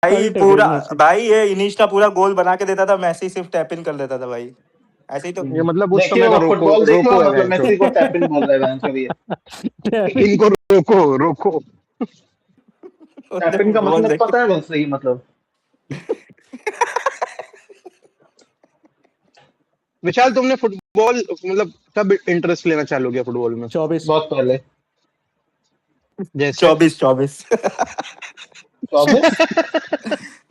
भाई कल्ट है पूरा, भाई मेसी। भाई ये इनिस्टा पूरा गोल बना के देता था, मैसी सिर्फ टैप इन कर देता था भाई, ऐसे ही तो। ये मतलब उस देखिए समय का वो रोको फुटबॉल देख लो, रोको है मतलब बेंचो। मेसी को टैपिन बोल रहे हैं भी। इनको रोको रोको। उसने टैपिन का फुटबॉल मतलब देख। पता है बस सही मतलब। विशाल तुमने फुटबॉल मतलब कब इंटरेस्ट लेना चालू किया फुटबॉल में? 24। बहुत पहले। जैसे 24 24।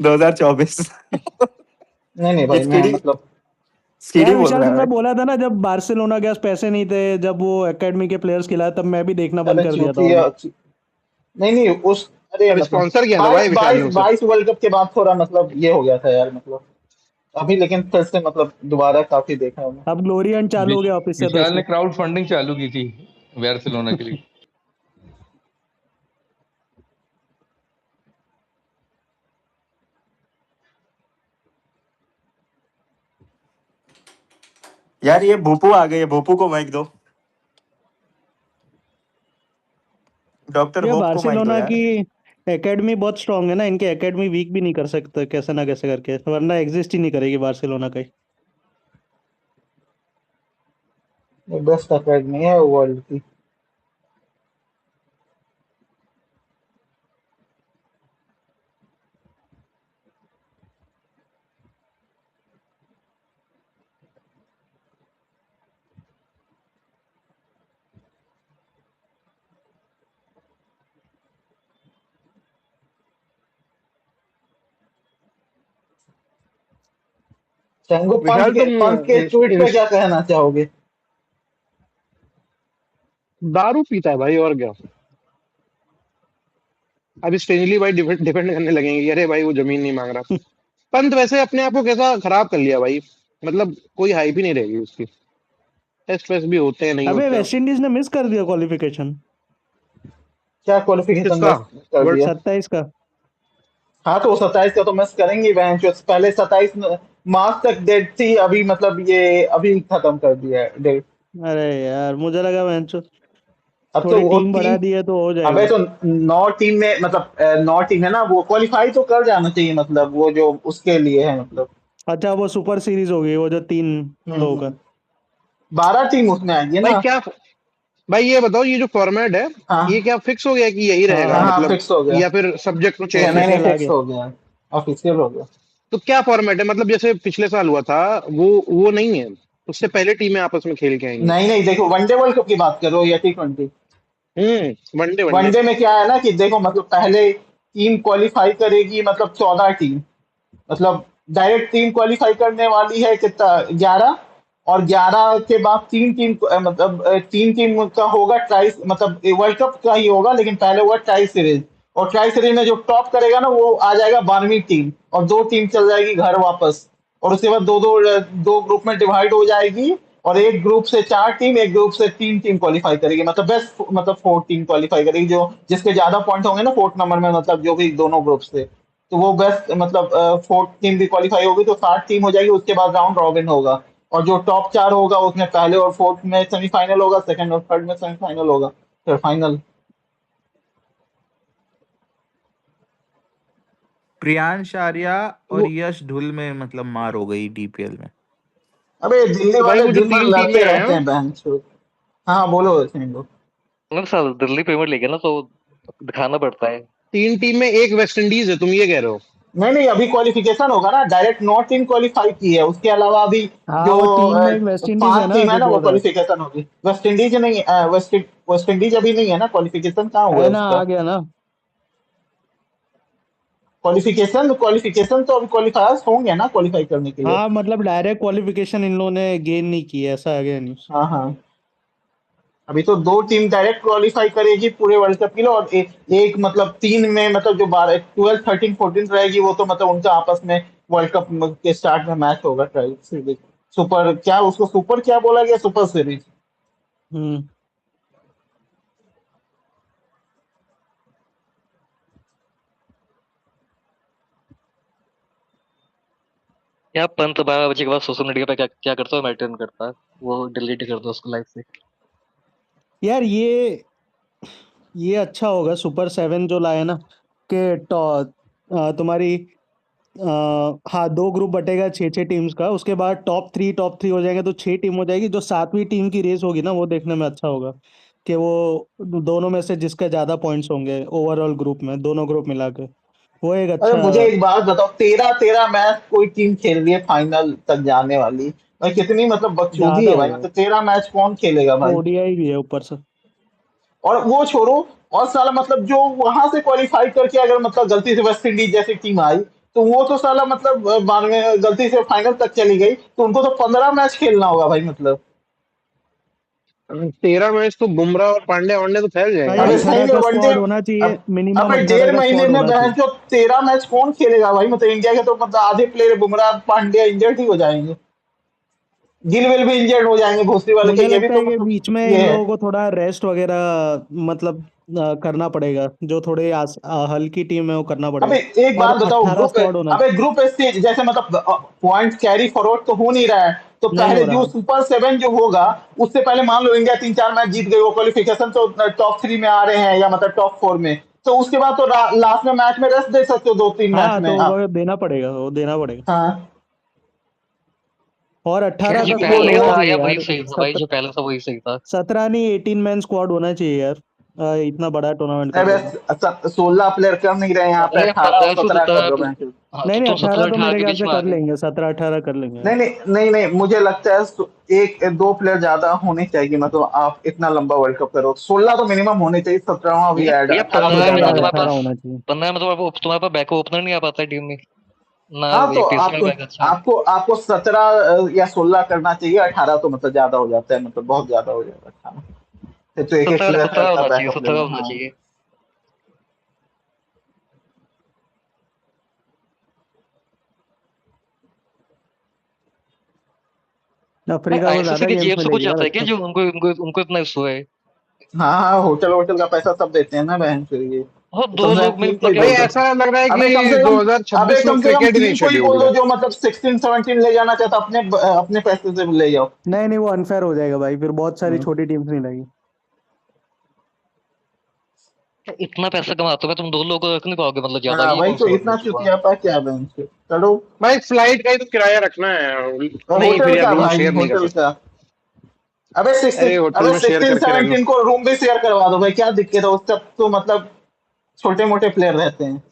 2024। नहीं नहीं ये भाई मैं मतलब स्कीडी यार बोल विशाल रहा है तुमने भाई। बोला था ना जब बार्सिलोना के पास पैसे नहीं थे, जब वो एकेडमी के प्लेयर्स खिलाए, तब मैं भी देखना बंद अरे कर दिया था चूतिया ऑलमोस्ट। नहीं नहीं उस अरे अब मतलब स्पॉन्सर किया था भाई बाईस विशाल ने बाईस उसे। बाईस वर्ल्ड कप के बाद थोड़ा मतलब ये हो गया था यार मतलब। अभी लेकिन फिर से मतलब दोबारा काफी देखा हूँ मैं। अब ग्लोरी हंट चालू हो गया ऑफिस से तो विशाल ने इसलिए। क्राउड फंडिंग चालू की थी बार्सिलोना के लिए। यार ये भूपू आ गए, भूपू को माइक दो, डॉक्टर ये होप को माइक दो बार्सिलोना की यार। एकेडमी बहुत स्ट्रांग है ना, इनके एकेडमी वीक भी नहीं कर सकते कैसे ना कैसे करके, वरना एग्जिस्ट ही नहीं करेगी बार्सिलोना का। बेस्ट अकेडमी है वर्ल्ड की। चंगू विशाल तुम पंत के ट्वीट पे क्या कहना चाहोगे? दारू पीता है भाई और क्या। अभी स्ट्रेंजली भाई डिफेंड करने लगेंगे कि अरे भाई वो जमीन नहीं मांग रहा। पंत वैसे अपने आप को कैसा खराब कर लिया भाई, मतलब कोई हाइप ही नहीं रहेगी उसकी। टेस्ट वेस्ट भी होते हैं नहीं अबे होते हैं। वेस्ट इंडीज ने मिस कर दिया क्वालिफिकेशन क्या क्वालिफिकेशन किसका? बस कर वर्ल्ड दिया? 27 का। हाँ तो 27 का तो मिस करेंगे बहन जो पहले 27 मार्च तक डेट थी, अभी मतलब ये अभी खत्म कर दिया है डेट। अरे यार मुझे लगा मैंने अब तो थोड़ी वो टीम बढ़ा टीम दी है तो हो अबे जाएगा। तो 9 टीम में मतलब 9 टीम है ना, वो क्वालिफाई तो कर जाना चाहिए मतलब वो जो उसके लिए है मतलब। अच्छा वो सुपर सीरीज हो गई, वो जो 3 लोगों का। 12 टीम उसमें आएंगे भाई ना। क्या, भाई ये बताओ ये जो फॉर्मेट है ये हाँ क्या फिक्स हो गया कि यही हाँ रहेगा हाँ हाँ मतलब, फिक्स हो गया। या फिर सब्जेक्ट टू क्या नहीं नहीं चेंजेस? ऑफिशियल आ फिक्स गया। हो गया, ऑफिशियल हो गया। तो क्या फॉर्मेट है मतलब, जैसे पिछले साल हुआ था वो नहीं है, उससे पहले टीमें आपस में खेल के आएंगी? नहीं नहीं देखो वनडे वर्ल्ड कप की बात करो या T20? One day one day. वनडे में क्या है ना कि देखो मतलब पहले टीम क्वालिफाई करेगी मतलब 14 टीम, मतलब डायरेक्ट टीम क्वालिफाई करने वाली है कितना 11, और 11 के बाद 3 टीम मतलब 3 टीम का होगा ट्राई मतलब वर्ल्ड कप का ही होगा, लेकिन पहले होगा ट्राई सीरीज। और ट्राई सीरीज में जो टॉप करेगा ना वो आ जाएगा 12वीं टीम, और 2 टीम चल जाएगी घर वापस। और उसके बाद दो दो दो ग्रुप में डिवाइड हो जाएगी, और एक ग्रुप से 4 टीम, एक ग्रुप से 3 टीम क्वालिफाई करेगी, मतलब बेस्ट मतलब 4 टीम क्वालिफाई करेगी, जो जिसके ज्यादा पॉइंट होंगे ना फोर्थ नंबर में, मतलब जो भी दोनों ग्रुप से, तो वो बेस्ट मतलब फोर्थ टीम भी क्वालिफाई होगी तो 7 टीम हो जाएगी। उसके बाद राउंड रॉबिन होगा, और जो टॉप 4 होगा उसमें पहले और फोर्थ में सेमीफाइनल होगा, सेकंड और थर्ड में सेमीफाइनल होगा, फिर फाइनल। प्रियांश आर्या और वो यश ढुल में मतलब मार हो गई डीपीएल में। अबे दिल्ली तो भाई वाले वो जो दिन भर 3 टीमें लड़ते हैं रहते हैं बहन चोद। हाँ बोलो सिंधु। अगर सर दिल्ली प्रीमियर लीग है ना, तो दिखाना पड़ता है। 3 टीम में एक वेस्ट इंडीज है, तुम ये कह रहे हो? नहीं नहीं अभी क्वालिफिकेशन होगा ना, डायरेक्ट 9 टीम क्वालिफाई की है, उसके अलावा अभी हाँ जो वो 3 में एक वेस्ट इंडीज है 5 ना टीम है जो ना वो बोल रहा है। क्वालिफिकेशन होगी। वेस्ट इंडीज नहीं वेस्ट इंडीज अभी नहीं है ना, क्वालिफिकेशन कहाँ हुआ है है ना, उसका? आ गया ना। क्वालिफिकेशन क्वालिफिकेशन तो अभी क्वालिफायर्स होंगे ना क्वालिफाई करने के लिए। हाँ मतलब डायरेक्ट क्वालिफिकेशन इन लोगों ने गेन नहीं की है, ऐसा आ गया न्यूज। हाँ हाँ अभी तो 2 टीम डायरेक्ट क्वालिफाई करेगी पूरे वर्ल्ड कप के लिए, और एक मतलब 3 में मतलब जो 12 12 13 14 रहेगी वो तो मतलब उनका आपस में वर्ल्ड कप के स्टार्ट में मैच होगा ट्राई सीरीज। सुपर क्या उसको सुपर क्या बोला गया, सुपर सीरीज। हम्म। क्या पंत 12 बजे के बाद सोशल मीडिया पे क्या क्या करता है, मेंटेन करता है, वो डिलीट कर दो उसको लाइफ से। यार ये अच्छा होगा सुपर 7 जो लाए ना, कि तुम्हारी हाँ 2 ग्रुप बटेगा 6-6 टीम्स का, उसके बाद टॉप 3 हो जाएंगे तो 6 टीम हो जाएगी। जो 7वीं टीम की रेस होगी ना वो देखने में अच्छा होगा कि वो दोनों में से जिसके ज़्यादा पॉइंट्स होंगे ओवरऑल ग्रुप में, दोनों ग्रुप मिला के, वो एक अरे अच्छा। मुझे एक बात बताओ, 13 मैच कोई टीम खेल रही है फाइनल तक जाने वाली, भाई कितनी मतलब बकचोदी ज़्यादा है हो भाई, गया, मतलब 13 मैच कौन खेलेगा भाई। ओडीआई भी है ऊपर से। और वो छोड़ो, और साला मतलब जो वहां से क्वालिफाई करके अगर मतलब गलती से वेस्ट इंडीज जैसी टीम आई, तो वो तो साला मतलब बाद में गलती से फाइनल तक चली गई, तो उनको तो 15 मैच खेलना होगा भाई मतलब। 13 मैच तो बुमराह और पांड्या वांडे तो फैल हाँ जाएंगे यार, अबे भाई। सही 18 में का वनडे, स्क्वाड होना चाहिए, अब मिनिमम अबे 18 डेढ़ का महीने स्क्वाड में होना बहन चाहिए। जो 13 मैच कौन खेलेगा भाई, मतलब इंडिया के तो मतलब आधे प्लेयर बुमराह पांड्या इंजर्ड ही हो जाएंगे, गिल विल भी इंजर्ड हो जाएंगे भोसरी वाले के, मुझे ये भी लगता तो है कि मतलब बीच में ये इन है। लोगों को थोड़ा रेस्ट वगैरह मतलब करना पड़ेगा, जो थोड़े हल्की टीम है वो करना अबे पड़ेगा। एक और बात बताओ, 18 स्क्वाड होना अबे ग्रुप स्टेज जैसे मतलब पॉइंट कैरी फॉरवर्ड तो हो नहीं रहा है, तो नहीं पहले हो जो रहा। सुपर 7 जो होगा, उससे पहले मान लो इंडिया 3-4 मैच जीत गई, वो क्वालिफिकेशन तो टॉप 3 में आ रहे हैं या मतलब टॉप 4 में, तो उसके बाद तो लास्ट में मैच में रेस्ट दे सकते हो 2-3 मैच हाँ में तो आप। वो देना पड़ेगा, वो देना पड़ेगा। हाँ और यार 18 जो का वो स्क्वाड पहले होना था चाहिए या यार। वही सही था भाई, जो पहले था वही सही था। 17 नहीं 18 मैन स्क्वाड होना चाहिए यार, इतना बड़ा टूर्नामेंट कर अबे रहे हो। 16 प्लेयर कर नहीं रहे यहाँ पे, अरे 18 और 15 से 17 कर 17 दो तो, मैच। हाँ नहीं तो नहीं, तुम 18 17 तो 18 मेरे के ख्याल बीच से में आ कर गए। लेंगे, 17-18 कर लेंगे यार। नहीं, मुझे लगता है एक 2 प्लेयर ज्यादा होने चाहिए, मतलब आप इतना लंबा वर्ल्ड कप करो, 16 तो मिनिमम होने चाहिए, 17वां भी ऐड, या 18 तो 15 में ज्यादा तो है। तुम्हारे 18 पास, होना चाहिए। 15 में तुम्हारे पास बैक ओपनर नहीं आ पाता है टीम में ना, हाँ तो एक तीसरा आपको बैक अच्छा। आपको आपको 17 या 16 करना चाहिए, 18 तो मतलब ज्यादा हो जाता है, मतलब बहुत ज्यादा हो जाता है 18, फिर तो एक एक 17 प्लेयर 17 का होना चाहिए, बैकअप 17 लेना। होना हाँ चाहिए। अफ्रीका को आईसीसी ज्यादा की गेम्स जेब से कुछ मिलेगी यार आता है क्या, अच्छा। जो उनको इतना इशू है? हाँ हाँ, होटल वोटल का पैसा सब देते हैं ना बहन, फिर ये और तो दो कम से कम लोग टीम को मतलब ही क्या भाई बोल दो। मतलब। ऐसा लग रहा है अबे कम कि से कम अबे 2026 में कम से कम क्रिकेट ही नहीं टीम को ही बोल शेड्यूल्ड दो है। जो मतलब 16-17 ले जाना चाहता, अपने अपने पैसे से ले जाओ। नहीं नहीं, वो अनफेयर हो जाएगा भाई, फिर बहुत सारी हम्म। छोटी टीम्स नहीं लगेगी। इतना पैसा कमाते हो, तुम दो लोगों को रख नहीं पाओगे, मतलब ज्यादा हाँ ही भाई, कौन तो सी बात इतना है हुआ। चुतियापा क्या बहन से चलो। भाई फ्लाइट का ही तो किराया रखना है, नहीं होटल फिर का रूम भाई, शेयर नहीं कर होटल सकते। का। अबे अरे 16 होटल अबे में शेयर सिक्सटीन करके रह लो। 17 को रूम भी शेयर करवा दो भाई, क्या दिक्कत है, उस सब तो मतलब छोटे मोटे प्लेयर रहते हैं।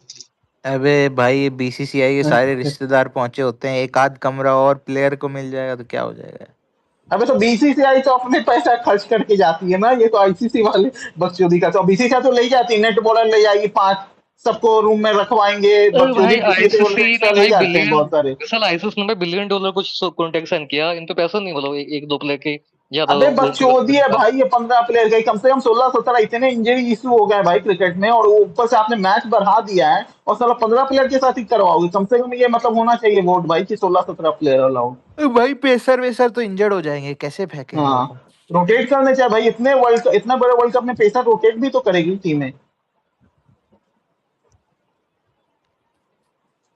अबे भाई ये बीसीसीआई के सारे रिश्तेदार पहुंचे होते हैं, एक आध कमरा और प्लेयर को मिल जाएगा तो क्या हो जाएगा। अबे तो बीसीसीआई तो अपने पैसा खर्च करके जाती है ना, ये तो आईसीसी वाले बकचोदी का, तो बीसीसीआई तो ले ही जाती है, नेट बॉलर ले जाएगी 5, सबको रूम में रखवाएंगे, अरे भाई बकचोदी किसी से आईसीसी एक्स्ट्रा ने ले भाई जाते हैं बिलियन, बहुत सारे। साल आईसीसी ने $1 बिलियन कुछ कॉन्ट्रैक्ट साइन किया, इन पे पैसा नहीं, मतलब एक दो प्लेयर के ज्यादा अबे वर्ल्ड कप बकचोदी करने है का। भाई, ये 15 प्लेयर गई, कम से कम 16-17 इतने इंजरी इशू हो गए भाई क्रिकेट में, और ऊपर से आपने मैच बढ़ा दिया है, और साला 15 प्लेयर के साथ ही करवाओगे, कम से कम ये मतलब होना चाहिए वोट भाई कि 16-17 प्लेयर अलाउड। भाई पेसर वेसर तो इंजर्ड हो जाएंगे, कैसे फेंकेंगे हाँ, वो। रोटेट करने चाहिए भाई, इतना बड़े वर्ल्ड कप में पैसा रोटेट भी तो करेगी टीमें।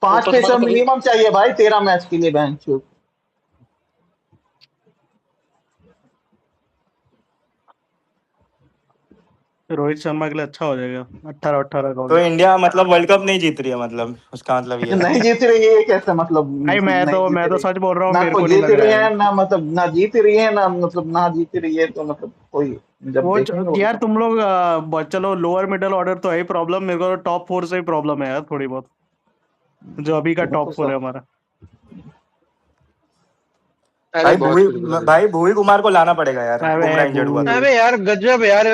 पांच ऊपर से पेसर मतलब भाई, मिनिमम चाहिए भाई 13 मैच के लिए बहन चोद। रोहित शर्मा के लिए अच्छा हो जाएगा 18-18 का हो तो गया। इंडिया मतलब वर्ल्ड कप नहीं जीत रही है, मतलब उसका मतलब ये है। नहीं जीत रही है, ये कैसे मतलब, भाई नहीं जीत मैं तो रही, सच बोल रहा हूँ, ना मेरे कोई को नहीं जीत लग रही रहा है। है ना, मतलब ना जीत रही है ना, मतलब ना जीत रही है, तो मतलब कोई जब देखेंगे यार वर्ल्ड तुम लोग चलो लोअर मिडिल ऑर्डर तो है ही प्रॉब्लम, मेरे को टॉप 4 से ही प्रॉब्लम है यार थोड़ी बहुत, जो अभी का टॉप 4 है कप। हमारा। अरे बहुत कुछ भाई भुवी कुमार को लाना पड़ेगा यार, अबे बुमराह इंजर्ड हुआ तो। अबे यार गजब यार,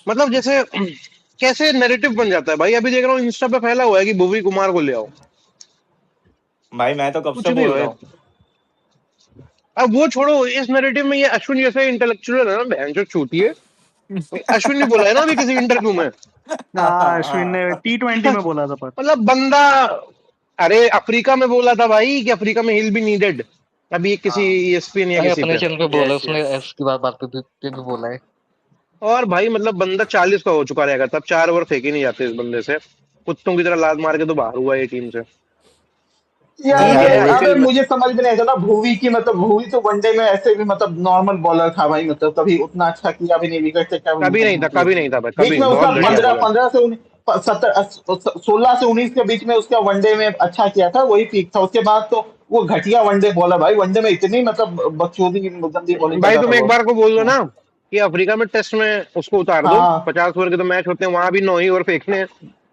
मतलब जैसे कैसे नैरेटिव बन जाता है भाई। अभी देख रहा हूँ इंस्टा पे फैला हुआ है कि भुवी कुमार को ले आओ। भाई मैं तो कब कुछ से भी बोल हो रहा यार। हूँ। अब वो छोड़ो, इस नैरेटिव में ये अश्विन जैसे इंटेलेक्चुअल है ना, बहन जो छोटी है। अश्विन ने बोला है ना अभी किसी इंटरव्यू में। हाँ अश्विन ने T20 में बोला था पर। मतलब बंदा, अरे अफ्रीका में बोला था भाई कि अफ्रीका में हिल भी नीडेड। अभी किसी ESPN या भाई किसी अपने पे। चैनल पे बोला है यस उसने, यस। एस की बात बात पे भी बोला है। और भाई मतलब बंदा 40 का हो चुका रहेगा, तब 4 ओवर फेंके नहीं जाते इस बंदे से। कुत्तों की तरह लात मार के तो बाहर हुआ ये टीम से। यार नहीं ठीक अबे है यार, वही अबे आईपीएल में। मुझे समझ में नहीं आता ना, भुवी की मतलब भुवी तो वनडे में ऐसे भी मतलब नॉर्मल बॉलर था भाई, मतलब कभी उतना अच्छा किया भी नहीं, विकेट टेकर भी कभी नहीं नहीं था, मतलब। कभी नहीं था भाई, बीच कभी में उसका बहुत घटिया पंद्रह बॉलर। पंद्रह से 16 से 19 के बीच में उसका वनडे में अच्छा किया था, वही पीक था। उसके बाद तो वो घटिया वनडे बॉलर भाई, वनडे में इतनी मतलब बकचोदी गंदी बॉलिंग भाई करता था तुम एक वो। बार को बोल दो हाँ ना कि अफ्रीका में टेस्ट में उसको उतार दो, हाँ 50 ओवर के तो मैच होते हैं, वहां भी 9 ही ओवर फेंकने हैं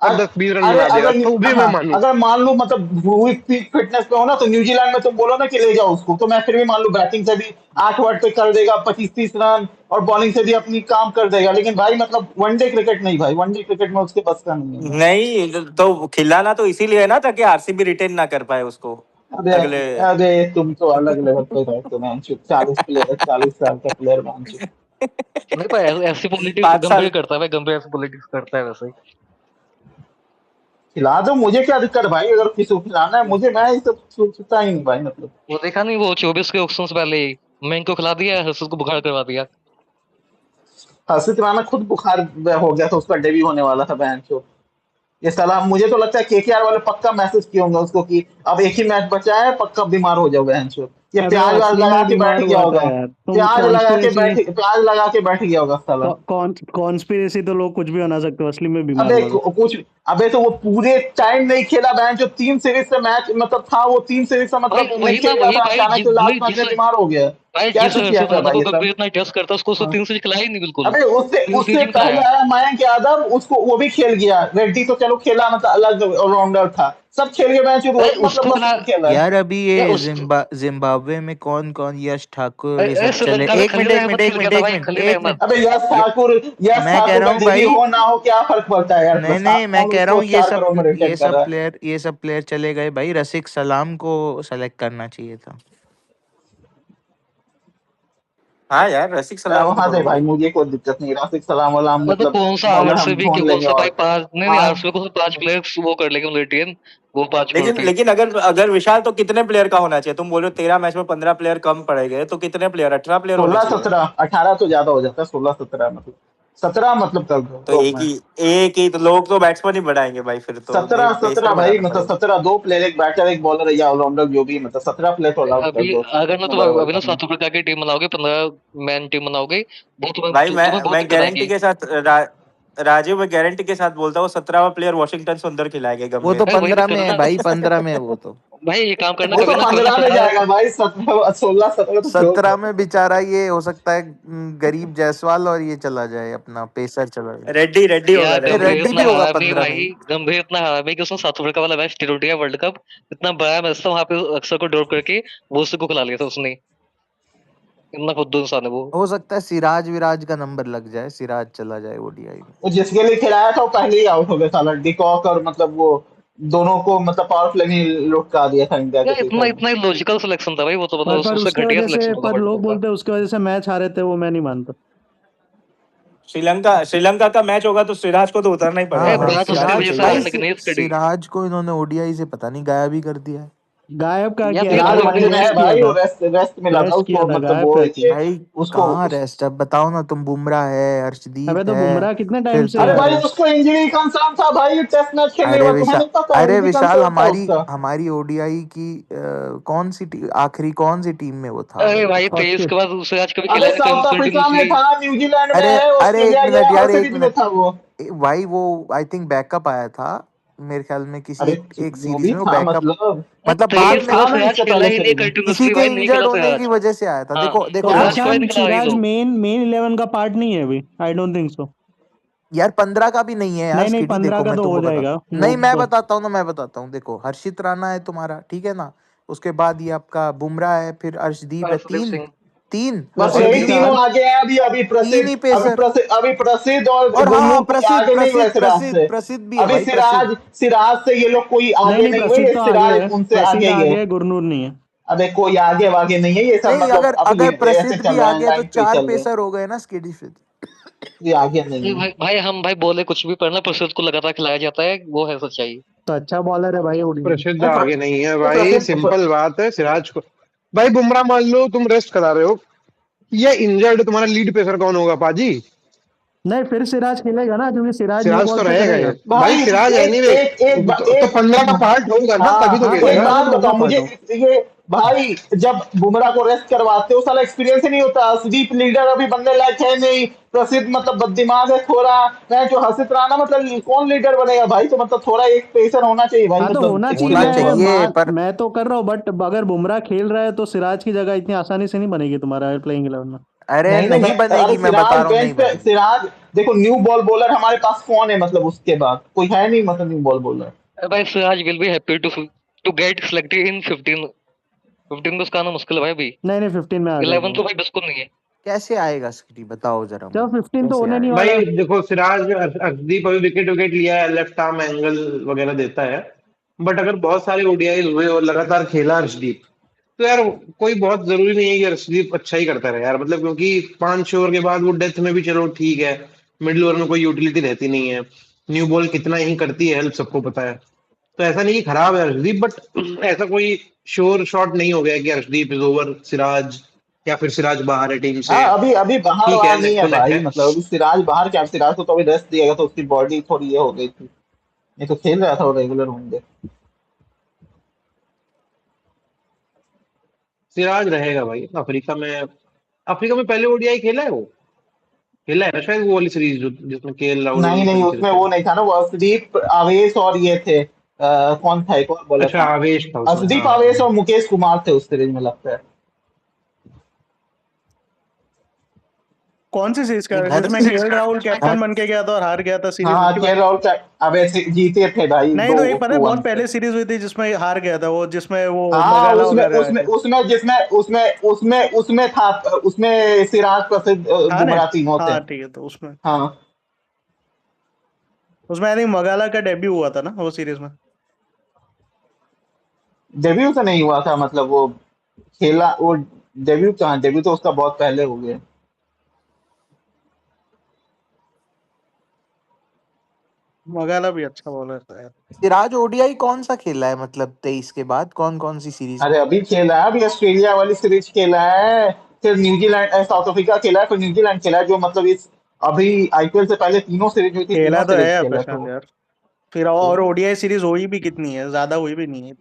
और अ- 10-20 रन अरे बना देगा, अगर तो भी मैं हाँ मानू। अगर मान लो मतलब पूरी पीक फिटनेस पे हो ना, तो न्यूजीलैंड में तुम बोलो ना कि ले जाओ उसको, तो मैं फिर भी मान लूं बैटिंग से भी 8 ओवर पे कर देगा 25-30 रन, और बॉलिंग से भी अपनी काम कर देगा। लेकिन भाई मतलब वनडे क्रिकेट नहीं भाई, वनडे क्रिकेट में उसके बस का नहीं है भाई। नहीं तो खिलाना तो इसीलिए है ना, ताकि आरसीबी रिटेन ना कर पाए उसको अबे अगले। अबे तुम तो अलग लेवल पे रहते हो मैंचो, 40 प्लेयर 40 साल का प्लेयर मैंचो। नहीं पर ऐसी पॉलिटिक्स 5 साल। गंभीर करता है भाई, गंभीर ऐसी पॉलिटिक्स करता है वैसे ही। खिला दो, मुझे क्या दिक्कत भाई, अगर किसी को खिलाना है मुझे, मैं ये सब सोचता ही नहीं भाई मतलब। वो देखा नहीं, वो 24 के ऑक्शन से पहले ही मैंग को खिला दिया, हर्षद को बुखार करवा दिया। हर्षित राणा खुद बुखार हो गया था, उसका डेब्यू होने वाला था मैचो। ये साला मुझे तो लगता है केकेआर वाले पक्का मैसेज किए होंगे उसको कि अब एक ही मैच बचा है, पक्का बीमार हो जाओ बहनचोद। ये अबे प्याज व्याज असली लगा में के बैठ बीमार गया हुआ था होगा, यार, तुम प्याज लगा के बैठ गया होगा साला। कॉन्स्पिरेसी तो लोग कुछ भी बना सकते हो, असली में बीमार अबे हुआ था। कुछ, अबे तो वो पूरे टाइम नहीं खेला बहन, जो 3 सीरीज से मैच मतलब था, वो 3 सीरीज से भाई मतलब नहीं वही ना, खेल रहा वही था, भाई अचानक से भाई लास्ट मैच जिस में बीमार हो गया। भाई क्या जिस कुछ किया हर्षद था राणा भाई को ये सब। गंभीर इतना टेस्ट करता है, उसको हाँ। 3 सीरीज खिलाई नहीं बिल्कुल। अबे उससे 3 उससे सीरीज पहले खिलाया। आया मयंक यादव, उसको वो भी खेल गया, रेड्डी तो चलो खेला मतलब अलग ऑलराउंडर था, सब खेल गए मैच, भाई वही मतलब उसको बस खिला खेला है। यार अभी या ये उसको जिम्बाब्वे में कौन कौन, यश ठाकुर ये सब चले। श्रीलंका में एक मिनट खलील एक अहमद मिनट एक खेल गया मिनट था एक भाई, मिनट खलील एक अहमद। मिनट अबे ये यश मैं कह ठाकुर रहा का हूँ डेब्यू भाई। हो ना हो क्या फर्क पड़ता है यार, नहीं बस नहीं, मैं कौन कह रहा उसको हूँ 4 करोड़ में रेटेड कर रहा है। ये सब प्लेयर चले गए भाई, रसिक सलाम को सेलेक्ट करना चाहिए था। हाँ यार, रसिक सलाम को वहां से बढ़िया भाई है। मुझे कोई दिक्कत नहीं, राशिक सलाम वाला मैं तो मतलब कौन सा बॉलर हम आरसीबी के ढूंढ कौन लेंगे। सा भाई और पांच, नहीं नहीं, आज आरसीबी को 5 प्लेयर्स वो कर लेंगे रिटेन, वो 5 करोड़ लेकिन पे। लेकिन अगर अगर विशाल, तो कितने प्लेयर का होना चाहिए? तुम बोल रहे हो 13 मैच में 15 प्लेयर कम पड़े गए, तो कितने प्लेयर? 18 प्लेयर होने चाहिए। 16-17-18 तो ज्यादा हो जाता है, 16-17 मतलब 17 मतलब कर दो तो टॉप में। एक ही तो लोग तो बैट्समैन ही बढ़ाएंगे भाई, फिर तो सत्रह सत्रह पेसर भाई बढ़ाना मतलब पड़ेगा। 17, 2 प्लेयर, एक बैटर एक बॉलर या ऑलराउंडर जो भी, मतलब 17 प्लेयर तो अलाउड कर अभी दो, अगर ना इतना तुम बड़ा वर्ल्ड अभी ना कप में। साउथ अफ्रीका की टीम बनाओगे, 15 मैन टीम बनाओगे, वो भाई तुम्हें बहुत मैं दिक्कत गारंटी आएगी। के साथ राजीव, मैं गारंटी के साथ बोलता हूँ 17वां प्लेयर वॉशिंगटन सुंदर खिलाएंगे वो तो गंभीर। भाई वही 15 तो में है करना। भाई, 15 में है वो तो। भाई ये काम करना वो कभी तो ना, कभी ना 15 में 15। जाएगा भाई, 17 16-17 तो छोड़ 17 दो। में बेचारा ये हो सकता है गरीब जायसवाल और ये चला जाए, अपना पेसर चला जाए। रेड्डी रेड्डी होगा, यार नहीं, रेड्डी। गंभीर रेड्डी इतना भी होगा हारा भी 15 में। भाई, गंभीर इतना हारा भी कि उसने साउथ अफ्रीका वाला मैच टी20 वर्ल्ड कप इतना बड़ा मैच था, वहां पे अक्सर को ड्रॉप करके वो उसी को खिला लिया था उसने। इतना खुद इंसान है वो। हो सकता है सिराज विराज का नंबर लग जाए, सिराज चला जाए ओडीआई में। वो जिसके लिए खिलाया था वो पहले ही आउट हो गया साला, डिकॉक, और मतलब वो दोनों को मतलब पावर प्ले में लुटका दिया था इंडिया के यार इतना सीजन में। इतना ही लॉजिकल सिलेक्शन था भाई वो, तो मतलब पर उससे उसके घटिया वजह से, सिलेक्शन होगा पर वर्ल्ड लोग कप का। बोलते हैं उसके वजह से मैच हारे थे, वो मैं नहीं मानता। श्रीलंका का मैच होगा तो सिराज को तो उतरना ही हाँ पड़ेगा अरे भाई, हाँ, बात उसकी सिराज वजह नहीं सिराज से खेलेगा। भाई, हारने की नहीं स्टडी। सिराज को इन्होंने ओडीआई से पता नहीं गायब ही कर दिया है। गायब का यार किया तो है, ये सिराज बंदे गायब बंदे वनडे में रेस्ट है किया भाई, वो था, रेस्ट मिला था रेस्ट किया उसको, था, मतलब गायब वो का किया। ये भाई उसको कहाँ रेस्ट? अब बताओ ना, तुम बुमराह है, अबे अर्शदीप तो है, बुमराह कितने टाइम फिर से अरे यार भाई है। उसको इंजरी कंसर्न था भाई, टेस्ट मैच खेलने के अरे बाद तुम्हें विशाल, नहीं पता, अरे इंजरी विशाल, कंसर्न था हमारी उसका। हमारी ओडीआई की कौन सी आखिरी कौन सी टीम में वो था अरे भाई भाई बताओ। 23 के बाद उससे आज कभी अबे खेला नहीं साउथ अफ्रीका में कंटिन्यूसली। था, न्यूजीलैंड में अरे है, अरे एक ऑस्ट्रेलिया गया, मिनट हर यार, एक सीरीज में मिनट। था वो। भाई वो आई थिंक बैकअप आया था, मेरे ख्याल में किसी अरे एक जो सीरीज भी में वो था बैकअप, मतलब, मतलब बाद 23 में के बाद था ना सिराज इससे खेला पहले ही नहीं सीरीज में। किसी कंटिन्यूसली के भाई, नहीं इंजर्ड खेला होने की सिराज। वजह से आया था। हाँ देखो देखो तो सिराज मैं, कभी नहीं विशाल, खेला भाई सिराज तो। मेन 11 का पार्ट नहीं है अभी, आई डोंट थिंक सो। यार 15 का भी नहीं है यार नहीं नहीं, स्किडी, 15 देखो का मैं तो हो तुमको बता, जाएगा वो नहीं मैं तो। बताता हूँ ना, मैं बताता हूँ। देखो हर्षित राणा है तुम्हारा, ठीक है ना, उसके बाद ये आपका बुमराह है, फिर अर्शदीप है, हर्षदीप तीन सिंह। तीन बस और अरे यही तीन तीनों विशाल, आगे हैं अभी, तीन ही पेसर। अभी प्रसिद्ध और और हाँ हाँ, गुरनूर कोई प्रसिद्ध आगे नहीं हुए प्रसिद्ध सिराज प्रसिद्ध से। प्रसिद्ध भी है अभी भाई, प्रसिद्ध। सिराज से ये लोग कोई नहीं आगे नहीं, नहीं हुए, प्रसिद्ध ये तो आगे सिराज है, उनसे प्रसिद्ध आगे ही आगे है। है, गुरनूर नहीं है। अबे कोई आगे वागे नहीं है, ये सब नहीं, मतलब अगर अभी अगर ऐसे प्रसिद्ध भी चल रहा आ है, गया तो लाइन पे ही 4 चल रहे हैं, पेसर हो गए ना स्किडी फिर। ये आगे नहीं नहीं है। भाई भाई, हम भाई बोले कुछ भी, पर ना प्रसिद्ध को लगातार खिलाया जाता है, वो है सच्चाई। तो अच्छा बॉलर है भाई ओडीआई। प्रसिद्ध नहीं, आगे नहीं है नहीं, भाई, सिंपल बात है। सिराज को भाई बुमराह मान लो तुम रेस्ट करा रहे हो, ये इंजर्ड, तुम्हारा लीड पेसर कौन होगा पाजी? नहीं, फिर सिराज खेलेगा ना, क्योंकि सिराज न्यू सिराज बॉल तो पे रहेगा करेगा। ये भाई, भाई सिराज एक एनीवे एक एक तो 15 का पार्ट होगा ना, हाँ तभी तो हाँ, एक खेलेगा। बात पंद्रह बताओ का मुझे, पार्ट हो। ये भाई जब बुमराह को रेस्ट करवाते हो साला एक्सपीरियंस ही नहीं होता, स्लीप लीडर अभी बनने लायक है नहीं, प्रसिद्ध मतलब बददिमाग है थोड़ा, मैं जो हर्षित राणा मतलब कौन लीडर बनेगा भाई, तो मतलब थोड़ा एक पेसर होना चाहिए भाई, हाँ तो मतलब होना चाहिए, होना एक्सपीरियंस हो। चाहिए पर मैं तो कर रहा हूँ, बट अगर बुमराह खेल रहा है तो सिराज की जगह इतनी आसानी से नहीं बनेगी तुम्हारा प्लेइंग 11 में। अरे नहीं नहीं नहीं अरे बनेगी, मैं बता सिराज रहा हूँ बेंच नहीं पे, बनेगी। सिराज देखो न्यू बॉल बॉलर हमारे पास कौन है, मतलब उसके बाद कोई है नहीं, मतलब न्यू बॉल बॉलर। भाई Siraj will be happy to get selected in 15 15 तो उसका आना मुश्किल है भाई अभी। नहीं नहीं, 15 में आ 11 जाएगा। तो भाई बिल्कुल नहीं है। कैसे आएगा स्क्री, बताओ जरा चलो, मुझे 15 तो कैसे होने नहीं आएगा। वाला। भाई देखो, सिराज अर्शदीप अभी विकेट विकेट लिया है, लेफ्ट आर्म एंगल वगैरह देता है, बट अगर बहुत सारे ओडीआई हुए और लगातार खेला अर्शदीप, तो यार कोई बहुत जरूरी नहीं है कि अर्शदीप अच्छा ही करता रहे यार, मतलब क्योंकि 5-6 ओवर के बाद वो डेथ में भी चलो ठीक है, मिडिल ओवर में कोई यूटिलिटी रहती नहीं है, न्यू बॉल कितना ही करती है हेल्प सबको पता है, तो ऐसा नहीं कि खराब है अर्शदीप, बट ऐसा कोई श्योर शॉट नहीं हो गया कि अर्शदीप इज ओवर सिराज, या फिर सिराज बाहर है टीम से। हाँ अभी अभी बाहर ठीक है, बाहर नहीं नेक है टू नेक भाई, है। मतलब अभी सिराज बाहर क्या, सिराज को तो अभी रेस्ट दिया गया, तो उसकी बॉडी थोड़ी ये हो गई थी, नहीं तो खेल रहा था वो रेगुलर होंगे। सिराज रहेगा भाई अफ्रीका में। अफ्रीका में पहले ओडीआई खेला है वो, खेला है ना शायद, वो वाली सीरीज जिसमें केएल राहुल नहीं नहीं पंच उसमें थे। वो नहीं था ना, वो अर्शदीप आवेश और ये थे, कौन था एक और बॉलर अच्छा, था, आवेश था उसमें, अर्शदीप हाँ। आवेश और मुकेश कुमार थे उस सीरीज में लगता है। कौन सी सीरीज का ये घर जिसमें से केएल राहुल कैप्टन बन के गया था और हार गया था सीरीज, हाँ उसकी के बात? राहुल का अवेश जीते थे भाई नहीं दो तो एक पता है, 2-1 बहुत से। पहले सीरीज हुई थी जिसमें हार गया था वो, जिसमें वो हाँ मगाला उसमें वगैरह आए उसमें थे। उसमें जिसमें उसमें था, उसमें सिराज प्रसिद्ध हाँ ने, बुमराह तीनों थे। हाँ ठीक है, तो उसमें हाँ उसमें आई थिंक मगाला का डेब्यू हुआ था ना वो सीरीज में। डेब्यू तो नहीं हुआ था, मतलब वो खेला वो, डेब्यू कहाँ, डेब्यू तो उसका बहुत पहले हो गया। मगाला भी अच्छा बॉलर था यार। सिराज ओडीआई कौन सा खेला है, मतलब 23 के बाद कौन कौन सी सीरीज अरे खेली अभी खेला है, अभी ऑस्ट्रेलिया वाली सीरीज खेला है, फिर न्यूजीलैंड साउथ अफ्रीका खेला है, फिर न्यूजीलैंड खेला है, जो मतलब इस अभी आईपीएल से पहले तीनों सीरीज हुई थी, खेला तीनों तो सीरीज है खेला है, प्रशांत तो यार। फिर और ओडीआई सीरीज हुई भी कितनी है, ज्यादा हुई भी नहीं है।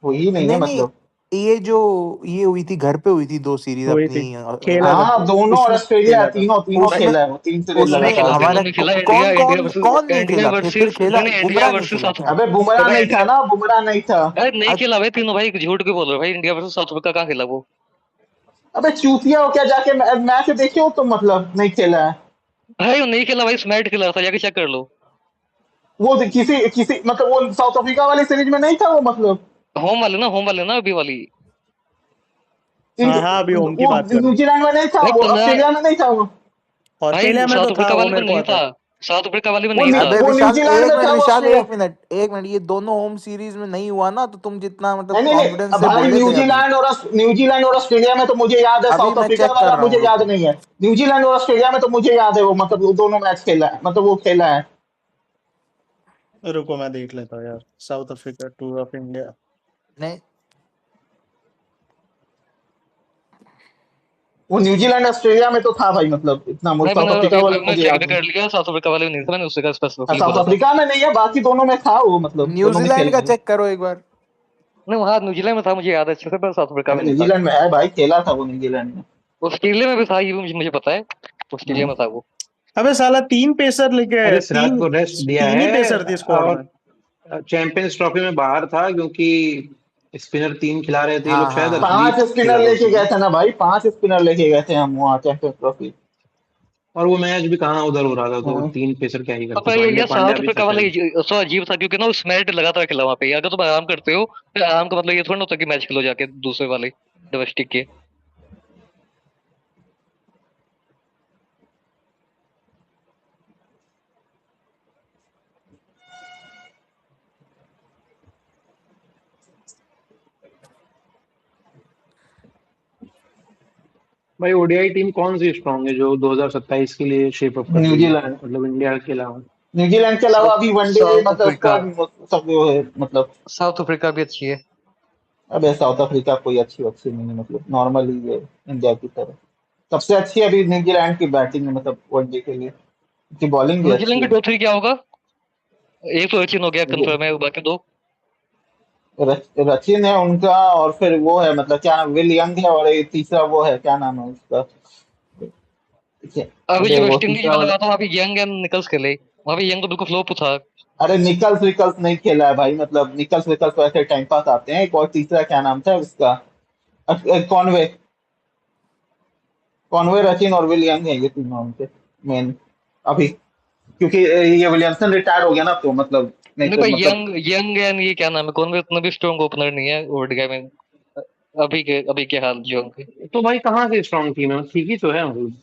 वो ही नहीं है नहीं नहीं, मतलब। ये जो ये हुई थी घर पे हुई थी 2 सीरीज हुई थी, अपनी खेला था, हाँ दोनों और उसमें ऑस्ट्रेलिया खेला था। तीनों तीनों उसमें खेला है, वो 3 सीरीज नहीं उसमें खेला, लगातार तीनों हुआ। नहीं खेला। इंडिया कौन इंडिया कौन वर्सेस कौन नहीं इंडिया खेला, फिर वर्सेस खेला नहीं, इंडिया बुमराह नहीं वर्सेस खेला साउथ। क्या? अबे बुमराह नहीं नहीं था इंडिया, ना, बुमराह नहीं था। अरे नहीं अच्छा, खेला भाई तीनों भाई, झूठ क्यों बोल रहे हो भाई? इंडिया वर्सेस साउथ अफ्रीका कहाँ खेला वो? अबे चूतिया हो क्या, जाके मैच देखे हो तुम, मतलब नहीं खेला है। भाई वो नहीं खेला भाई, स्मैट खेला था, जाके चेक कर लो। वो किसी किसी मतलब वो साउथ अफ्रीका वाली सीरीज में नहीं था वो, मतलब होम वाले ना अभी वाली। हाँ हाँ, अभी होम की वो बात कर रहे हैं। न्यूजीलैंड में नहीं था, भाई वो 15 ऑस्ट्रेलिया में नहीं था वो। भाई ऑस्ट्रेलिया में तो साउथ था अफ्रीका वो, वाले में मेरे को नहीं आता था, है। साउथ अफ्रीका वाले में नहीं था। अबे वो विशाल न्यूजीलैंड एक में मिनट, था, वो विशाल ऑस्ट्रेलिया। एक मिनट, ये दोनों होम सीरीज में नहीं हुआ ना, तो तुम जितना मतलब नहीं नहीं कॉन्फिडेंस अब से भाई बोले थे अभी। न्यूजीलैंड और ऑस्ट्रेलिया में तो मुझे याद है, अभी साउथ मैं अफ्रीका चेक कर वाला रहा मुझे हूँ, याद रुको। नहीं है। न्यूजीलैंड और ऑस्ट्रेलिया में तो मुझे याद है वो, मतलब वो दोनों मैच खेला है, मतलब वो खेला है। रुको मैं देख लेता हूँ यार, south Africa tour of India. नहीं वो न्यूजीलैंड ऑस्ट्रेलिया में तो था भाई, मतलब इतना भाई साउथ मैंने अफ्रीका अभी वाला मैं मुझे चेक याद भी नहीं। कर लिया, साउथ अफ्रीका वाले में नहीं था, मैंने उससे स्पेसिफिकली साउथ बोला था। अफ्रीका में नहीं है, बाकी दोनों में था वो, मतलब दोनों में न्यूजीलैंड खेला का है। चेक करो एक बार। नहीं वहाँ न्यूजीलैंड में था, मुझे याद है अच्छे से, पर साउथ अफ्रीका अबे में नहीं था। न्यूजीलैंड में है भाई, खेला था वो न्यूजीलैंड में। ऑस्ट्रेलिया में भी था, ये भी मुझे मुझे पता है, ऑस्ट्रेलिया हाँ। में था वो। अबे साला 3 पेसर लेके आए, अरे सिराज तीन को रेस्ट दिया तीन ही है, पेसर थे स्क्वाड में। और चैंपियंस ट्रॉफी में बाहर था क्योंकि स्पिनर 3 खिला रहे थे ये लोग, हाँ शायद हाँ हाँ, पांच अर्शदीप स्पिनर खेला था लेके उसी गए में। थे ना भाई, 5 स्पिनर लेके गए थे हम वहाँ चैंपियंस ट्रॉफी। और वो मैच भी कहाँ उधर हो रहा था, तो हाँ 3 पेसर क्या ही अब करते, ये पांड्या साउथ भी था अफ्रीका वाला शायद। सो अजीब था, क्योंकि ना वो स्मैट लगातार खेला वहाँ पे। अगर तुम आराम करते हो तो आराम का मतलब ये थोड़ा ना होता कि मैच खेलो जाके दूसरे वाले डोमेस्टिक के। भाई ओडीआई टीम कौन सी स्ट्रांग है जो 2027 के लिए शेप अप कर रही है, न्यूजीलैंड। मतलब इंडिया के अलावा? न्यूजीलैंड के अलावा साउथ अभी वनडे साउथ मतलब अफ्रीका, स्क्वाड सब वो है मतलब। साउथ अफ्रीका भी अच्छी है। अब साउथ अफ्रीका कोई अच्छी अच्छी नहीं है, मतलब नॉर्मल ही है इंडिया की तरह। सबसे अच्छी अभी न्यूजीलैंड की बैटिंग है, मतलब वनडे के लिए, उनकी बॉलिंग भी अच्छी न्यूजीलैंड है। के टॉप 3 क्या होगा? एक तो सचिन हो गया वो कंफर्म है, बाकी 2 रचिन है उनका, और फिर वो है मतलब क्या नाम, विल यंग है, और ये तीसरा वो है, क्या नाम है उसका, अभी अबे जो वो वेस्ट इंडीज तीसरा में वाला, लगा था वहाँ पे यंग एंड निकल्स खेले, वहाँ पे यंग तो बिल्कुल फ्लॉप था। अरे निकल्स विकल्स नहीं खेला है भाई, मतलब निकल्स विकल्स तो ऐसे टाइम पास आते हैं। एक और तीसरा क्या नाम था उसका, कॉनवे, कॉनवे, रचिन और विल यंग है, ये तीनों उनके मेन अभी, क्योंकि ये विलियमसन रिटायर हो गया ना, तो मतलब नहीं नहीं तो भाई, मतलब। यंग यंग एंड ये क्या नाम है, कौन भी उतना भी स्ट्रॉन्ग ओपनर नहीं है ओडीआई में। अभी के हाल जो उनके। तो भाई कहाँ से स्ट्रॉन्ग टीम है, ठीक ही तो है मतलब।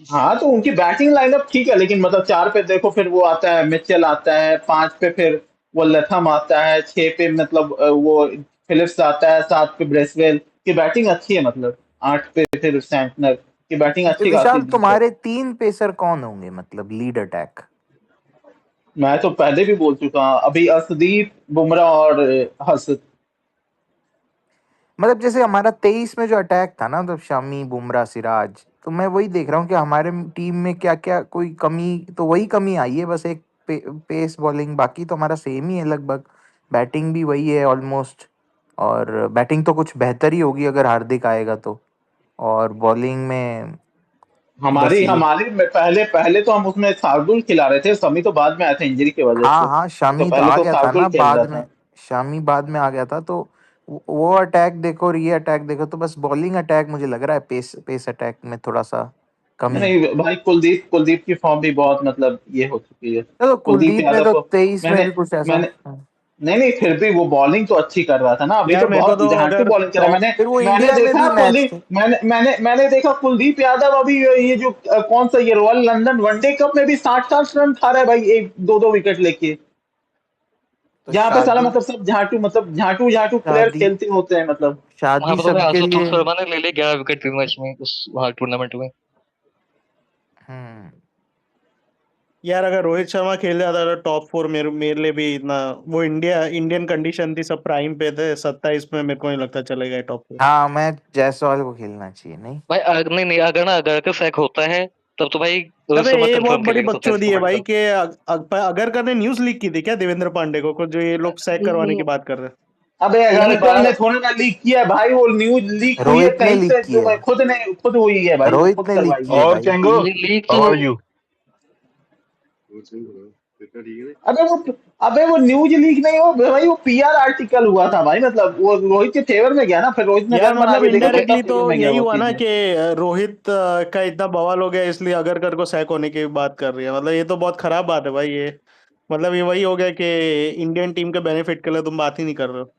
हाँ, तो उनकी बैटिंग लाइनअप ठीक है, लेकिन मतलब 4 पे देखो, फिर वो आता है मिचेल आता है, 5 पे फिर वो लथम आता है, 6 पे मतलब वो फिलिप्स आता है, 7 पे ब्रेसवेल की बैटिंग अच्छी है, मतलब 8 पे फिर सैंटनर की बैटिंग अच्छी खासी विशाल, डीप है। तुम्हारे 3 पेसर कौन होंगे, मतलब लीड अटैक? मैं तो पहले भी बोल चुका हूँ, अभी अर्शदीप, बुमराह और हर्षित। मतलब जैसे हमारा 23 में जो अटैक था ना, मतलब शमी, बुमराह, सिराज, तो मैं वही देख रहा हूँ कि हमारे टीम में क्या क्या कोई कमी, तो वही कमी आई है बस, एक पेस बॉलिंग, बाकी तो हमारा सेम ही है लगभग। बैटिंग भी वही है ऑलमोस्ट, और बैटिंग तो कुछ बेहतर ही होगी अगर हार्दिक आएगा तो, और बॉलिंग में बस हमारी ये। हमारी में पहले पहले तो हम उसमें शार्दुल खिला रहे थे, समी तो बाद में आया था इंजरी की वजह से, हाँ हाँ, नहीं तो शामी तो पहले आ तो गया था शार्दुल ना खेल रहा बाद में। था। शामी बाद में आ गया था, तो वो अटैक देखो और ये अटैक देखो, तो बस बॉलिंग अटैक मुझे लग रहा है, पेस पेस अटैक में थोड़ा सा कमी। नहीं भाई, कुलदीप कुलदीप की फॉर्म भी बहुत मतलब ये हो चुकी है। चलो, कुलदीप कुलदीप ने यादव तो को 23 में मैंने भी कुछ ऐसा। मैंने नहीं नहीं, फिर भी वो बॉलिंग तो अच्छी कर रहा था ना, अभी यार तो मेरे को बहुत तो झांटू अगर बॉलिंग करा। टॉप, मैंने फिर वो मैंने इंडिया में देखा भी मैच कुलदीप, थे। मैंने देखा कुलदीप यादव अभी ये जो कौन सा ये रॉयल लंदन वनडे कप में भी 60 रन खा रहा है भाई, एक दो दो विकेट लेके, तो जहाँ पे साला शादी, मतलब सब झांटू, मतलब झांटू झांटू प्लेयर शादी, खेलते होते हैं मतलब। वहां शादी पर तो भाई सबके आशुतोष लिए। शर्मा ने ले ली 11 विकेट 3 मैच में उस वहां टूर्नामेंट में। हम्म। यार अगर रोहित शर्मा खेल जाता तो टॉप 4 मेरे मेरे लिए भी इतना, वो इंडियन कंडीशन थी, सब प्राइम पे थे, 27 में मेरे को नहीं लगता चलेगा टॉप 4। हाँ, मैं जायसवाल को खेलना चाहिए नहीं। भाई नहीं नहीं, अगर ना अगर का सैक होता है तब तो भाई रोहित अबे शर्मा ये बहुत कंफर्म बड़ी खेलेगा 27 बकचोदी का है वर्ल्ड भाई कप। कि अगर करने न्यूज लीक की थी क्या देवेंद्र पांडे को जो ये लोग सैक करवाने की बात कर रहे हैं। अबे नहीं अगर ने थोड़ी ना लीक किया है भाई, वो न्यूज लीक हुई है रोहित ने कहीं लीक से, की जो है। खुद हुई है भाई, वो खुद रोहित ने लीक करवाई की है है। और भाई। चंगो, लीक हाउ तो आर यू? अबे वो अबे वो न्यूज लीक नहीं हो भाई, वो पीआर आर्टिकल हुआ था भाई, मतलब वो रोहित के फेवर में गया ना, फिर रोहित ने यार घर बना मतलब के देखा तो इनडायरेक्टली तब तो फेवर में गया यही वो हुआ ना चीजें। कि रोहित का इतना बवाल हो गया, इसलिए अगर को सैक होने की बात कर रही है, मतलब ये तो बहुत खराब बात है भाई ये। मतलब ये वही हो गया कि इंडियन टीम के बेनिफिट के लिए तुम बात ही नहीं कर रहे हो।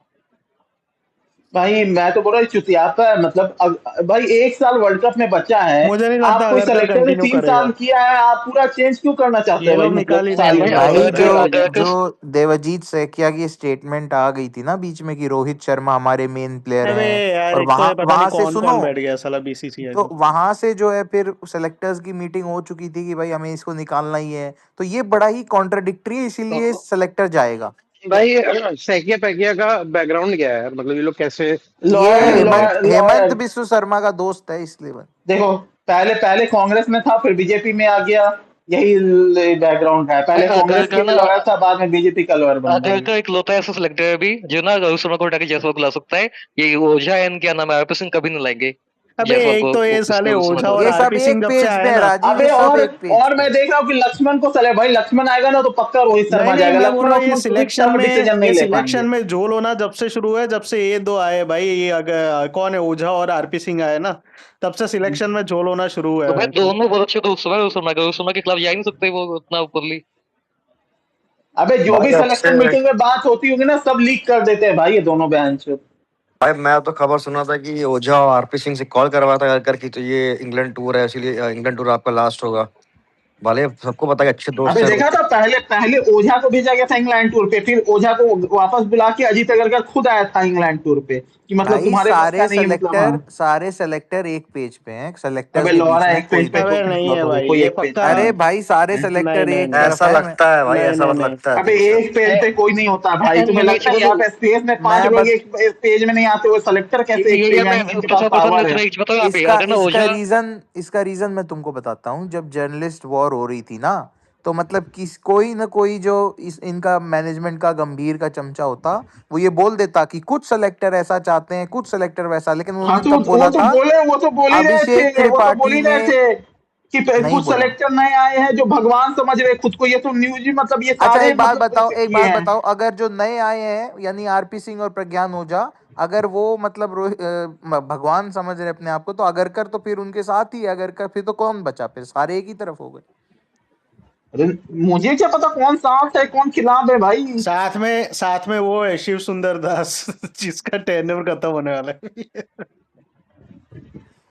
भाई मैं तो बोल रहा हूँ चुतियापा है, मतलब भाई 1 साल वर्ल्ड कप में बचा है, मुझे नहीं आप लगता कोई अगर सेलेक्टर ने कंटिन्यू 3 साल करेगा, किया है, आप पूरा चेंज क्यों करना चाहते ये हैं भाई, लोग मतलब निकाल ही साल देंगे में यार भाई, अगर जो अगर निकाल अगर दिया। जो देवजीत सेठिया की स्टेटमेंट आ गई थी ना बीच में कि रोहित शर्मा हमारे मेन प्लेयर अबे हैं, यार और एक तो वहां ये पता नहीं वहां से कौन सुनो, कौन बैठ गया साला बीसीसीआई तो में। वहां से जो है फिर सेलेक्टर्स की मीटिंग हो चुकी थी कि भाई हमें इसको निकालना ही है, तो ये बड़ा ही कॉन्ट्रडिक्टरी है, इसीलिए तो सेलेक्टर जाएगा। भाई सैकिया पैकिया का बैकग्राउंड क्या है यार, मतलब ये लोग कैसे? ये lawyer Hemant lawyer Hemant lawyer Biswa Sharma का दोस्त है इसलिए देखो, पहले पहले कांग्रेस में था, फिर बीजेपी में आ गया, यही बैकग्राउंड है, भाई पहले अगर कांग्रेस का के ना, लॉयर था, बाद में बीजेपी का लॉयर बन गया अगर ये। का एक लोता ऐसा सिलेक्टर है अभी जो ना रोहित शर्मा को हटा के जायसवाल को ला सकता है। ये ओझा एंड क्या नाम है, आरपी सिंह कभी नहीं लाएंगे अबे जायसवाल एक को तो ये इसके साले उस समय ओझा और ये दोबारा। सब आरपी सिंह एक जब से पेज आए पे हैं है ना। राजीव, अबे ये सब एक पेज और पे मैं है। देख रहा हूँ कि लक्ष्मण को सले भाई, लक्ष्मण आएगा ना तो पक्का रोहित नहीं शर्मा नहीं, जाएगा, मैं बोल लक्ष्मण रहा हूँ ये लक्ष्मण कोई सिलेक्शन डिसीजन में, नहीं ये ले सिलेक्शन पाएंगे। में झोल होना जब से शुरू है, जब से ये दो आए भाई, ये अगर कौन है ओझा और आरपी सिंह आए ना, तब से सिलेक्शन में झोल होना शुरू हुआ तो है भाई इनका। दोनों बहुत अच्छे दोस्त हैं रोहित शर्मा के, रोहित शर्मा के खिलाफ जा ही नहीं सकते वो उतना ऊपरली। अबे जो भी भाई सिलेक्शन आपसे मीटिंग में बात होती होगी ना, सब लीक कर देते हैं भाई ये दोनों बहन चोद। भाई मैं तो खबर सुना था कि ओझा और आरपी सिंह से कॉल करवाया था करके, तो ये इंग्लैंड टूर है, इसीलिए इंग्लैंड टूर आपका लास्ट होगा। भले सबको पता है अच्छे दोस्त अबे है देखा रोहित। था, पहले पहले ओझा को भेजा गया था इंग्लैंड टूर पे, फिर ओझा को वापस बुला के अजीत अग्रकर खुद आया था इंग्लैंड टूर पे कि मतलब भाई तुम्हारे बस का नहीं है, मतलब हाँ। सारे सेलेक्टर एक पेज पे हैं, सेलेक्टर्स अबे के बीच लौरा में एक कोई पेज पे भी। अबे नहीं है भाई, कोई ये एक पेज पक्का। पे अरे नहीं। भाई सारे हैं? सेलेक्टर नहीं एक नहीं तरफ ऐसा है। लगता है भाई, नहीं ऐसा नहीं बस नहीं लगता है अबे तुमसे। एक पेज पे कोई नहीं होता भाई, तुम्हें लगता है यहाँ पे स्पेस में 5 मैं लोग बत, एक पेज में नहीं आते, वो सेलेक्टर कैसे एक ये पेज यहाँ में, पे इनके पास पता पता पावर मैं है। तुम्हें एक चीज बताऊं, यहाँ पे इसका अगर ना इसका ओझा रीजन मैं तुमको बताता हूँ। जब जर्नलिस्ट वॉर हो रही थी ना, तो मतलब किस कोई ना कोई जो इनका मैनेजमेंट का गंभीर का चमचा होता, वो ये बोल देता कि कुछ सेलेक्टर ऐसा चाहते हैं, कुछ सेलेक्टर वैसा। लेकिन हाँ उन्होंने तो तब बोला था वो तो बोल ही रहे अभिषेक थे, वो तो बोल त्रिपाठी ही ने रहे थे कि नहीं कुछ बोला। सेलेक्टर नए आए हैं जो भगवान समझ रहे खुद को, ये तो न्यूज ही मतलब ये अच्छा सारे एक बात मतलब बताओ, ये हैं। अगर जो नए आए हैं यानी आरपी सिंह और प्रज्ञान ओझा, अगर वो मतलब भगवान समझ रहे अपने आप को, तो अगरकर तो फिर उनके साथ ही है। अगरकर फिर तो कौन बचा, फिर सारे एक ही तरफ हो गए। अरे मुझे क्या पता कौन साथ है कौन खिलाफ है भाई। साथ में वो है शिव सुंदर दास जिसका टेन्योर खत्म होने वाला है।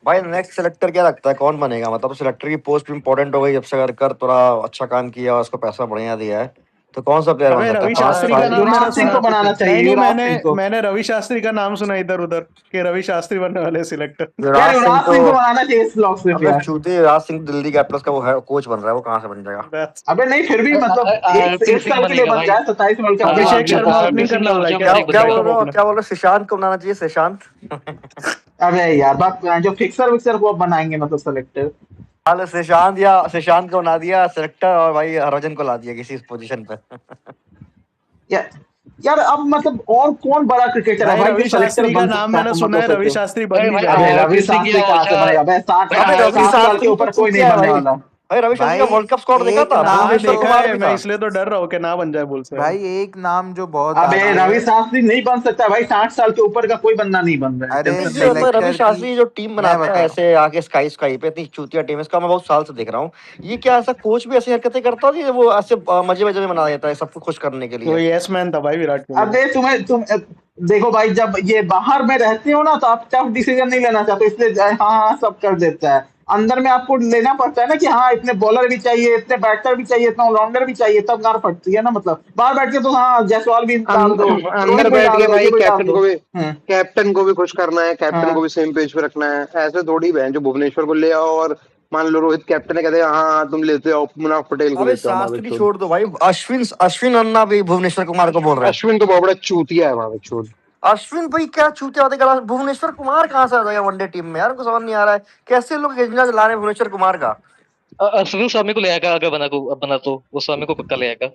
भाई नेक्स्ट सेलेक्टर क्या लगता है कौन बनेगा? मतलब सेलेक्टर की पोस्ट भी इंपॉर्टेंट हो गई जब से अगर थोड़ा अच्छा काम किया, उसको पैसा बढ़िया दिया है, तो कौन सा प्लेयर बन अबे सकता है? रवि 5 शास्त्री का साल नाम मैंने युवराज सिंह सुना। को बनाना चाहिए, नहीं युवराज सिंह को। मैंने रवि शास्त्री का नाम सुना इधर उधर कि रवि शास्त्री बनने वाले सिलेक्टर। यार युवराज सिंह युवराज तो सिंह को बनाना चाहिए इस ब्लॉक से अबे यार। चूती, युवराज सिंह दिल्ली कैपिटल्स का वो है कोच बन रहा है, वो कहाँ से बन जाएगा? That's- अबे नहीं फिर भी मतलब आरपी एक सिंह साल के लिए बनेगा बन भाई। जाए, 27 वर्ल्ड कप के बाद अभिषेक भी शर्मा अच्छा है। ओपनिंग करने वाला है क्या? क्या बनेगा क्या भाई। बोल रहे हो, ओपनर। क्या बोल रहे हो? सुशांत को बनाना चाहिए, सुशांत। अबे यार बात जो फिक्सर विक्सर को अब बनाएंगे मतलब सेलेक्टर। हाल सुशांत को बना दिया सेलेक्टर, और भाई हरभजन को ला दिया किसी इस पोजीशन पे। यार यार अब मतलब और कौन बड़ा क्रिकेटर है भाई भाई जो रवि सेलेक्टर शास्त्री का बन नाम सकता है, मैंने तुम सुना मतलब है, रवि सोचो। शास्त्री बन अरे नहीं भाई जा रहा अबे है। रवि आरपी सिंह शास्त्री या कहाँ से ओझा बनेगा, अबे अबे रवि 60 साल के शास्त्री तो ऊपर कोई नहीं चूतिया है बनने भाई। वाला। भाई रवि शास्त्री का भाई वर्ल्ड कप स्क्वाड देखा एक था, हाँ नाम भुवनेश्वर जो देखा कुमार है, भी मैं था। इसलिए तो डर रहा हूँ कि ना बन जाए बोल से। भाई एक नाम जो बहुत अबे आगे रवि है। शास्त्री नहीं बन सकता भाई, 60 साल के ऊपर का कोई बंदा नहीं बन रहा है, अरे टेंशन मुझे नहीं लगता है। है रवि सेलेक्टर की शास्त्री जो टीम मैं बनाता बता है रहा हूँ। ऐसे आके स्काई पे, इतनी चूतिया टीम, इसका मैं बहुत साल से देख रहा हूँ। ये क्या ऐसा कोच भी ऐसी हरकतें करता है कि वो ऐसे मजे मजे में बना देता है सबको खुश करने के तो लिए? यस मैन था भाई विराट कोहली। अबे तुम देखो भाई, जब ये बाहर में रहते हो ना तो आप टफ डिसीजन नहीं लेना चाहते, इसलिए हाँ हाँ सब कर देता है। अंदर में आपको लेना पड़ता है ना कि हाँ इतने बॉलर भी चाहिए, इतने बैटर भी चाहिए, इतना ऑलराउंडर भी चाहिए, तब गार फटती है ना। मतलब बाहर बैठ के तो हाँ जायसवाल भी डाल दो, अंदर रोहित भी बैठ डाल के दो, ये भाई भी डाल दो। कैप्टन को भी खुश करना है, कैप्टन को हाँ भी सेम पेज पे रखना है। ऐसे थोड़ी बहन जो भुवनेश्वर को ले आओ और मान लो रोहित कैप्टन है, कहते हैं हाँ हाँ, तुम लेते हो मुनाफ पटेल को अबे लेते हो हमारे शास्त्री छोड़। छोड़ दो भाई, अश्विन अन्ना भी भुवनेश्वर कुमार को बोल रहे हैं। अश्विन तो बहुत बड़ा चूतिया है हमारे छोड़। अश्विन भाई क्या चूतिया बातें कर रहा है। भुवनेश्वर कुमार कहाँ से आ जाएगा वनडे टीम में यार? उनको समझ नहीं आ रहा है कैसे लोग एजेंडा ला रहे हैं भुवनेश्वर कुमार का। अश्विन स्वामी को ले आएगा, अगर बना तो वो स्वामी को पक्का ले आएगा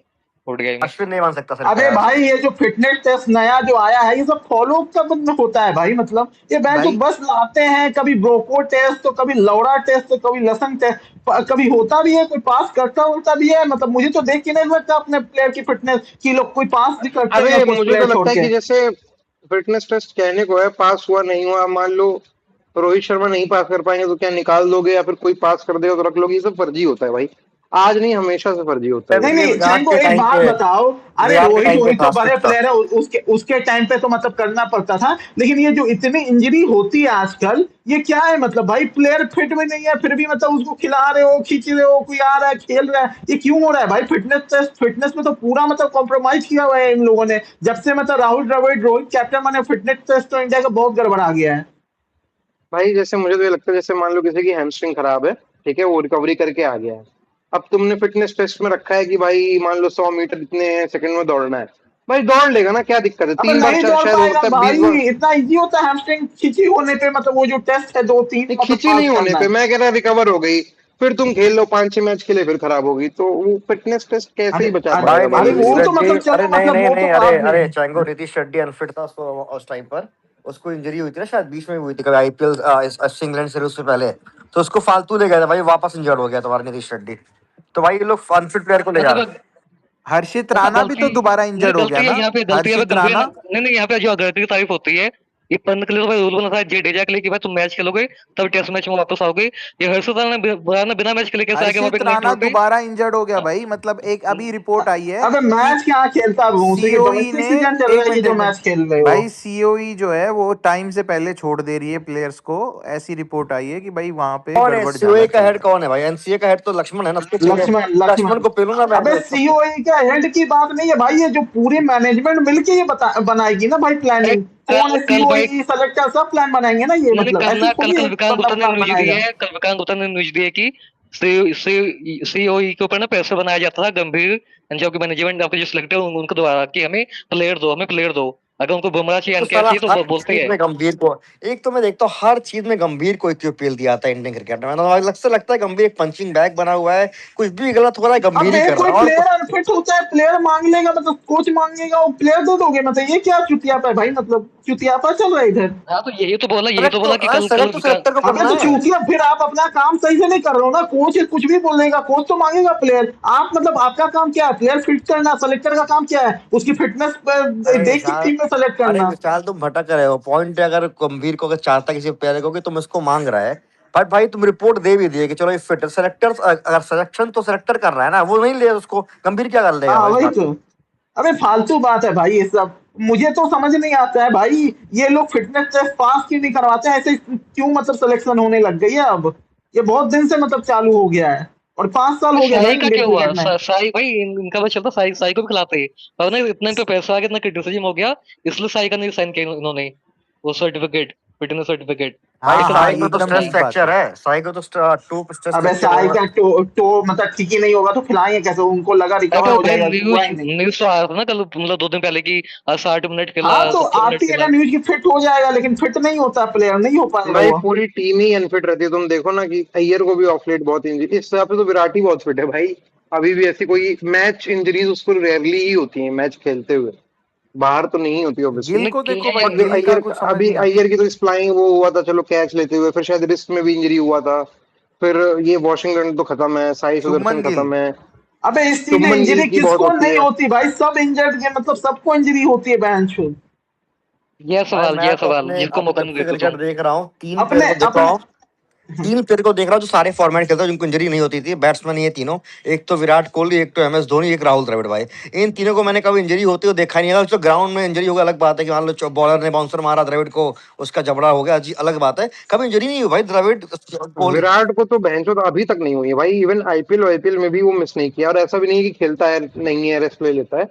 ओडीआई में। अश्विन नहीं बन सकता सर अबे यार। भाई ये जो फिटनेस टेस्ट नया जो आया है ये सब फॉलो कब होता है भाई? मतलब ये बैंक भाई बस लाते हैं, कभी ब्रोको टेस्ट तो कभी लौड़ा टेस्ट तो कभी लसन टेस्ट, कभी होता भी है, कोई पास करता होता भी है। मतलब मुझे तो देख के नहीं लगता अपने प्लेयर की फिटनेस कि लोग कोई पास भी करते अरे हैं कुछ मुझे तो प्लेयर छोड़ लगता है के। कि जैसे फिटनेस टेस्ट कहने को है, पास हुआ नहीं हुआ, मान लो रोहित शर्मा नहीं पास कर पाएंगे तो क्या निकाल दोगे, या फिर कोई पास कर देगा तो रख लोगे? ये सब फर्जी होता है भाई, आज नहीं हमेशा से फर्जी होता है नहीं ये। नहीं विराट चैंको के एक टाइम बात पे, बताओ, अरे विराट के रोहित टाइम पे रोहित तो खास बड़े था। प्लेयर है, उसके टाइम पे तो मतलब करना पड़ता था। लेकिन ये जो इतनी इंजरी होती है आजकल, ये क्या है? मतलब भाई प्लेयर फिट में नहीं है फिर भी मतलब उसको खिला रहे हो, खींच रहे हो, कोई आ रहा है खेल रहा है, ये क्यों हो रहा है भाई? फिटनेस में तो पूरा मतलब कॉम्प्रोमाइज किया हुआ है इन लोगों ने। जब से मतलब राहुल द्रविड़ रोहित कैप्टन बने, फिटनेस टेस्ट तो इंडिया का बहुत गड़बड़ आ गया है। भाई जैसे मुझे तो ये लगता है, जैसे मान लो किसी की हैमस्ट्रिंग खराब है, ठीक है, वो रिकवरी करके आ गया है, अब तुमने फिटनेस टेस्ट में रखा है कि भाई मान लो 100 मीटर इतने सेकंड में दौड़ना है, भाई दौड़ लेगा ना, क्या दिक्कत है? अबे 3 बार नहीं दौड़ शायद हो पाएगा सकता है, 20 भाई, बार। इतना इजी होता है हैमस्ट्रिंग खिंची होने पे, मतलब वो जो टेस्ट है 2-3 नहीं, मतलब खिंची पास नहीं होने करना पे है। मैं कह रहा रिकवर हो गई, फिर तुम खेल लो 5-6 मैच खेले, फिर खराब होगी, तो वो फिटनेस टेस्ट कैसे अरे ही बचा अरे भाई पाएगा भाई अरे मेरी नीतीश वो बात। तो रेड्डी, मतलब अरे चलो नहीं मतलब नहीं वो तो नहीं, अरे बाद में। अरे चांगो, नीतीश रेड्डी अनफिट था उस टाइम पर। उसको इंजरी हुई थी ना शायद, बीच में हुई थी कभी आईपीएल इंग्लैंड सीरीज से पहले, तो उसको फालतू ले गया था भाई, वापस इंजर्ड हो गया तुम्हारा नीतीश रेड्डी। तो भाई ये लोग अनफिट प्लेयर को ले जा रहे हैं। मतलब हर्षित राणा भी तो गलती, दोबारा नहीं इंजर्ड हो गया गलती है ना। यहाँ पे, गलती है हर्षित गलती है राणा नहीं नहीं, यहाँ पे जो गलती की तारीफ होती है ये पंत के लिए तो भाई रूल बना था जडेजा के लिए कि भाई तुम मैच खेलोगे तब टेस्ट मैच में वापस आओगे। ये हर्षित राणा बिना मैच खेले कैसे आ गया वहां पे हर्षित एक राणा 90 पे? दोबारा इंजर्ड हो गया भाई, मतलब एक अभी रिपोर्ट आई है अबे कि मैच क्या खेलता है भूसरी के सीओई डोमेस्टिक ने, सीजन चल रहा एक है, ये मिनट जो एक मैच मिनट खेल रहे हो। भाई, सीओई जो है वो टाइम से पहले छोड़ दे रही है प्लेयर्स को, ऐसी रिपोर्ट आई है कि भाई वहां पे कौन है गड़बड़ सीओए ज्यादा का चल हेड? रहा है। कौन है भाई? एनसीए का हेड तो लक्ष्मण है ना, उसको चाहिए। लक्ष्मण लक्ष्मण लक्ष्मण को पेलू ना मैच अबे में। सीओई का हेड की बात नहीं है भाई, ये जो पूरी मैनेजमेंट मिलके ये बनाएगी ना भाई अरे प्लानिंग। कौन कल है कल भाई, सीओई सेलेक्टर सब प्लान बनाएंगे ना ये, नहीं नहीं, मतलब कल ऐसे ना थोड़ी कल एक विकास बंदा गुप्ता ने प्लान न्यूज दी बनाएगा। है, कल विकास गुप्ता ने न्यूज दी है कि सीओई के ऊपर ना पैसे बनाया जाता था गंभीर, जो कि मैनेजमेंट आपके जो सिलेक्टर उनके द्वारा कि हमें प्लेयर दो, हमें प्लेयर दो, अगर उनको बुमराह चाहिए तो एनकेआर साला चाहिए तो हर बोलते ही चीज है। में गंभीर को, एक तो मैं देखता हूँ हर चीज में गंभीर को इक्विपमेंट दिया था इंडियन क्रिकेट में, तो लगता है गंभीर एक पंचिंग बैग बना हुआ है, कुछ भी गलत हो रहा है गंभीर अब ही एक कर कोई रहा है और प्लेयर कुछ नहीं। अनफिट होता है, प्लेयर मांग लेगा, मतलब कोच मांगेगा वो प्लेयर दे दोगे, मतलब ये क्या चुतियापा है भाई, मतलब चुतियापा चल रहा है इधर। हाँ तो यही तो सेलेक्ट तो बोला कि कल कल सेलेक्ट तो विकास, सेलेक्टर को अबे करना तो है। चूतिया फिर आप अपना काम सही से नहीं कर रहे हो ना, कोच कुछ भी बोलेगा, कोच तो मांगेगा प्लेयर, आप मतलब आपका काम क्या है, प्लेयर फिट करना, सेलेक्टर का काम क्या है, उसकी फिटनेस अरे देख के विशाल, टीम में सेलेक्ट अरे करना। विशाल तुम भटक रहे हो पॉइंट है। अगर गंभीर को अगर चाहता किसी प्लेयर को कि तुम इसको मांग रहा है, पर भाई तुम रिपोर्ट दे भी दिए कि चलो ये फिट सेलेक्टर, अगर सिलेक्शन तो सेलेक्टर कर रहा है ना, वो नहीं ले उसको, गंभीर क्या कर लेगा हाँ भाई इस वही बात तो। में? अबे फालतू बात है भाई ये सब, मुझे तो समझ नहीं आता है भाई, ये लोग फिटनेस टेस्ट पास क्यों नहीं करवाते, ऐसे क्यों मतलब सिलेक्शन होने लग गई है अब, ये बहुत दिन से मतलब चालू हो गया है, और 5 साल हो गए भाई साई का इंडियन क्या हुआ? क्रिकेट में। साई भाई इनका बस चलता, साई को भी खिलाते हैं, पर ना इतना इन पे पैसा आ गया, इतना क्रिटिसिज्म हो गया, इसलिए साई का नहीं साइन किया इन्होंने, वो सर्टिफिकेट, फिटनेस सर्टिफिकेट। भाई हाँ इतना हाँ, साई ये को तो एकदम स्ट्रेस ठीक बात फ्रैक्चर है। है, साई को तो टू स्ट्रेस अबे फ्रैक्चर साई होगा। का मतलब ठीक ही नहीं होगा तो खिलाएंगे कैसे, उनको लगा अरे रिकवर तो हो भाई जाएगा, हुआ न्यूज ही नहीं। न्यूज तो आया था ना कल, मतलब 2 दिन पहले की 60 मिनट खेला, हाँ तो 70 मिनट आती है ना खेला। न्यूज की फिट हो जाएगा, लेकिन फिट नहीं होता प्लेयर, नहीं हो पाएगा भाई वो। पूरी टीम ही अनफिट रहती है, तुम देखो ना कि अय्यर को भी ऑफ लेट बहुत इंजरी, इस हिसाब से तो विराट ही बहुत फिट है भाई। अभी भी ऐसी कोई मैच इंजरीज उसको रेयरली ही होती है मैच खेलते हुए, बाहर तो नहीं होती ऑब्वियसली। गिल को लेकिन देखो भाई, और गिल का अय्यर कुछ समझ अभी नहीं आता। अय्यर की तो स्प्लाइंग वो हुआ था, चलो कैच लेते हुए, फिर शायद रिस्ट में भी इंजरी हुआ था, फिर ये वॉशिंगटन तो खत्म है, साई सुदर्शन शुभमन गिल, खत्म है। अबे इस टीम में शुभमन गिल इंजरी की बहुत किसको होती नहीं है। होती भाई, सब इंजर्ड है, मतलब सबको इंजरी होती है बैंच। भाई मैं यह तो सवाल अपने जिसको अब मौका जब नहीं से देते क्रिकेट तुम। देख रहा हूँ, तीन प्लेयर अपने को देख रहा अपने हूँ, तीन प्लेयर को देख रहा हूँ जो सारे फॉर्मेट खेलते हैं जिनको इंजरी नहीं होती थी, बैट्समैन ये तीनों। एक तो विराट कोहली, एक तो MS धोनी, एक राहुल द्रविड़ भाई। इन तीनों को मैंने कभी इंजरी होती हुई देखा नहीं है। तो ग्राउंड में इंजरी होगा अलग बात है कि मान लो बॉलर ने बाउंसर मारा द्रविड़ को, उसका जबड़ा हो गया, अलग बात है। कभी इंजरी नहीं हुई भाई द्रविड़ कोहली। विराट को तो बहनचोद अभी तक नहीं हुई है भाई, इवन आईपीएल में भी वो मिस नहीं किया, और ऐसा भी नहीं है कि खेलता है नहीं है, रेस्ट ले लेता है,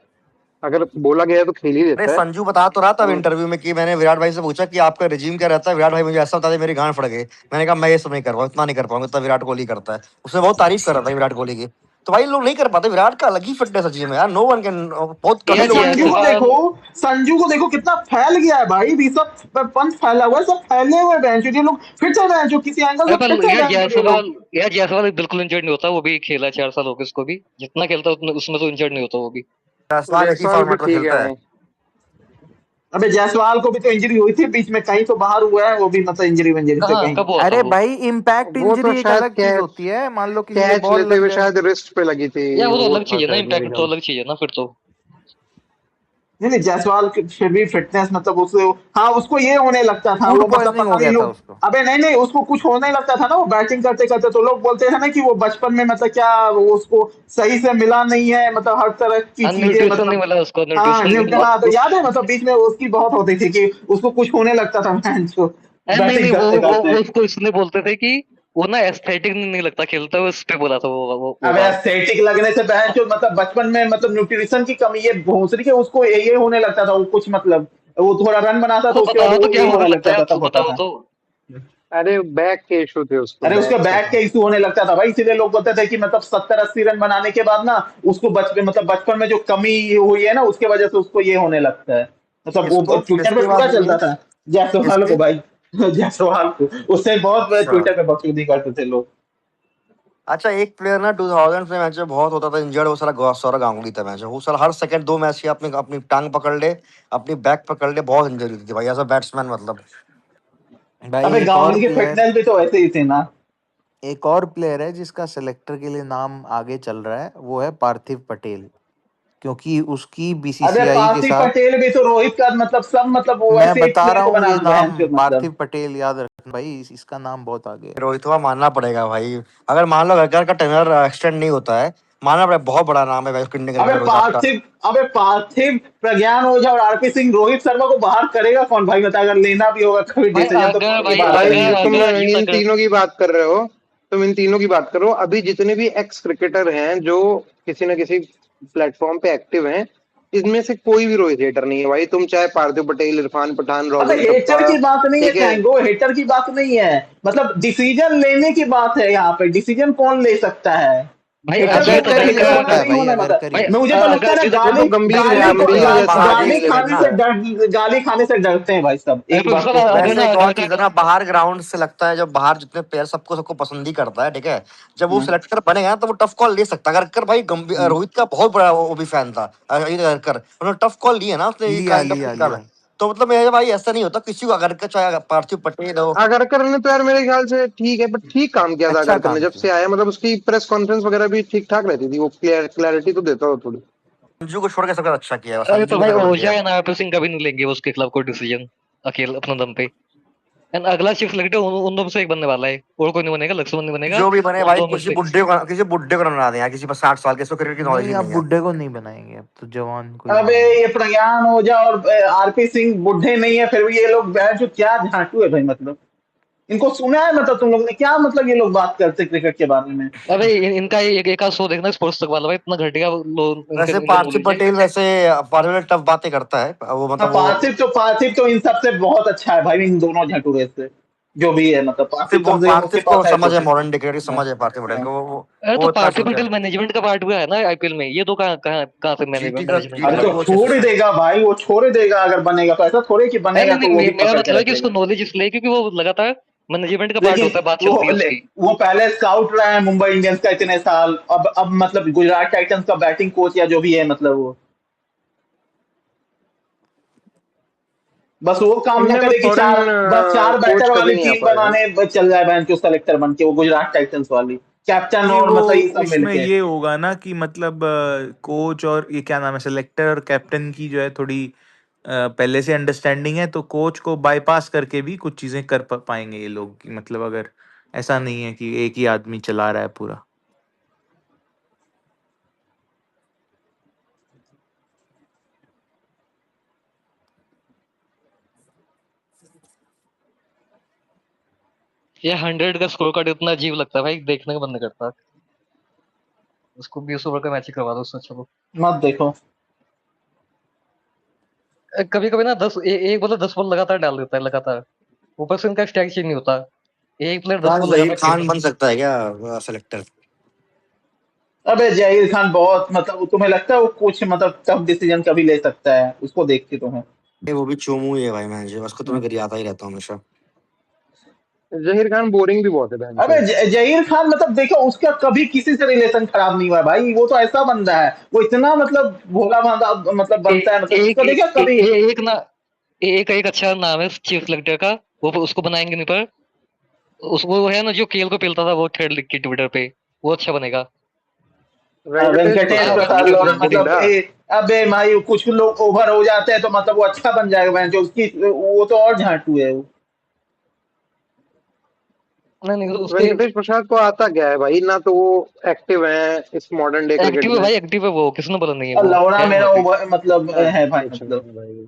अगर बोला गया है तो खेल ही अरे लेता है। संजू बता तो रहा था और इंटरव्यू में कि मैंने विराट भाई से पूछा कि आपका रिजीम क्या रहता है, विराट भाई मुझे ऐसा बता दे मेरी गांड फट गई। मैंने कहा मैं ये सब नहीं कर पाऊंगा, इतना नहीं कर पाऊंगा इतना विराट कोहली करता है। उसने बहुत तारीफ कर रहा था विराट कोहली की। तो भाई लोग नहीं कर पाते, विराट का अलग ही फिटनेस है जिम है यार, नो वन कैन, बहुत कम अबे ही यह लोग हैं जो। जायसवाल, संजू को देखो कितना फैल गया है भाई, ऋषभ पंत फैला हुआ है, सब फैले हुए बेंच, ये लोग फिट है बेंच, किसी एंगल अरे से पर फिट है बेंच ये लोग। यह जायसवाल बिल्कुल इंजर्ड नहीं होता, वो भी खेला 4 साल हो गए उसको भी, जितना खेलता है उसमें तो इंजर्ड नहीं होता वो भी। जायसवाल एक ही जायसवाल भी फॉर्मेट में ठीक है खेलता है। भाई। अबे जायसवाल को भी तो इंजरी हुई थी बीच में, कहीं तो बाहर हुआ है वो भी, मतलब इंजरी विंजरी से कहाँ कहीं। कब हुआ था अरे वो? भाई इम्पैक्ट वो तो इंजरी एक शायद अलग चीज कैच होती है, मान लो किसी के कैच बॉल लेते लग हुए जाए। शायद रिस्ट पे लगी थी, या वो तो वो अलग था चीज है ना, शायद मेरे इम्पैक्ट तो ख्याल अलग चीज है ना फिर तो। नहीं नहीं जायसवाल फिर भी फिटनेस मतलब उसे, हाँ उसको ये होने लगता था फूड वो, मतलब पॉइजनिंग पता हो नहीं गया था लोग। उसको। अबे नहीं नहीं, उसको कुछ होने लगता था ना वो बैटिंग करते करते, तो लोग बोलते थे ना कि वो बचपन में मतलब क्या वो उसको सही से मिला नहीं है, मतलब हर तरह की हाँ चीजें न्यूट्रिशन नहीं मतलब। मिला उसको, हाँ न्यूट्रिशन नहीं मिला। हाँ तो याद है मतलब बीच में उसकी बहुत होती थी कि उसको कुछ होने लगता था मैच को, अरे नहीं नहीं, बैटिंग करते करते। वो उसको इसलिए बोलते थे कि वो ना एस्थेटिक नहीं लगता खेलता हुआ, इस पे बोला था वो अबे बात। एस्थेटिक लगने से बहन जो मतलब बचपन में मतलब न्यूट्रिशन की कमी, ये भोसड़ी के उसको ये होने लगता था वो कुछ मतलब, वो थोड़ा रन बनाता था तो उसके बाद बताओ तो वो क्या ये होने होने लगता लगता है, था, तो तब होता बताओ था। तो। अरे बैक के इशू थे उसको, अरे उसके बैक से बैट था। का इशू होने लगता था भाई, इसीलिए लोग बोलते थे कि मतलब 70-80 रन बनाने के बाद ना उसको बचपन में जो कमी हुई है ना उसके वजह से उसको ये होने लगता है, मतलब वो किसको ट्विटर पे किसकी पूरा बात हो रही चलता है? था। जायसवाल को किसकी? भाई जायसवाल को उससे बहुत अच्छा, ट्विटर पे बकचोदी करते थे लोग। अच्छा एक प्लेयर ना 2000 में मैच में बहुत होता था इंजर्ड, वो सारा सौरव गांगुली था मैच में। वो सारा हर सेकंड 2 मैच की अपनी अपनी टांग पकड़ ले, अपनी बैक पकड़ ले, बहुत इंजरी होती थी भाई एज अ बैट्समैन मतलब। भाई अबे गांवली की फिटनेस भी तो ऐसे ही थी ना। एक और प्लेयर है जिसका सिलेक्टर के लिए नाम आगे चल रहा है, वो है पार्थिव पटेल। क्योंकि उसकी अबे बीसीसीआई के पार्थिव साथ पटेल भी तो रोहित का मतलब सब मतलब वो मैं ऐसे एक बता प्लेयर रहा को हूँ बना ये दिया है नाम मतलब पार्थिव पटेल याद रखना भाई, इसका नाम बहुत आगे है। रोहित को मानना पड़ेगा भाई। अगर मान लो अगर का टेनर एक्सटेंड नहीं होता है, मानना पड़ेगा, बहुत बड़ा नाम है भाई इंडियन अबे क्रिकेट रोहित आपका। पार्थिव प्रज्ञान ओझा और आरपी सिंह, रोहित शर्मा को बाहर करेगा कौन भाई बता, अगर लेना भी होगा कभी भाई डिसीजन तो अगर कौन ही भाई बाहर भाई करेगा। अगर तुम अगर इस इन अगर तीनों की बात कर रहे हो, तुम इन तीनों की बात करो। अभी जितने भी एक्स क्रिकेटर हैं जो किसी न किसी प्लेटफॉर्म पे एक्टिव हैं, इसमें से कोई भी रोहित हेटर नहीं है भाई। तुम चाहे पार्थिव पटेल, इरफान पठान, अबे रॉबिन हेटर उथप्पा, की बात नहीं है ठीक है। टैंगो, हेटर की बात नहीं है, मतलब डिसीजन लेने की बात है यहाँ पे। डिसीजन कौन ले सकता है? भाई हेटर अगर को अगर कर ही हेटर ले का अगर होना सकता है नहीं भाई, होना अगर मतलब, कर ही भाई ले मैं मुझे सकता तो है। लगता है ना अगर वो तो गंभीर बाहर बाहर जैसा नहीं लेकिन ना, गाली खाने से डरते हैं भाई सब, अरे एक बात तो अगर वैसे ना एक और अगर चीज है ना, बाहर ग्राउंड से लगता है, जब बाहर जितने प्लेयर सबको सबको पसंद ही करता है, ठीक है। जब वो सिलेक्टर बनेगा ना, तो वो टफ कॉल ले सकता है। अगर भाई रोहित का बहुत बड़ा वो भी फैन था, अगर उन्होंने टफ कॉल लिया ना उसने, लिया काइंड ऑफ लिया निकाला। लिया। तो मतलब मेरे भाई ऐसा नहीं होता किसी को, अगर चाहे पार्थिव पटेल हो। अगरकर ने तो यार मेरे ख्याल से ठीक है, बट ठीक काम किया था अच्छा अगरकर ने काम जब किया। से आया। मतलब उसकी प्रेस कॉन्फ्रेंस वगैरह भी ठीक ठाक रहती थी, वो क्लैरिटी तो देता था थोड़ी। संजू को छोड़ के सबसे अच्छा किया है, अरे संजू तो को भाई सबसे ओझा बढ़िया। या नायब सिंह कभी नहीं लेंगे उसके खिलाफ कोई डिसीजन अकेले अपने दम पे। एंड अगला चीफ सेलेक्टर उन दोनों में से एक बनने वाला है, और कोई नहीं बनेगा, लक्ष्मण नहीं बनेगा, जो भी बने उन भाई, दो में से। किसी बुड्ढे को बना दें यार, किसी पर 60 साल के, इसको क्रिकेट की नॉलेज नहीं, ही अब नहीं है। बुड्ढे को नहीं बनाएंगे, अब तो जवान को ही अबे बनाएंगे। ये प्रज्ञान ओझा और आरपी सिंह बुढ़े नहीं है, फिर भी ये लोग जो क्या झांटू है भाई, मतलब इनको सुना है मतलब तुम लोग ने क्या, मतलब ये लोग बात करते क्रिकेट के बारे में। अबे इनका एक आध शो देखना स्पोर्ट्स तक वाला भाई, इतना घटिया इनका वैसे इनका पार्थिव नॉलेज है। पटेल वैसे पार्थिव टफ बातें करता है वो, हाँ, मतलब वो पार्थिव तो इन सबसे बहुत अच्छा है भाई, इन दोनों झटूरे से जो भी है, मतलब पार्थिव कम से कम उसके पार्थिव को पास है समझ है, कुछ। मॉडर्न क्रिकेट की हाँ, समझ है पार्थिव पटेल हाँ। को। अरे तो वो इतना पार्थिव सोच है। पटेल मैनेजमेंट का पार्ट हुआ है ना आईपीएल में, ये तो कहाँ कहाँ कहाँ से मैनेजमेंट अरे जीटी का। का तो कोच है छोड़ ही उसमें। देगा भाई, वो छोड़ ही देगा अगर बनेगा तो, ऐसा थोड़े कि नहीं बनेगा नहीं तो नहीं वो भी मेरा पकड़ के मतलब है कि रख उसको लेगा। नॉलेज इसलिए क्योंकि वो लगातार मैनेजमेंट का पार्ट लेकिन होता है, बात चलती है उसकी। वो पहले स्काउट रहा है मुंबई इंडियंस का इतने साल, अब मतलब गुजरात टाइटंस का बैटिंग कोच या जो भी है, मतलब वो बस वो काम न इंडिया में करे कि फॉरेन बस चार कोच बैटर कभी वाली नहीं आ टीम पाएगा ना। बनाने चल जाए बैंक जो सेलेक्टर बन के, वो गुजरात टाइटंस वाली कैप्टन नहीं, और वो मतलब ये सब उसमें मिलके। ये होगा ना कि मतलब कोच और ये क्या नाम है, सिलेक्टर और कैप्टन की जो है थोड़ी पहले से अंडरस्टैंडिंग है, तो कोच को बाईपास करके भी कुछ चीजें कर पाएंगे ये लोग कि मतलब अगर ऐसा नहीं है कि एक ही आदमी चला रहा है पूरा। ये 100 का स्कोर कार्ड इतना अजीब लगता है भाई, देखने का मन नहीं करता। उसको 20 ओवर का मैच ही करवा दो उससे, चलो। मत देखो। कभी कभी ना एक बॉलर 10 बॉल लगातार डाल देता है लगातार, ऊपर से उनका स्ट्राइक चेंज नहीं होता। एक प्लेयर 10 यार बॉल जहीर लगातार खान खेलता बन सकता है क्या सेलेक्टर? अबे जहीर खान बहुत मतलब, तुम्हें लगता है वो कुछ मतलब टफ डिसीजन कभी ले सकता है उसको देख के तुम्हें? वो भी चोमू ही है भाई, मैं उसको तो मैं गरियाता ही रहता हूँ हमेशा। जहीर खान बोरिंग भी बहुत है बहन अबे चोद। जहीर खान मतलब देखो उसका कभी किसी से रिलेशन खराब नहीं हुआ है भाई, वो तो ऐसा बंदा है, वो इतना मतलब भोला भाला मतलब ए, बनता है, मतलब एक उसका देखा ए, कभी। ए, एक ना एक अच्छा नाम है चीफ सेलेक्टर का, वो उसको बनाएंगे नहीं पर वो है ना जो केल को पेलता था वो थ्रेड लिख के ट्विटर पे, वो अच्छा बनेगा। वेंकटेश वेंकटेश हाँ प्रसाद प्रसाद वेंकटेश लौड़ा प्रसाद। मतलब बुढ़ीला। अबे भाई कुछ लोग ओवर हो जाते हैं तो मतलब वो अच्छा बन जाएगा बहन जो उसकी, वो तो और झांटू है वो। नहीं नहीं उसके वेंकटेश प्रसाद को आता क्या है भाई, ना तो वो एक्टिव है इस मॉडर्न डे क्रिकेट एक्टिव है में। भाई, एक्टिव है वो, किसने बोला नहीं है, और वो लौड़ा है वो मेरा अभी। ओवर मतलब है भाई कुछ मतलब। नहीं भाई,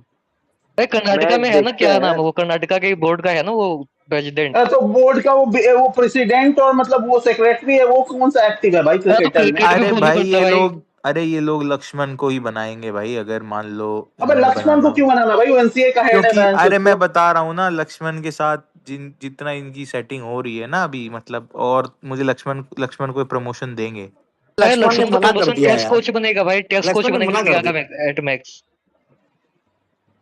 भाई कर्नाटका मैच में है ना, देखते क्या नाम हैं। है वो, कर्नाटका के बोर्ड का है ना वो प्रेसिडेंट। तो बोर्ड का वो प्रेसिडेंट और मतलब वो सेक्रेटरी है, वो कौन सा एक्टिव है भाई हाँ तो क्रिकेटर में? क्रिकेट भी अरे फॉलो भाई करता है भाई। ये लोग लक्ष्मण को ही बनाएंगे भाई, अगर मान लो अबे इन्होंने लक्ष्मण बनाना को हो। क्यों बनाना भाई, वो एनसीए का हेड है क्योंकि बहन अरे मैं उसको। बता रहा हूँ ना, लक्ष्मण के साथ जितना इनकी सेटिंग हो रही है ना अभी, मतलब और मुझे लक्ष्मण को प्रमोशन देंगे। भाई लक्ष्मण ने लक्ष्मण तो मना कर प्रमोशन दिया है टेस्ट यार। कोच बनेगा भाई, टेस्ट कोच लक्ष्मण ने बनेगा मना कर इंडिया दिया। का एट मैक्स।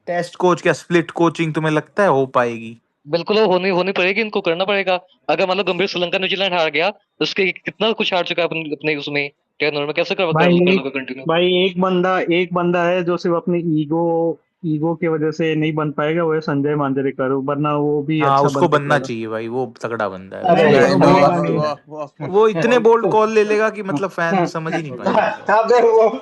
टेस्ट कोच क्या स्प्लिट कोचिंग तुम्हें लगता है हो पाएगी? बिल्कुल वो होनी होनी पड़ेगी, इनको करना पड़ेगा। अगर मान लो गंभीर श्रीलंका न्यूजीलैंड हार गया तो उसके कितना कुछ हार चुका है अपने अपने उसमें टेनर में, कैसे कर भाई कर एक लोगे कंटिन्यू। भाई एक बंदा है जो सिर्फ अपनी ईगो ईगो की वजह से नहीं बन पाएगा, वो है संजय मांजरेकर, वरना वो भी हाँ अच्छा उसको बन बनना सकता था। चाहिए भाई, वो तगड़ा बंदा है अरे नहीं वो नहीं, वो इतने बनेगा नहीं। वो इतने बोल्ड कॉल ले लेगा कि मतलब फैन समझ ही नहीं पाएंगे मतलब। अबे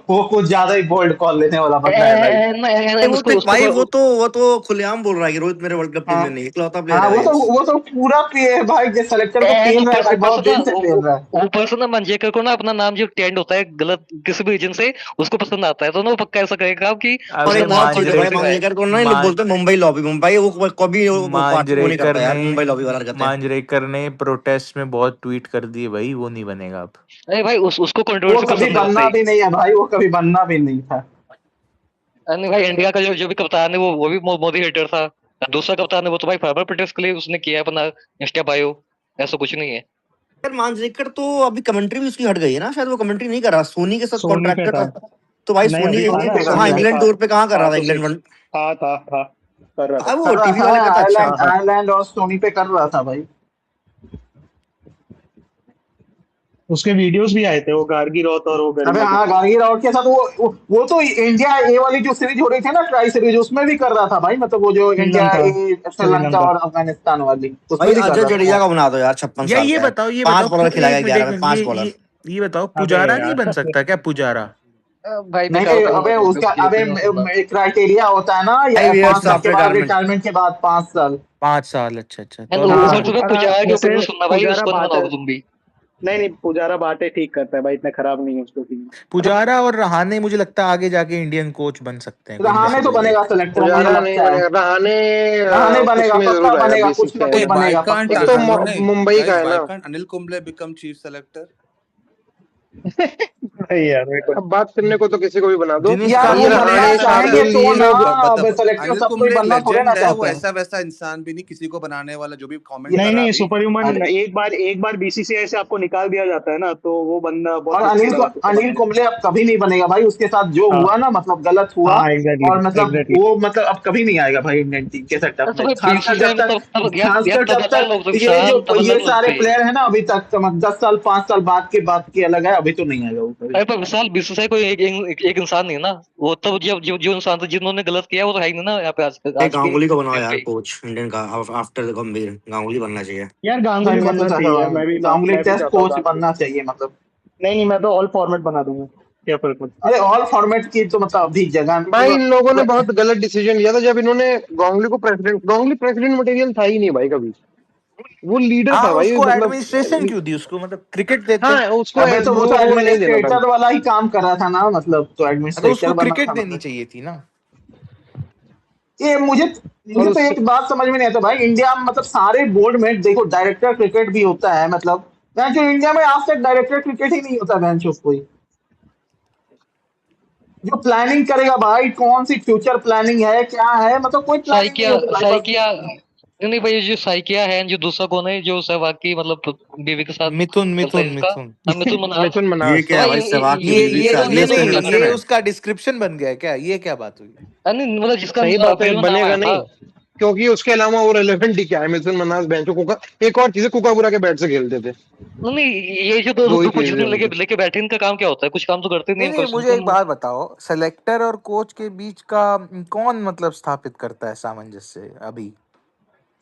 वो कुछ ज्यादा ही बोल्ड कॉल लेने वाला बंदा है भाई। नहीं, वो उसको तो उसको भाई तो वो तो खुलेआम बोल रहा है कि रोहित मेरे वर्ल्ड कप टीम हाँ में नहीं, इकलौता प्लेयर हाँ, है भाई। वो तो पूरा प्लेयर भाई, जो सेलेक्टर को पेल रहा है भाई, बहुत दिन से पेल रहा है। ऊपर से ना मंजेकर को ना अपना नाम जो ट्रेंड होता है गलत किसी भी रीजन से उसको पसंद आता है, तो ना वो पक्का ऐसा करेगा कि और अबे एक और चीज है भाई, मांजरेकर मांजरेकर को ना ये लोग बोलते हैं मुंबई लॉबी, मुंबई वो कभी वो नहीं मांजरेकर करता यार, ने मुंबई लॉबी वाला कहते हैं। मांजरेकर ने प्रोटेस्ट में बहुत ट्वीट कर दिए भाई, वो नहीं बनेगा अब। अरे भाई उसको वो कंट्रोवर्सी कभी पसंद है बनना वैसे भी नहीं है भाई, वो कभी बनना भी नहीं था। ही। भाई इंडिया का जो भी कप्तान है वो भी मोदी हेटर था। दूसरा कप्तान है वो तो भाई फार्मर प्रोटेस्ट के लिए उसने किया है अपना इंस्टा बायो, ऐसा कुछ नहीं है। यार मांजरेकर तो अभी कमेंट्री भी उसकी हट गई है ना, शायद वो कमेंट्री नहीं कर रहा, सोनी के साथ सोनी पे कॉन्ट्रैक्टर था। था। तो भाई नहीं, सोनी अभी सोनी पे कर कहाँ दिया इंग्लैंड टूर पे कहाँ कर रहा था, तो इंग्लैंड वन। था कर रहा था। वो कर रहा टीवी था, वाले का था, अच्छा। आयरलैंड आयरलैंड और सोनी पे कर रहा था भाई। उसके वीडियोस भी आए थे, वो गार्गी रॉथ और वो अबे गरिमा के हाँ, साथ। गार्गी राउत के साथ वो तो इंडिया ए वाली जो सीरीज हो रही थी ना, ट्राई सीरीज, उसमें भी कर रहा था भाई, मतलब वो जो इंडिया श्रीलंका ए श्रीलंका और अफगानिस्तान वाली, भाई उसमें भी कर अजय रहा जडेजा था। का बना दो यार, 56 या साल का है, ये 5 बताओ बॉलर खिलाएगा एक मिनट 11 एक में, मिनट 5 बॉलर। ये बताओ अबे पुजारा नहीं यार बन सकता क्या, पुजारा? भाई नहीं बेकार नहीं, होता अबे है उसका ये तो क्राइटेरिया होता है ना, या 5 5 years साल के आफ्टर बाद, रिटायरमेंट। रिटायरमेंट के बाद 5 साल। 5 साल, अच्छा अच्छा, तो एंड अभी हाँ ऊपर बन। से पुजारा पुजारा के ऊपर वैसे भी सुनना भाई, पुजारा उसको ना बात है। बनाओ तुम भी। नहीं पुजारा बातें ठीक करता है भाई, इतना खराब नहीं है उसको टीम। पुजारा और रहाने मुझे लगता है आगे जाके इंडियन कोच बन सकते हैं, इनमें से रहाने तो कोई बनेगा एक। सेलेक्टर, मुझे पुजारा नहीं लगता है। बनेगा, रहाने रहाने बनेगा, उसमें पक्का जरूर आएगा बनेगा, कुछ ना बीसीसीआई कुछ में। why बनेगा can't पक्का। एक तो मुंबई का guys, है why ना। can't Anil Kumble become chief selector? नहीं यार, मेरे को अब बात करने को तो किसी को भी बना दो। दिनेश यार ये वो कार्तिक बनना रहाने बनना चाहता चाहेंगे है। शार्दुल तो ये ना, लोग अब सेलेक्टर अनिल सब कोई कुंबले एक बनना थोड़े ना लेजेंड है, वो चाहते हैं। ऐसा वैसा इंसान भी नहीं, किसी को बनाने वाला, जो भी कमेंट नहीं कर रहा नहीं, अभी। सुपर ह्यूमन अरे एक बार बीसीसीआई से आपको निकाल दिया जाता है ना, तो वो बंदा और बहुत मुश्किल है वापस से अनिल बनाना। कुंबले अब कभी नहीं बनेगा भाई, उसके साथ जो हाँ हुआ ना, मतलब गलत हुआ। हाँ, एग्जैक्टली और मतलब एग्जैक्टली। वो मतलब अब कभी नहीं आएगा भाई इंडियन टीम के सेटअप तो में, भाई खासकर बीसीसीआई जब में तब खासकर तब जब अलग लोग तक थे ये शान, तब जो ये अलग लोग सारे थे। प्लेयर है ना अभी तक, तो 10 साल 5 साल बाद की अलग है, अभी तो नहीं आएगा वो कभी। अरे पर विशाल बीसीसीआई कोई एक इंसान नहीं है ना, वो तब जो इंसान था जिन्होंने गलत किया वो तो है ही नहीं ना यहाँ पे आज एक आज के गांगुली को बनाओ टाइम यार पे। कोच इंडियन का, आफ्टर गंभीर गांगुली बनना चाहिए। यार भाई गांगुली मैं तो बनना चाहता चाहिए यार, हूँ गांगुली मैं भी टेस्ट चाहता हूँ कोच गांगुली। बनना चाहिए मतलब। नहीं मैं तो ऑल फॉर्मेट बना दूंगा, क्या फर्क पड़ता अरे ऑल फॉर्मेट की तो मतलब अभी जगह भाई इन लोगों ने मतलब। बहुत गलत डिसीजन लिया था जब इन्होंने गांगुली प्रेसिडेंट मटेरियल था ही नहीं भाई कभी। वो लीडर हाँ था भाई, उसको मतलब एडमिनिस्ट्रेशन क्यों दी उसको, मतलब क्रिकेट देते। हाँ उसको अबे तो वो तो वो नहीं देना था। एडमिनिस्ट्रेटर वाला ही काम कर रहा था ना, मतलब तो तो एडमिनिस्ट्रेटर उसको बना क्रिकेट था देनी मतलब। चाहिए थी ना। ये मुझे और मुझे तो उससे एक बात समझ में नहीं आता भाई, इंडिया में मतलब सारे बोर्ड में देखो डायरेक्टर क्रिकेट भी होता है, मतलब मैच इंडिया में आज तक डायरेक्टर क्रिकेट ही नहीं होता मैच कोई, जो प्लानिंग करेगा भाई, कौन सी फ्यूचर प्लानिंग है क्या है, मतलब कोई प्लानिंग नहीं साइकिया होती भाई बस। साइकिया नहीं नहीं भाई, जो साइकिया है, जो दूसरा कौन है जो सहवाग की मतलब बीवी के साथ मिथुन चलता है मिथुन इसका, मिथुन मिथुन मनास। मिथुन ये मनास। तो क्या है भाई भाई, सहवाग की बीवी ये से तो ये ये उसका नहीं, इंट्रोडक्शन ये है। उसका डिस्क्रिप्शन बन गया है क्या, ये क्या बात हुई? नहीं मतलब जिसका सही बात है, फिल्म में नाम बनेगा आया था। नहीं क्योंकि उसके अलावा वो रेलेवेंट ही क्या है। मिथुन मनास बेंचो कुका, एक और चीज है, कुकाबुरा के बैट से खेलते थे। नहीं नहीं, ये जो दो दो ही दो चीजें पोजीशन लेके उनकी। लेके बैठे, इनका काम क्या होता है, कुछ काम तो करते नहीं नहीं है नहीं, पर्सन मुझे एक तुम। बात बताओ, सेलेक्टर और कोच के बीच का कौन मतलब स्थापित करता है सामंजस्य अभी?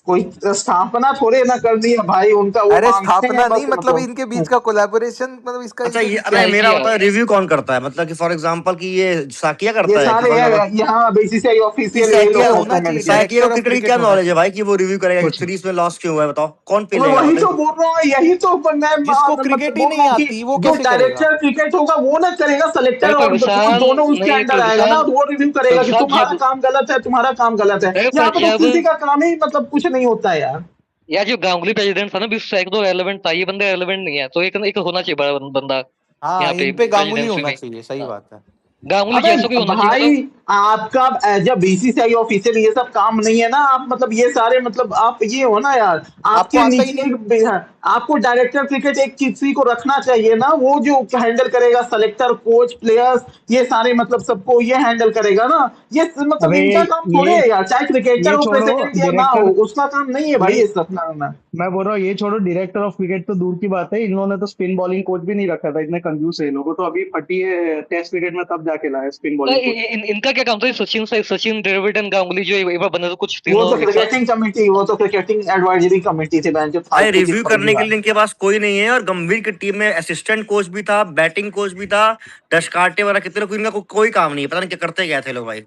कोई स्थापना थोड़े ना करनी है भाई, उनका वो अरे मांगते हैं स्थापना नहीं, बस मतलब मतलब। इनके बीच का कोलैबोरेशन, मतलब इसका अच्छा इनके ये, बीच अरे क्या मेरा साइकिया बताओ रिव्यू कौन करता है, मतलब कि फॉर एग्जांपल कि ये साकिया ये करता है कि सारे फॉर एग्जांपल यहाँ बीसीसीआई कि ऑफिशियल ये साकिया लोग है? करते होना हैं मेरे चाहिए, ख्याल। साकिया को डायरेक्टर ऑफ क्रिकेट की क्या क्रिकेट होना नॉलेज है चाहिए। भाई कि वो रिव्यू करेगा कि कुछ सीरीज में लॉस क्यों हुआ है, बताओ कौन पे मैं लेगा वही तो मतलब। बोल रहा हूँ, यही तो मैं जिसको मतलब क्रिकेट ही बोल नहीं रहा हूँ कि आती वो जो कैसे करेगा? डायरेक्टर क्रिकेट होगा वो ना करेगा, सेलेक्टर अरे पर और विशाल दोनों उसके नहीं, अंडर आएगा ना, वो रिव्यू पर करेगा कि विशाल तुम्हारा जब काम गलत है, तुम्हारा काम गलत है। अरे यहाँ पर पे तो जब किसी का काम ही मतलब कुछ नहीं होता है यार। यार जो गांगुली प्रेसिडेंट था ना, बीस एक तो रेलेवेंट था, ये बंदे रेलेवेंट नहीं है, तो एक होना चाहिए बड़ा बंदा हाँ यहाँ पे इन पे गांगुली प्रेसिडेंसी होना में। चाहिए, सही हाँ, बात है। गांगुली अबे जैसा कोई होना चाहिए भाई, मतलब। आपका एज अ बीसीसीआई ऑफिसर ये सब काम नहीं है ना, आप मतलब ये सारे मतलब आप ये हो ना यार, आपको आपके आता ही नीचे नहीं। आपको डायरेक्टर क्रिकेट एक किसी को रखना चाहिए ना, वो जो हैंडल करेगा सेलेक्टर, कोच, प्लेयर्स, ये सारे मतलब सबको ये हैंडल करेगा ना। ये मतलब अबे इनका काम थोड़े ये है यार, चाहे क्रिकेटर ये हो, छोड़ो प्रेसिडेंट या ना हो, डायरेक्टर, उसका काम नहीं है भाई ये ये सब करना। मैं बोल रहा हूँ ये छोड़ो, डायरेक्टर ऑफ क्रिकेट तो दूर की बात है, इन्होंने तो स्पिन बॉलिंग कोच भी नहीं रखा था, इतने कंजूस है ये लोगों। तो अभी फटी है टेस्ट क्रिकेट में तब जाके लाया स्पिन बॉलिंग कोच। इनका क्या काम था? सचिन, द्रविड़ एंड गांगुली जो एक बार बने तो कुछ वो तीनों तो एक साथ। क्रिकेटिंग कमेटी, वो तो क्रिकेटिंग एडवाइजरी कमेटी थी बहन, जो भाई फालतू की रिव्यू फर्जी करने के बात। लिए इनके पास कोई नहीं है, और गंभीर की टीम में असिस्टेंट कोच भी था, बैटिंग कोच भी था, डशकार्टे वाला कितने लोग, इनका कोई काम नहीं है, पता नहीं क्या करते क्या थे लोग भाई।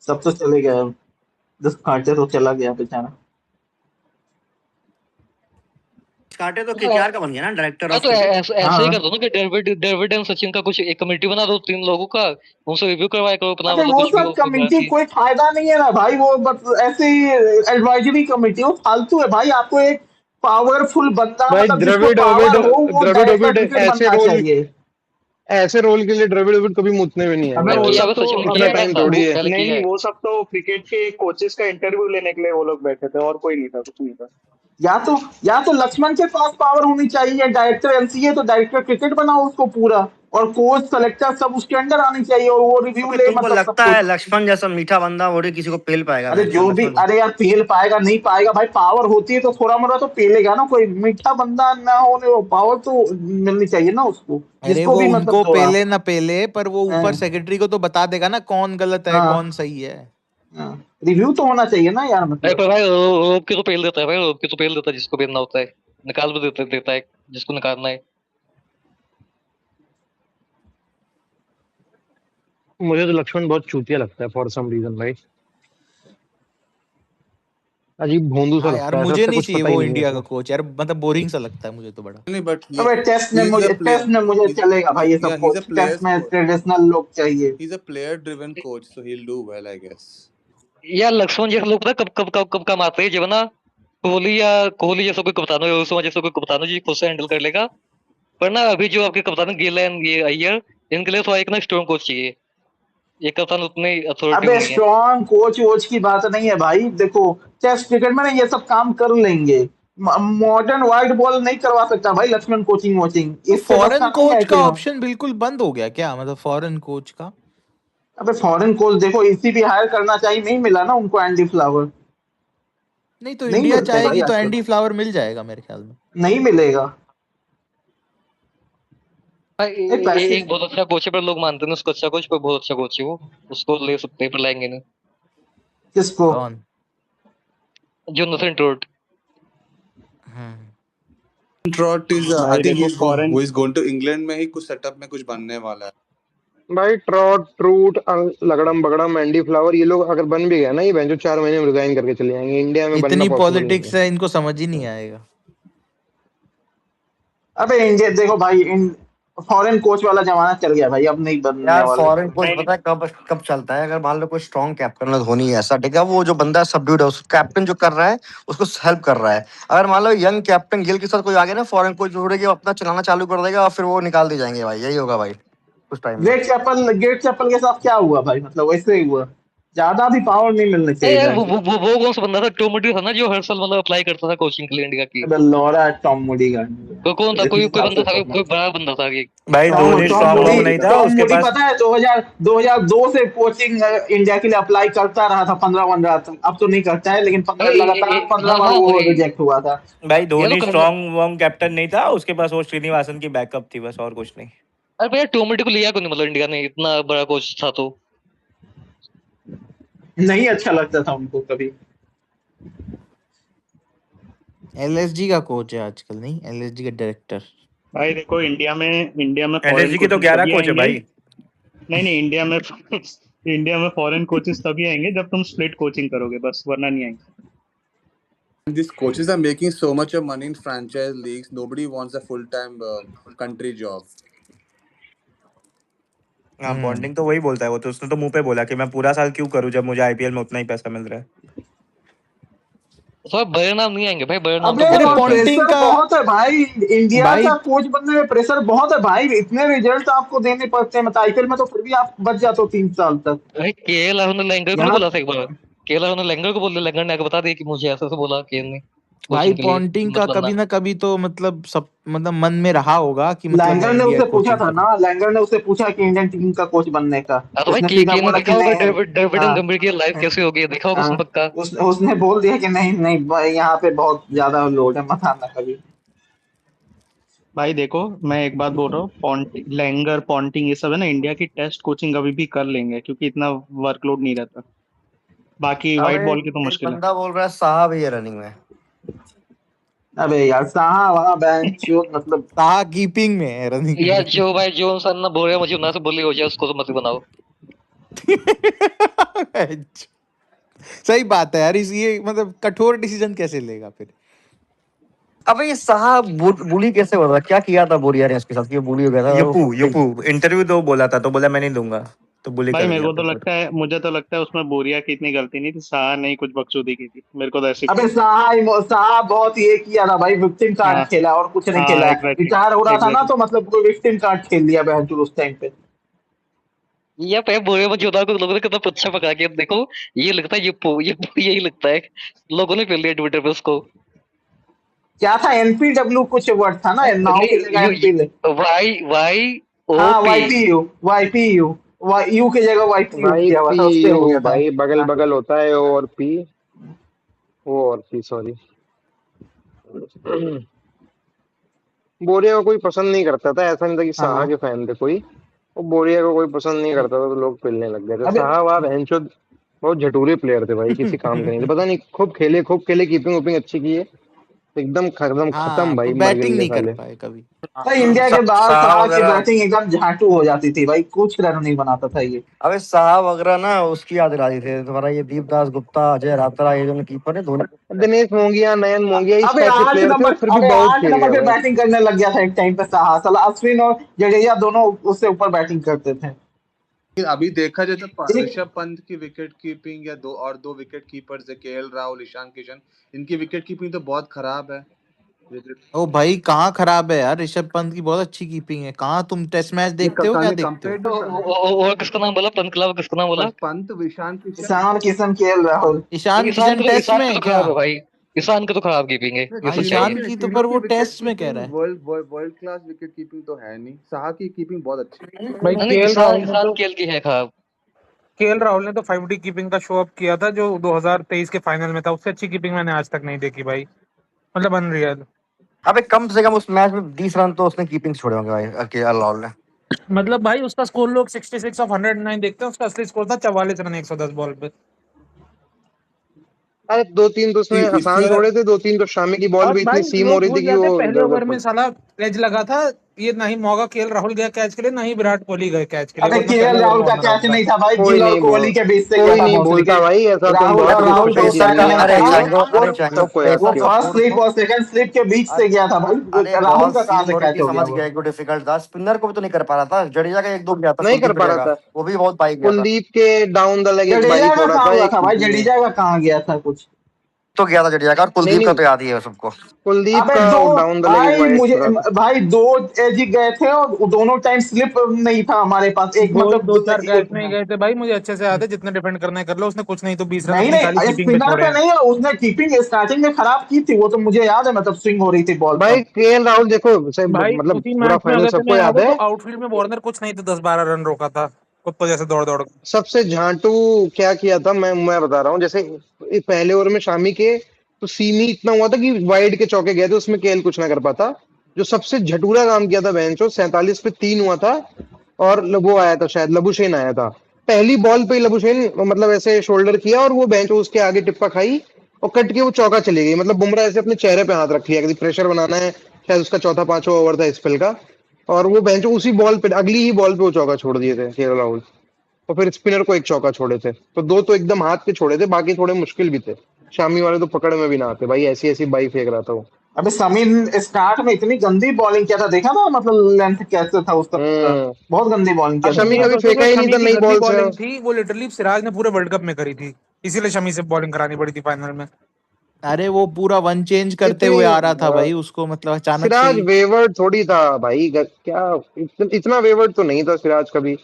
सब तो चले गए, 10 घंटे तो चला गया बेचारा। डशकार्टे तो केकेआर का बन गया ना डायरेक्टर मैं ऑफ तो क्रिकेट। ऐसे ही हाँ कर दो ना कि डेविड एंड सचिन का कुछ एक कमेटी बना दो, 3 लोगों का, उनसे रिव्यू करवाया करो अपना, अबे मतलब वो कुछ भी सब हो कमेटी बाकी। कोई फायदा नहीं है ना भाई, वो बस ऐसे ही एडवाइजरी कमेटी, वो फालतू है भाई। आपको एक पावरफुल बंदा, भाई मतलब जिसको द्रविड़ पावर हो, वो द्रविड़ डायरेक्टर ओविड क्रिकेट ऐसे बनना रोल, चाहिए। ऐसे रोल के लिए द्रविड़ ओविड कभी मुतने भी नहीं अबे आएगा वो भाई, किया सब है तो सचिन ने, इतना किया अबे है टाइम ऐसा थोड़ी है। पहले नहीं किया नहीं, है। वो सब तो क्रिकेट के कोचेस का इंटरव्यू लेने के लिए वो लोग बैठे थे, और कोई नहीं था, कुछ नहीं था। या तो लक्ष्मण के पास पावर होनी चाहिए, डायरेक्टर एनसीए तो डायरेक्टर क्रिकेट बनाओ उसको पूरा, और कोच सेलेक्टर सब उसके अंडर आनी चाहिए, और वो तो रिव्यू फिर ले तुमको मतलब सब लगता है कुछ। लक्ष्मण जैसा मीठा बंदा और किसी को पेल पाएगा? अरे मैं जो भी, लक्ष्मण अरे यार पेल पाएगा नहीं पाएगा भाई, पावर होती है तो थोड़ा मोड़ा तो पेलेगा ना। कोई मीठा बंदा ना होने, वो पावर तो मिलनी चाहिए ना उसको, अरे जिसको वो भी मतलब उनको दो आप। पेले ना पेले, पर वो ऊपर हाँ सेक्रेटरी को तो बता देगा ना कौन गलत है हाँ कौन सही है। हाँ, रिव्यू तो होना चाहिए ना यार अरे मतलब। पर भाई रोक के तो पेल देता है भाई, रोक के तो पेल देता है जिसको पेलना होता है, निकाल भी देता है जिसको निकालना है। मुझे तो लक्ष्मण बहुत चूतिया लगता है फॉर सम रीजन भाई, अजीब भोंदू सा हाँ यार, लगता है, ऐसा मुझे उससे नहीं कुछ चाहिए पता ही वो नहीं है इंडिया ऐसा। का कोच यार, मतलब बोरिंग सा लगता है मुझे तो बड़ा। नहीं बट ये अबे टेस्ट में ही इज मुझे, अ टेस्ट प्लेयर, में मुझे चलेगा भाई ये सब या he is a coach, test players में कोच, ट्रेडिशनल लोग चाहिए। He is a player driven coach, so he will do well I guess. यार लक्ष्मण जैसे लोग पता कब काम आते हैं, जब ना कोहली जैसा कोई कप्तान हो, रोहित शर्मा जैसा कोई कप्तान हो जो खुद से हैंडल कर लेगा। पर ना अभी जो आपके कप्तान है, गिल एंड ये अय्यर, इनके लिए थोड़ा एक ना स्ट्रॉन्ग कोच चाहिए। ये कप्तान उतने अथॉरिटिव अबे नहीं है। स्ट्रॉन्ग कोच वोच की बात नहीं है भाई, देखो टेस्ट क्रिकेट में ना ये सब काम कर लेंगे। मॉडर्न वाइड बॉल नहीं करवा सकता भाई लक्ष्मण, कोचिंग वोचिंग तो इससे बस का फॉरेन नहीं है कोच का कि हाँ। ऑप्शन बिल्कुल बंद हो गया क्या, मतलब फॉरेन कोच का? अबे फॉरेन कोच देखो, इसी भी हायर करना चाहिए, नहीं मिला ना उनको एंडी फ्लावर। नहीं तो नहीं इंडिया मिलते भाई चाहेगी तो आजकल, एंडी फ्लावर मिल जाएगा मेरे ख्याल में। नहीं मिलेगा। भाई पैसे एक बहुत अच्छा कोच है, पर लोग मानते नहीं उसको अच्छा कोच, पर बहुत अच्छा कोच है वो। उसको ले सकते हैं, पर लाएंगे नहीं। किसको? कौन? Jonathan trout. Hmm. Trout is I भाई थिंक देखो फॉरेन, वो इज गोइंग टू इंग्लैंड में ही कुछ सेटअप में कुछ बनने वाला है। भाई ट्रॉट ट्रूट लगड़म बगड़म एंडी फ्लावर, ये लोग अगर बन भी गया ना, ये बेंचो 4 महीने में रिजाइन करके चले जाएंगे, इंडिया में बनना इतनी पॉसिबल नहीं पॉलिटिक्स है। है, इनको समझ ही नहीं आएगा। अबे इंडिया देखो भाई, फॉरेन कोच वाला जमाना चल गया भाई, अब नहीं बनने यार वाले फॉरेन कोच। कोच नहीं पता है कब कब चलता है? अगर मान लो कोई स्ट्रॉन्ग कैप्टन है, धोनी है ऐसा, ठीक है, वो जो बंदा सबड्यूड है, उस कैप्टन जो कर रहा है उसको हेल्प कर रहा है। अगर मान लो यंग कैप्टन गिल के साथ कोई आ गया ना, फॉरेन कोच जोड़ेगा, अपना चलाना चालू कर देगा, और फिर वो निकाल दिए जाएंगे भाई, यही होगा भाई कुछ टाइम में। गेट चैपल के साथ क्या हुआ भाई, मतलब वैसे ही हुआ, ज्यादा भी पावर नहीं मिलनी चाहिए यार बहन। वो कौन सा बंदा था, टोमोटी था ना, जो हर साल मतलब अप्लाई करता था कोचिंग के लिए इंडिया की। अबे लौड़ा टॉम मूडी का, वो कौन था? इस कोई हिसाब बंदा से था, पढ़ना। कोई बड़ा बंदा था ये। भाई धोनी टॉम स्ट्रांग मूडी, वांग नहीं था टॉम उसके मूडी पास। पता है 2002 से कोचिंग इंडिया के लिए अप्लाई करता रहा था 15 तक, अब तो नहीं करता है, लेकिन 15 लगातार 15 हाँ बार हाँ वो वही। रिजेक्ट हुआ था। भाई ये तो धोनी करना। स्ट्रांग वांग कैप्टन नहीं था उसके पास, वो श्रीनिवासन की बैकअप थी बस, और कुछ नहीं। अरे भैया टोमेटो को लिया क्यों नहीं, मतलब इंडिया ने इतना बड़ा कोच था तो। नहीं अच्छा लगता था उनको कभी। एलएसजी का कोच है आजकल, नहीं एलएसजी का डायरेक्टर। भाई देखो इंडिया में फॉरेन एलएसजी के तो कोचेस 11 तभी कोच है आएंगे, भाई। नहीं इंडिया में फॉरेन कोचेस तभी आएंगे जब तुम स्प्लिट कोचिंग करोगे, बस, वरना नहीं आएंगे। These coaches are making so much of money in franchise leagues. Nobody wants a full-time country job. हाँ बॉन्डिंग तो वही बोलता है, वो तो उसने तो मुंह पे बोला कि मैं पूरा साल क्यों करूं जब मुझे आईपीएल में उतना ही पैसा मिल रहा है। तो बड़े नाम नहीं आएंगे भाई, बड़े नाम तो अबे बहुत अरे और रहते हैं। पॉन्टिंग प्रेशर का बहुत है भाई, इंडिया भाई, का कोच बनने में प्रेशर बहुत है भाई, इतने रिजल्ट आपको देने पड़ते हैं, मतलब आईपीएल में तो फिर भी आप बच जाते हो 3 साल तक। भाई केएल राहुल ने लैंगर को नहीं यहाँ बोला था एक बार? केएल राहुल ने लैंगर को बोल दिया, लैंगर ने आके बता दिया कि मुझे ऐसे बोला केएल ने भाई कोचिंग के लिए पॉन्टिंग मत का बनना। कभी ना कभी तो मतलब सब मतलब मन में रहा होगा कि मतलब मैं लैंगर ने इंडिया उससे पूछा कोचिंग था करूँ। ना, लैंगर ने उससे पूछा कि इंडियन टीम का कोच बनने का, हाँ तो भाई उसने सीधा केएल ने बोला देखा कि होगा नहीं। द्रविडन हाँ गंभीर की लाइफ कैसे होगी, देखा होगा उसने पक्का। उसने बोल दिया कि नहीं नहीं भाई, यहाँ पे बहुत ज्यादा लोड है, मत आना कभी। भाई देखो, मैं एक बात बोल रहा हूँ, लैंगर पॉन्टिंग ये सब है ना, इंडिया की टेस्ट कोचिंग अभी भी कर लेंगे क्योंकि इतना वर्कलोड नहीं रहता। बाकी अबे व्हाइट बॉल की तो एक मुश्किल है। बंदा बोल रहा है साहा भी है रनिंग में। अबे यार साहा वहां बेंचो मतलब साहा कीपिंग में है रनिंग यार में। जो भाई जो इंसान ना बोल रहा है मुझे ना से बोली हो जाए उसको तो मत ही बनाओ। सही बात है यार, इस ये मतलब कठोर डिसीजन कैसे लेगा फिर। अबे ये साहा बुली कैसे हो रहा, क्या किया था बोरिया ने इसके साथ कि बुली हो गया था यपू यपू इंटरव्यू तो बोला था, तो बोला मैं नहीं दूंगा, तो बुली भाई कर मेरे दिया को तो फिर। लगता है, मुझे तो लगता है उसमें बोरिया की इतनी गलती नहीं थी, साहा ने ही कुछ बकचोदी की थी, मेरे को तो ऐसे अबे फील। साहा बहुत ये किया था भाई, विक्टिम कार्ड हाँ खेला और कुछ नहीं हाँ, खेला। एग्जैक्टली रिटायर हो रहा था ना एग्जैक्टली। तो मतलब कोई विक्टिम कार्ड खेल दिया बेंचो उस टाइम पे। ये पे बोरे में जोधा को लोगों ने कितना पुच्छा पका के देखो, ये लगता है ये यही लगता है, लोगों ने फिर लिया ट्विटर पे उसको। क्या था एनपीडब्ल्यू कुछ वर्ड था ना, नाव की जगह एनपी। वाई वाई ओ हाँ पी। वाईपीयू यू की जगह वाईपीयू भाई किया हुआ पी था, उससे हो यू गया था। भाई बगल हाँ। बगल होता है, ओ और पी, ओ और पी सॉरी। बोरिया को कोई पसंद नहीं करता था, ऐसा नहीं था कि साहा हाँ के फैन थे कोई, वो बोरिया को कोई पसंद नहीं करता था तो लोग पिलने लग गए थे। अबे साहा वहा भैंचोद बहुत झटूरे प्लेयर थे भाई, किसी काम के नहीं थे, पता नहीं खूब खेले, कीपिंग वूपिंग अच्छी की है, एकदम खत्म खत्म हाँ भाई, पर मर बैटिंग गिल्ले नहीं कर साले। पाए कभी। भाई इंडिया के बाहर साहा साहा की वगैरह। बैटिंग एकदम झाटू हो जाती थी भाई, कुछ रन नहीं बनाता था ये। अबे साहा वगैरह ना उसकी याद दिला दी थे तुम्हारा, ये दीपदास गुप्ता, अजय रात्रा, ये जो कीपर है धोनी। दिनेश मोंगिया, नयन मोंगिया, इस अबे टाइप के आठ प्लेयर थे, नंबर फिर भी अबे बहुत आठ खेल नंबर गए पे भाई। बैटिंग करने लग गया था एक टाइम पे साहा, साला अश्विन और जडेजा दोनों उससे ऊपर बैटिंग करते थे। लेकिन अभी देखा जाए तो एक ऋषभ पंत की विकेट कीपिंग या दो विकेट कीपर्स है, केएल राहुल, ईशान किशन, इनकी विकेट कीपिंग तो बहुत खराब है। ओ भाई कहाँ खराब है यार, ऋषभ पंत की बहुत अच्छी कीपिंग है। कहाँ तुम टेस्ट मैच ये देखते हो, क्या देखते हो? कंपेयर टू और किसका नाम बोला, पंत कलाव किसका नाम बोला? पंत, ईशान किशन। ईशान किशन केएल राहुल। ईशान किशन टेस्ट ईशान में का है तो क्या? खराब है भाई, ईशान का तो खराब कीपिंग है, ये हाँ सच्चाई ईशान है। की तो, तीनों पर की वो विकेट टेस्ट में कह रहा कीपिंग है। वर्ल्ड क्लास विकेट कीपिंग तो है नहीं, साहा की कीपिंग बहुत अच्छी है। भाई नहीं ईशान ईशान केएल की है खराब। केएल राहुल ने तो 5D कीपिंग का शो अप किया था जो 2023 के फाइनल में था, उससे अच्छी कीपिंग मैंने आज तक नहीं देखी भाई, मतलब अनरियल। अबे कम से कम उस मैच में 20 रन तो उसने कीपिंग छोड़े होंगे भाई, केएल राहुल ने। मतलब भाई उसका स्कोर लोग 66 ऑफ 109 देखते हैं, उसका असली स्कोर था 44 रन 110 बॉल पे। अरे दो तीन तो उसने आसान इसलिए छोड़े थे, दो तीन तो शामी की बॉल और भी इतनी भाई सीम हो लोग रही भूल थी कि जाते वो हैं, पहले इधर उधर ओवर में पड़। साला एज लगा था, ये ना ही मौका केएल राहुल गया कैच के लिए, ना ही विराट कोहली गए कैच के लिए, अबे वरना केएल पहले ओवर राहुल में का रन आउट कैच था। नहीं था भाई, कोई गिल और नहीं कोहली के बीच से गया कोई था नहीं बाउंड्री के। बोलता भाई, ऐसा तुम राहुल बहुत और राहुल डिस्रिस्पेक्ट को किया उसका मैंने। कहाँ अरे था? चैंगो, वो अरे चैंगो, सबको याद वो किया। फर्स्ट स्लिप और सेकंड स्लिप के बीच से गया था अरे भाई, राहुल बहुत का कहाँ सीम से हो रही कैच थी, हो गया समझ वो। गया कि डिफिकल्ट था, स्पिनर को भी तो नहीं कर पा रहा था। जडेजा का एक दो गया था, नहीं कर कुलदीप पा जडेजा रहा का, था। वो भी बहुत बाइक गया था। कुलदीप के डाउन द लेग एक जडेजा बाई का छोड़ा कहाँ था, हुआ एक था भाई, सीधी में। जडेजा का कहाँ गया था कुछ। तो गया था जडेजा का, और नहीं कुलदीप का नहीं, तो याद ही है सबको। कुलदीप अबे का दो डाउन द लेग एक भाई बाई मुझे छोड़ा था। भाई दो एज गए थे और दोनों टाइम स्लिप नहीं था हमारे पास, एक दो मतलब दो चार कैच एक। में ही गए थे भाई, मुझे अच्छे से याद है, जितने डिफेंड करना है कर लो, उसने कुछ नहीं तो 20 रन नहीं अपनी नहीं खाली अरे कीपिंग पे स्पिनर छोड़े पे हैं। नहीं है, उसने कीपिंग स्टार्टिंग में खराब की थी, वो तो मुझे याद है, मतलब स्विंग हो रही थी बॉल भाई तब। केएल राहुल देखो भाई मतलब उसी पूरा मैच में फाइनल अगर सबको तुम्हें याद याद हो तो है। आउटफील्ड में वार्नर कुछ नहीं तो 10-12 रन रोका था कुत्तों जैसे दौड़ दौड़ के। सबसे झांटू क्या किया था, मैं बता रहा हूँ, जैसे पहले ओवर में शामी के तो सीन ही इतना हुआ था कि वाइड के चौके गए थे, उसमें केएल कुछ ना कर पाता। जो सबसे झटूरा काम किया था बेंचो, 47 पे 3 हुआ था, और वो आया था शायद लबुशेन आया था, पहली बॉल पे ही लबुशेन मतलब ऐसे शोल्डर किया और वो बेंचो उसके आगे टिप्पा खाई और कट के वो चौका चली गई। मतलब बुमराह ऐसे अपने चेहरे पे हाथ रख लिया कि प्रेशर बनाना है, शायद उसका चौथा पांचवा ओवर था इस स्पेल का, और वो बेंचो उसी बॉल पे अगली ही बॉल पे वो चौका छोड़ दिए थे केएल राहुल। और फिर स्पिनर को एक चौका छोड़े थे, तो दो तो एकदम हाथ के छोड़े थे, बाकी थोड़े मुश्किल भी थे। शामी वाले तो पकड़ में भी ना आते भाई, ऐसी ऐसी बाई फेंक रहा था वो। अबे समीर स्टार्ट में इतनी गंदी बॉलिंग किया था, देखा था मतलब लेंथ कैसे था उसका पूरा, हम्म। बहुत गंदी बॉलिंग और किया था तुम शमी ये कभी सोचो फेंका कि ही नहीं शमी था की नई गंदी बॉल से। बॉलिंग थी, वो लिटरली सिराज ने पूरे वर्ल्ड कप में करी थी, इसीलिए शमी से बॉलिंग करानी पड़ी थी फाइनल में। अरे वो पूरा वन चेंज करते इतनी हुए आ रहा था भाई, उसको मतलब अचानक से सिराज ही। वेवर्ड थोड़ी था भाई, क्या इतना वेवर्ड तो नहीं था सिराज कभी।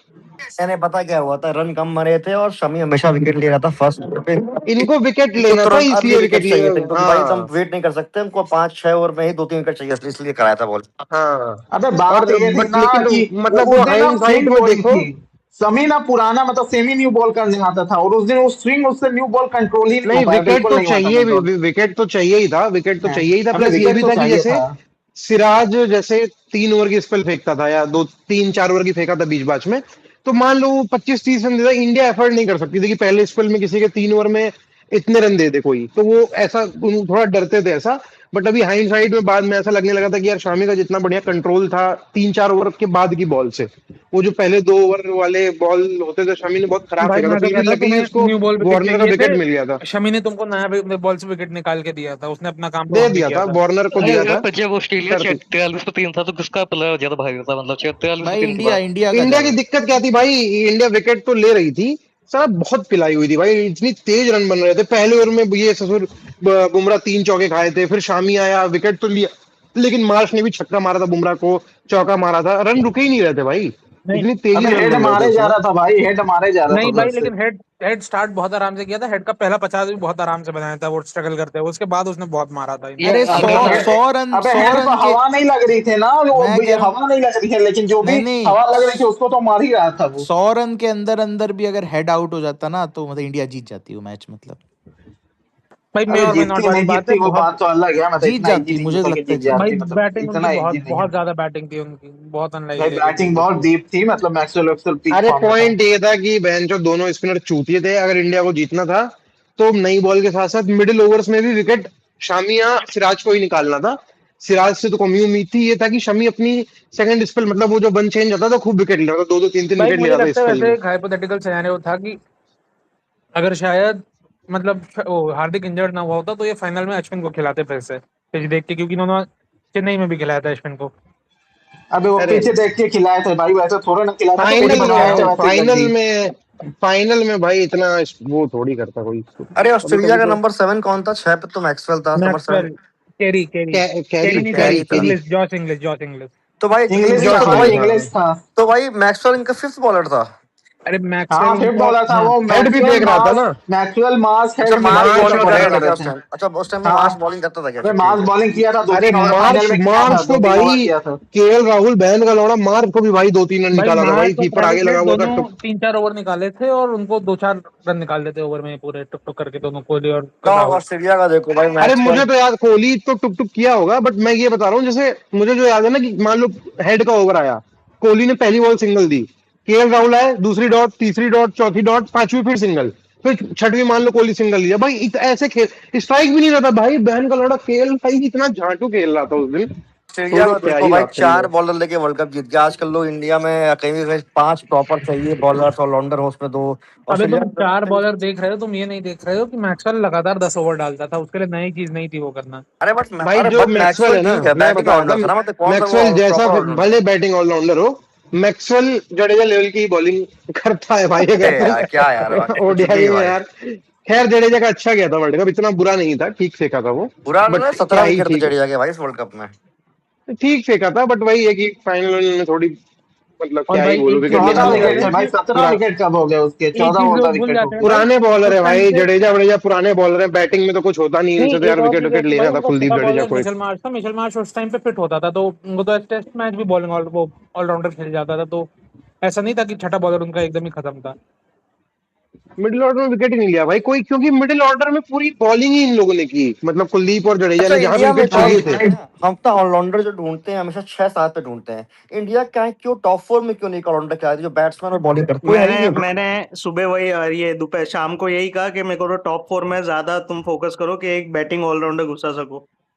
मैंने पता क्या हुआ था, रन कम मरे थे और शमी हमेशा विकेट ले रहा था फर्स्ट पे। इनको विकेट इनको लेना था तुरंत अर्ली इसलिए विकेट विकेट चाहिए लिया। थे क्योंकि भाई तुम हाँ वेट नहीं कर सकते, हमको 5-6 ओवर में ही 2-3 विकेट चाहिए, इसलिए कराया था बॉल। हाँ। अबे बात और ये थी बट ना लेकिन कि मतलब उस वो दिन ना हाइंडसाइट स्विंग में बॉलिंग देखो। थी। समी ना पुराना मतलब सेमी न्यू बॉल करने आता था, और उस दिन वो स्विंग उससे न्यू बॉल कंट्रोल ही नहीं हो नहीं पाया, विकेट बिल्कुल तो नहीं हुआ था चाहिए, कंट्रोल। विकेट तो चाहिए ही था, विकेट तो चाहिए ही था। अबे प्लस ये विकेट भी तो था कि चाहिए जैसे था। सिराज जैसे 3 ओवर की स्पेल फेंकता था या 2-3-4 ओवर की फेंका था बीच बाच में, तो मान लो वो 25-30 रन देता, इंडिया एफर्ट नहीं कर सकती थी कि पहले स्पेल में किसी के 3 ओवर में इतने रन दे दे कोई, तो वो ऐसा थोड़ा डरते थे ऐसा। बट अभी हाइंडसाइट में बाद में ऐसा लगने लगा था कि यार शामी का जितना बढ़िया कंट्रोल था 3-4 ओवर के बाद की बॉल से, वो जो पहले 2 ओवर वाले बॉल होते थे शामी ने बहुत खराब भाई फेंका था, मैं तो फिर भी कहता हूँ लकीली तुम्हें उसको न्यू बॉल विकेट वार्नर का चाहिए विकेट मिल गया था। थे, शमी ने तुमको नया बॉल से विकेट निकाल के दिया था, उसने अपना काम तो दे वहां भी दिया किया था, था। वार्नर को अरे दिया यार था। जब ऑस्ट्रेलिया कर 43 पे 3 था तो किसका प्लेयर ज्यादा भारी था, मतलब 43 पे भाई 3 के इंडिया बाद। इंडिया का इंडिया की ज्यादा। दिक्कत क्या थी भाई, इंडिया विकेट तो ले रही थी, साहब बहुत पिलाई हुई थी भाई, इतनी तेज रन बन रहे थे पहले ओवर में, ये ससुर बुमराह 3 चौके खाए थे, फिर शामी आया विकेट तो लिया, लेकिन मार्श ने भी छक्का मारा था, बुमराह को चौका मारा था, रन रुके ही नहीं रहे थे भाई, नहीं इतनी तेजी अबे से रन हेड बन रहे थे मारे जा उसमें। रहा था भाई, हेड मारे जा रहा था नहीं उधर भाई, से। लेकिन हेड हेड स्टार्ट बहुत आराम से किया था, हेड का पहला 50 भी बहुत आराम से बनाया था वो स्ट्रगल करते हुए, उसके बाद उसने बहुत मारा था ये इनको। अरे अबे सौ हेड, सौ रन अबे सौ हेड को रन के। हवा नहीं लग रही थी ना, वो मैं कह रहा हूँ, हवा नहीं लग रही है, लेकिन जो भी नहीं नहीं, हवा लग रही थी उसको तो मार ही रहा था वो। 100 रन के अंदर अंदर भी अगर हेड आउट हो जाता ना तो मतलब इंडिया जीत जाती वो मैच, मतलब भाई मे अबे और मे नॉट जीतती वाली नहीं बात है जीतती वो बहुत। बात तो अलग है, मतलब जीत इतना इजी जाती, नहीं मुझे था कि लगता है जीत जीत भाई जाती, जाती। मतलब बैटिंग उनकी इतना बहुत इजी नहीं है। बहुत ज्यादा बैटिंग थी उनकी, बहुत भाई अनलाइक लगी बैटिंग थी बहुत वो। डीप थी, मतलब मैक्सवेल वेक्सवेल पीक अरे फॉर्म में था। पॉइंट ये था कि बहनचोद दोनों स्पिनर चूतिए थे, अगर इंडिया को जीतना था तो नई बॉल के साथ साथ मिडिल ओवर्स में भी विकेट शामिया सिराज को ही निकालना था। सिराज से तो कम ही उम्मीद थी, ये था कि शमी अपनी सेकंड स्पेल, मतलब वो जो वन चेंज आता था खूब विकेट ले रहा था, 2-2 3-3 भाई विकेट ले मुझे रहा था लगता है स्पेल वैसे में। एक हाइपोथेटिकल सिनेरियो था कि अगर शायद मतलब वो हार्दिक इंजर्ड ना हुआ होता तो ये फाइनल में अश्विन को खिलाते फिर से पिच देख के, क्योंकि इन्होंने चेन्नई में भी खिलाया था अश्विन को। अबे वो अरे पीछे देख के खिलाए थे भाई, वैसे थोड़ा ना खिलाता तो पिच फाइनल बनाया था में वैसे जल्दी। फाइनल में भाई इतना वो थोड़ी करता कोई, अरे कभी ऑस्ट्रेलिया कभी का तो नंबर 7 कौन था? 6 पे तो मैक्सवेल था, number 7। Maxwell, Carey Carey Carey Carey नहीं Carey sorry, Carey Inglis, Josh Inglis, Josh Inglis. तो भाई इंग्लिश इंग्लिश था था, जॉश तो भाई, इंग्लिश भाई हाँ। इंग्लिश था। तो भाई मैक्सवेल इनका 5th बॉलर था। अरे हाँ मैक्सवेल फिफ्थ उनका, बॉलर था हाँ। वो, हेड भी मैक्सवेल फेंक रहा था मार्स, ना। मैक्सवेल मार्स अच्छा, हेड मार्स मिला के मार्च सब बॉलिंग और कर बॉलिंग रहा था हेड। कर क्या रहे उस थे। टाइम? अच्छा उस टाइम में हाँ मार्स बॉलिंग करता था क्या? अबे ठीक मार्स ठीक। बॉलिंग किया था, दो अरे तीन ओवर फाइनल मार्च में किया था, मार्च को 2-3 ओवर भाई किया था। केएल राहुल बहन का लौड़ा, मार्च को भी भाई 2-3 रन भाई निकाला था भाई, मार्क और कीपर आगे ट्रेविस हेड लगा हुआ था दोनों टुक। 3-4 ओवर निकाले थे और उनको 2-4 रन निकाल देते ओवर में पूरे, टुक टुक करके दोनों, कोहली और तो राहुल। ऑस्ट्रेलिया का देखो भाई, अरे मुझे मैक्सवेल। तो याद, कोहली तो टुक टुक किया होगा, बट मैं ये बता रहा हूँ जैसे मुझे जो याद है ना कि मान लो हेड का ओवर आया, कोहली ने पहली बॉल सिंगल दी, केएल राहुल आए, दूसरी डॉट, तीसरी डॉट, चौथी डॉट, पांचवी फिर सिंगल, फिर छठवीं मान लो कोहली सिंगल लिया भाई, ऐसे खेल स्ट्राइक भी नहीं रहता भाई, बहन का लौड़ा केएल भाई इतना झांटू खेल रहा था उस दिन, ऑस्ट्रेलिया छोड़ो का क्या देखो ही भाई, बात करनी 4 है। बॉलर लेके वर्ल्ड कप जीत गया। आजकल लोग इंडिया में कहीं भी कहीं 5 प्रॉपर चाहिए बॉलर्स, ऑलराउंडर हो उसमें 2। अबे तुम ऑस्ट्रेलिया 4 बॉलर देख रहे हो, तुम ये नहीं देख रहे हो कि मैक्सवेल लगातार 10 ओवर डालता था, उसके लिए नई चीज नहीं थी वो करना। अरे भाई जो बट मैक्सवेल मैक्सवेल है ना, ठीक है, मैं बैटिंग बता रहा ऑलराउंडर था, था ना, मतलब कौन सा मैक्सवेल वो जैसा प्रॉपर ऑलराउंडर। भले बैटिंग ऑलराउंडर हो, मैक्सवेल जडेजा लेवल की बॉलिंग करता है भाई अगर अरे यार क्या यार, कुछ भी ओडीआई में भाई। यार। खैर जडेजा का अच्छा गया था वर्ल्ड कप, इतना बुरा नहीं था, ठीक फेंका था वो, बुरा बट ना, क्या 17 ही विकेट थे ठीक, जडेजा के भाई इस वर्ल्ड कप में। ठीक फेंका था, बट वही है कि फाइनल में थोड़ी, मतलब और क्या ही भाई बोलूं, एक चीज विकेट ये लेना चौदह भूल तो था विकेट जाते ही। थे हैं भाई, कि 17 पूरा विकेट कब हो गए उसके, एक 14 चीज जो 14 भूल विकेट हो जाते हैं गए। भाई, पुराने बॉलर उस है टाइम भाई, पे। जडेजा वडेजा पुराने बॉलर है, बैटिंग में तो कुछ होता नहीं है नहीं, इनसे, तो एक यार और विकेट चीज है विकेट कि भाई लेना था उनका कुलदीप छोटा जडेजा बॉलर को। मिशेल मार्श था, मिशेल मार्श उस टाइम पे फिट होता था तो उनको तो टेस्ट मैच भी बॉलिंग वो ऑलराउंडर खेल जाता था, तो ऐसा नहीं था कि छठा बॉलर उनका एकदम ही खत्म था। मिडिल ऑर्डर में विकेट ही नहीं लिया भाई कोई, क्योंकि मिडिल ऑर्डर में पूरी बॉलिंग ही इन लोगों ने की, मतलब कुलदीप और जडेजा अच्छा, ने जहां भी इंडिया में विकेट एक और चाहिए थे। दिक्कत है ना, हम तो ऑलराउंडर जो ढूंढते हैं हमेशा 6-7 पे ढूंढते हैं। इंडिया क्या है, क्यों टॉप 4 में क्यों नहीं ऑलराउंडर क्या है जो बैट्समैन और बॉलिंग करते, कोई है ही मैंने नहीं। मैंने सुबह वही ये दोपहर शाम को यही कहा कि मेरे को तो टॉप 4 में ज्यादा तुम फोकस करो कि एक बैटिंग ऑलराउंडर घुसा सको,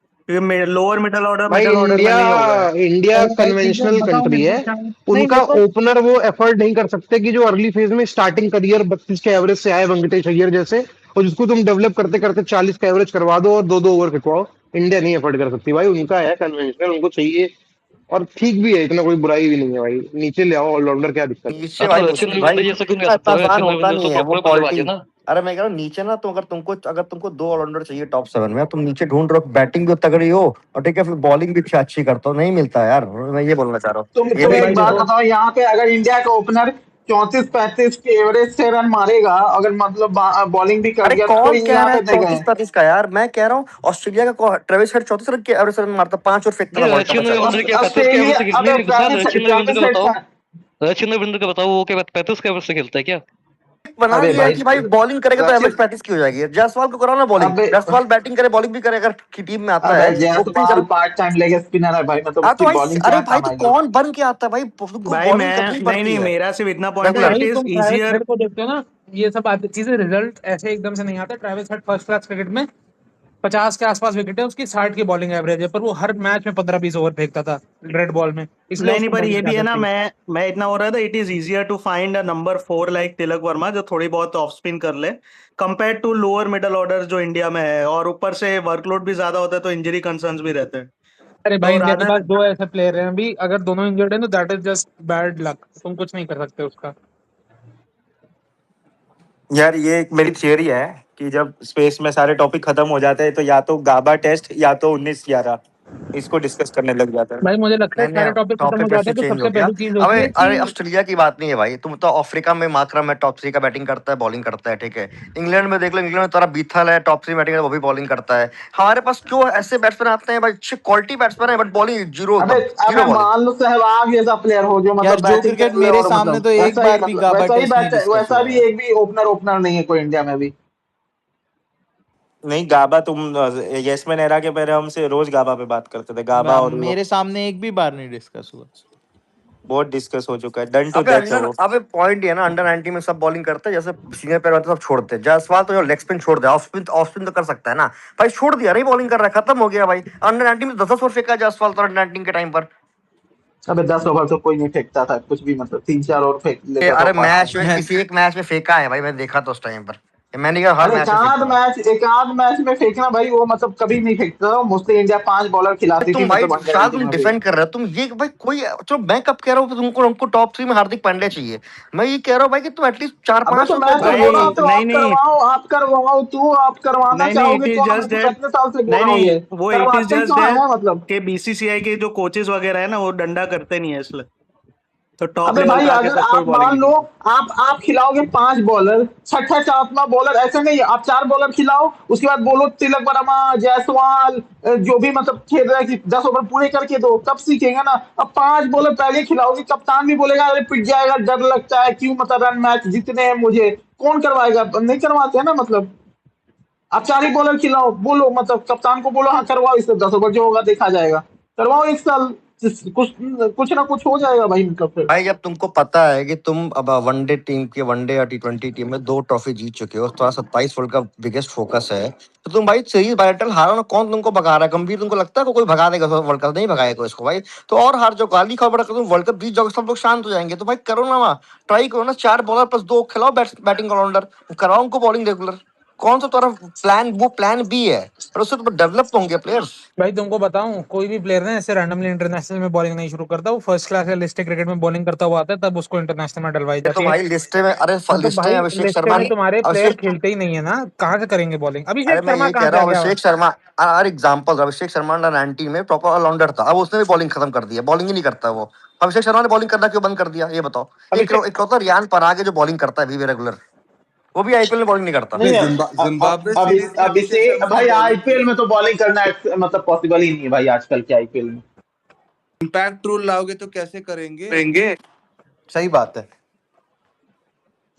क्योंकि लोअर भाई मिडिल ऑर्डर में इंडिया नहीं हो गए। इंडिया और भाई एक बात कन्वेंशनल बताओ कंट्री मेरे को, है, शायद नहीं उनका मेरे को। ओपनर वो एफर्ट नहीं कर सकते कि जो अर्ली फेज में स्टार्टिंग करियर 32 के एवरेज से आए वेंकटेश अय्यर जैसे, और जिसको तुम डेवलप करते करते 40 का एवरेज करवा दो और 2-2 ओवर खिंचवाओ, इंडिया नहीं एफर्ट कर सकती भाई, उनका है कन्वेंशनल, उनको चाहिए। और ठीक भी है, इतना कोई बुराई भी नहीं है भाई, नीचे ले आओ ऑलराउंडर, क्या दिक्कत है। नीचे हाँ भाई तो मुश्किल भाई, रचिन रविंद्र जैसे क्यों नहीं आ इतना सकता है, आसान रचिन होता रविंद्र नहीं तो है वो प्रॉपर बल्लेबाज क्वालिटी। है ना। अरे मैं कह रहा हूँ नीचे ना, तो अगर तुमको 2 ऑलराउंडर चाहिए टॉप 7 में, तुम नीचे ढूंढ रहे हो, बैटिंग भी तगड़ी हो और ठीक है फिर बॉलिंग भी अच्छी करता हो, नहीं मिलता यार। मैं ये बोलना चाह रहा हूँ। तुम ये तुम अरे नहीं भाई एक बात देखो, बताओ, यहाँ पे अगर इंडिया का ओपनर 34-35 के एवरेज से रन मारेगा, अगर मतलब बॉलिंग भी कर अरे गया, तो कौन कोई कह यहाँ रहा है पे देगा? 34-35 का यार? मैं कह रहा हूँ ऑस्ट्रेलिया का ट्रेविस हेड 34 रन के एवरेज रन मारता, 5 और फेंकता ये था वर्ल्ड कप रचिन अच्छा रविंद्र खासा। क्या 35 के एवरेज ऑस्ट्रेलिया, से खेलने अबे नहीं खेलता? रचिन रविंद्र का बताओ, ट्रेविस रचिन रविंद्र का बताओ, वो क्या 35 के एवरेज से खेलता है क्या? बना अबे लिया है भाई कि भाई बॉलिंग करेगा तो एवरेज रचिन 35 की हो जाएगी। जायसवाल को कराओ ना बॉलिंग, अबे जायसवाल बैटिंग करे बॉलिंग भी करे, अगर टीम में आता अबे है ओपनिंग जायसवाल करो। पार्ट टाइम लेग स्पिनर है भाई, मतलब हाँ तो उसकी भाई, बॉलिंग अरे क्या भाई काम तो आएगी? कौन बन के आता है भाई? तुमको भाई बॉलिंग मैं करनी नहीं पड़ती नहीं, है मेरा सिर्फ इतना पॉइंट है, रेगुलर। इट भाई इज तुम ट्रैविस इजियर। हेड को देखते हो ना, ये सब चीजें रिजल्ट ऐसे एकदम से नहीं आते। Travis head first class cricket में 50 के आसपास विकेट है उसकी, 60 की बॉलिंग एवरेज है, पर वो हर मैच में 15-20 ओवर फेंकता था रेड बॉल में, इसलिए नहीं नहीं, उसको पर ये बॉलिंग की भी है आदत ना, थी। मैं इतना हो रहा था, it is easier to find a number 4 like Tilak Varma, जो थोड़ी बहुत ऑफ स्पिन कर ले, compare to lower middle order जो इंडिया में है, और ऊपर से वर्कलोड भी ज्यादा होता है, तो इंजरी कंसर्न्स भी रहते हैं। अरे भाई तो इंडिया के रादर, पास दो ऐसे प्लेयर हैं अभी, अगर दोनों इंजर्ड हैं तो that is just bad luck, तुम कुछ नहीं कर सकते उसका। यार ये एक मेरी थियरी है कि जब स्पेस में सारे टॉपिक खत्म हो जाते हैं तो या तो गाबा टेस्ट या तो 1911 इसको डिस्कस करने लग जाता है। भाई मुझे लगता है नहीं नहीं, सारे टॉपिक खत्म हो टॉपिक जाते वैसे हैं तो चेंज हो सबसे गया। पहली चीज अबे होती है अरे कि ऑस्ट्रेलिया की बात नहीं है भाई, तुम तो अफ्रीका में माकरम है टॉप 3 का बैटिंग करता है, बॉलिंग करता है, ठीक है। इंग्लैंड में देख लो, इंग्लैंड में तुम्हारा बीथल है टॉप 3 बैटिंग है, वो भी बॉलिंग करता है। हमारे पास क्यों ऐसे बैट्समैन आते हैं भाई, अच्छे क्वालिटी बैट्समैन है, बट बॉलिंग जीरो, अबे एकदम अबे जीरो बॉलिंग। मान लो सहवाग जैसा प्लेयर हो जो यार मतलब जो बैटिंग क्रिकेट कर ले, मेरे और सामने मतलब तो एक ऐसा ही, बार भी मतलब गाबा वैसा ही टेस्ट नहीं डिस्कस वैसा हुआ भी है। एक भी ओपनर नहीं है कोई इंडिया में भी। नहीं गाबा, तुम यशमैन एरा के पहले हमसे रोज गाबा पे बात करते थे, गाबा और वो मेरे सामने एक भी बार नहीं डिस्कस हुआ। बहुत डिस्कस हो चुका है, डन टू अबे डेथ है अंडर, वो। अबे पॉइंट ये ना, अंडर 19 में सब बॉलिंग करते हैं, जैसे सीनियर प्लेयर होते हैं सब छोड़ते हैं। जायसवाल तो लेग स्पिन छोड़ दिया, ऑफ स्पिन तो कर सकता है ना भाई, छोड़ दिया, नहीं बॉलिंग कर रहा है, खत्म हो गया भाई। अंडर 19 में 10 ओवर फेंका जायसवाल तो अंडर 19 के टाइम पर। अबे 10 ओवर तो कोई नहीं फेंकता था कुछ भी, मतलब 3-4 ओवर फेंक लेता था अरे पार्ट मैच टाइम। में किसी एक मैच में फेंका है भाई, मैंने देखा था उस टाइम पर, मैंने कहा हर अरे मैच में फेंकता था। एक आध मैच में फेंकना भाई, वो मतलब कभी नहीं फेंकता था, मुझसे इंडिया 5 बॉलर खिलाती थी तुम भाई मतलब अंडर शायद 19 तुम में भी। डिफेंड कर रहे हो, तुम ये भाई कोई, चलो मैं कब कह रहा हूँ कि तुमको हमको टॉप 3 में हार्दिक पांड्या चाहिए। मैं ये कह रहा हूँ भाई कि तुम एटलीस्ट चार अबे पांच तो तो मैं तो बॉलर बोल भाई रहा निकाल हूँ, तो दो। नहीं नहीं आप करवाओ, तू आप करवाना नहीं नहीं, इट चाहोगे इज कौन? जस्ट मैं तो दैट, कितने साल से बोल नहीं रहा हूँ, ये नहीं, वो इट इज करवाते ही जस्ट कहाँ दैट है मतलब। कि बीसीसीआई के जो कोचेस वगैरह है ना, वो डंडा करते नहीं है, इसलिए तो टॉप अबे लेवल भाई पे आके अगर सब कोई आप बॉलिंग मान नहीं लो, करता। आप खिलाओगे 5 बॉलर, छठा सातवां बॉलर ऐसे नहीं, आप 4 बॉलर खिलाओ, उसके बाद बोलो तिलक वर्मा, जायसवाल, जो भी मतलब खेल रहा है कि 10 ओवर पूरे करके दो, तब सीखेंगे ना। अब 5 बॉलर पहले खिलाओगे, कप्तान भी बोलेगा अरे पिट जाएगा, डर लगता है, क्यों मतलब रन मैच जीतने हैं मुझे, कौन करवाएगा? नहीं करवाते हैं ना मतलब। आप 4 ही बॉलर खिलाओ, बोलो मतलब कप्तान को बोलो हाँ करवाओ इससे, 10 ओवर जो होगा देखा जाएगा, करवाओ एक साल, कुछ कुछ ना कुछ हो जाएगा भाई, मतलब फिर। भाई जब तुमको पता है कि तुम अब वनडे टीम के, वनडे या T20 टीम में 2 ट्रॉफी जीत चुके हो, तुम्हारा 27 वर्ल्ड का बिगेस्ट फोकस है, तो तुम भाई सीरीज बायटल हारो ना, कौन तुमको भगा रहा है? गंभीर तुमको लगता है कोई भगा देगा वर्ल्ड कप? नहीं भगाएगा इसको भाई। तो और हार जो गाली खबर तुम वर्ल्ड कप जीत जाओगे, सब लोग शांत हो जाएंगे। तो भाई करो ना वहाँ, ट्राई करो ना, 4 बॉलर प्लस 2 खिलाओ बैटिंग ऑलराउंडर, कराओ उनको बॉलिंग रेगुलर। कौन सा तुम्हारा प्लान, वो प्लान बी है, और उससे तो डेवलप होंगे प्लेयर्स। भाई तुमको बताऊं, कोई भी प्लेयर ना ऐसे रैंडमली इंटरनेशनल में बॉलिंग नहीं शुरू करता, वो फर्स्ट क्लास या लिस्टेड क्रिकेट में बॉलिंग करता हुआ आता है, तब उसको इंटरनेशनल में डलवाई ये तो जाती है। भाई लिस्टे में, अरे मतलब लिस्टे में भाई अभिषेक लिस्टेड शर्मा में नहीं, तुम्हारे प्लेयर अभिषेक, खेलते ही नहीं है ना, कहाँ से करेंगे बॉलिंग? अरे अभिषेक मैं शर्मा यही कहाँ कह से रहा आ हूँ, गया? अभिषेक शर्मा, हर एग्जांपल, अभिषेक शर्मा अंडर 19 में प्रॉपर ऑलराउंडर था, अब उसने भी बॉलिंग खत्म कर दी है, बॉलिंग ही नहीं करता वो। अभिषेक शर्मा ने बॉलिंग करना क्यों बंद कर दिया, ये बताओ। अभिषेक एक होता रियान पराग जो बॉलिंग करता है भी रेगुलर, वो भी आईपीएल में बॉलिंग नहीं करता। नहीं, जिम्बाब्वे अभी सीरीज में अभिषेक अभिषेक शर्मा ने भाई बॉलिंग की आईपीएल में तो बॉलिंग करना मतलब पॉसिबल ही नहीं है भाई, आजकल के आईपीएल में। इम्पैक्ट रूल लाओगे तो कैसे करेंगे? सही बात है।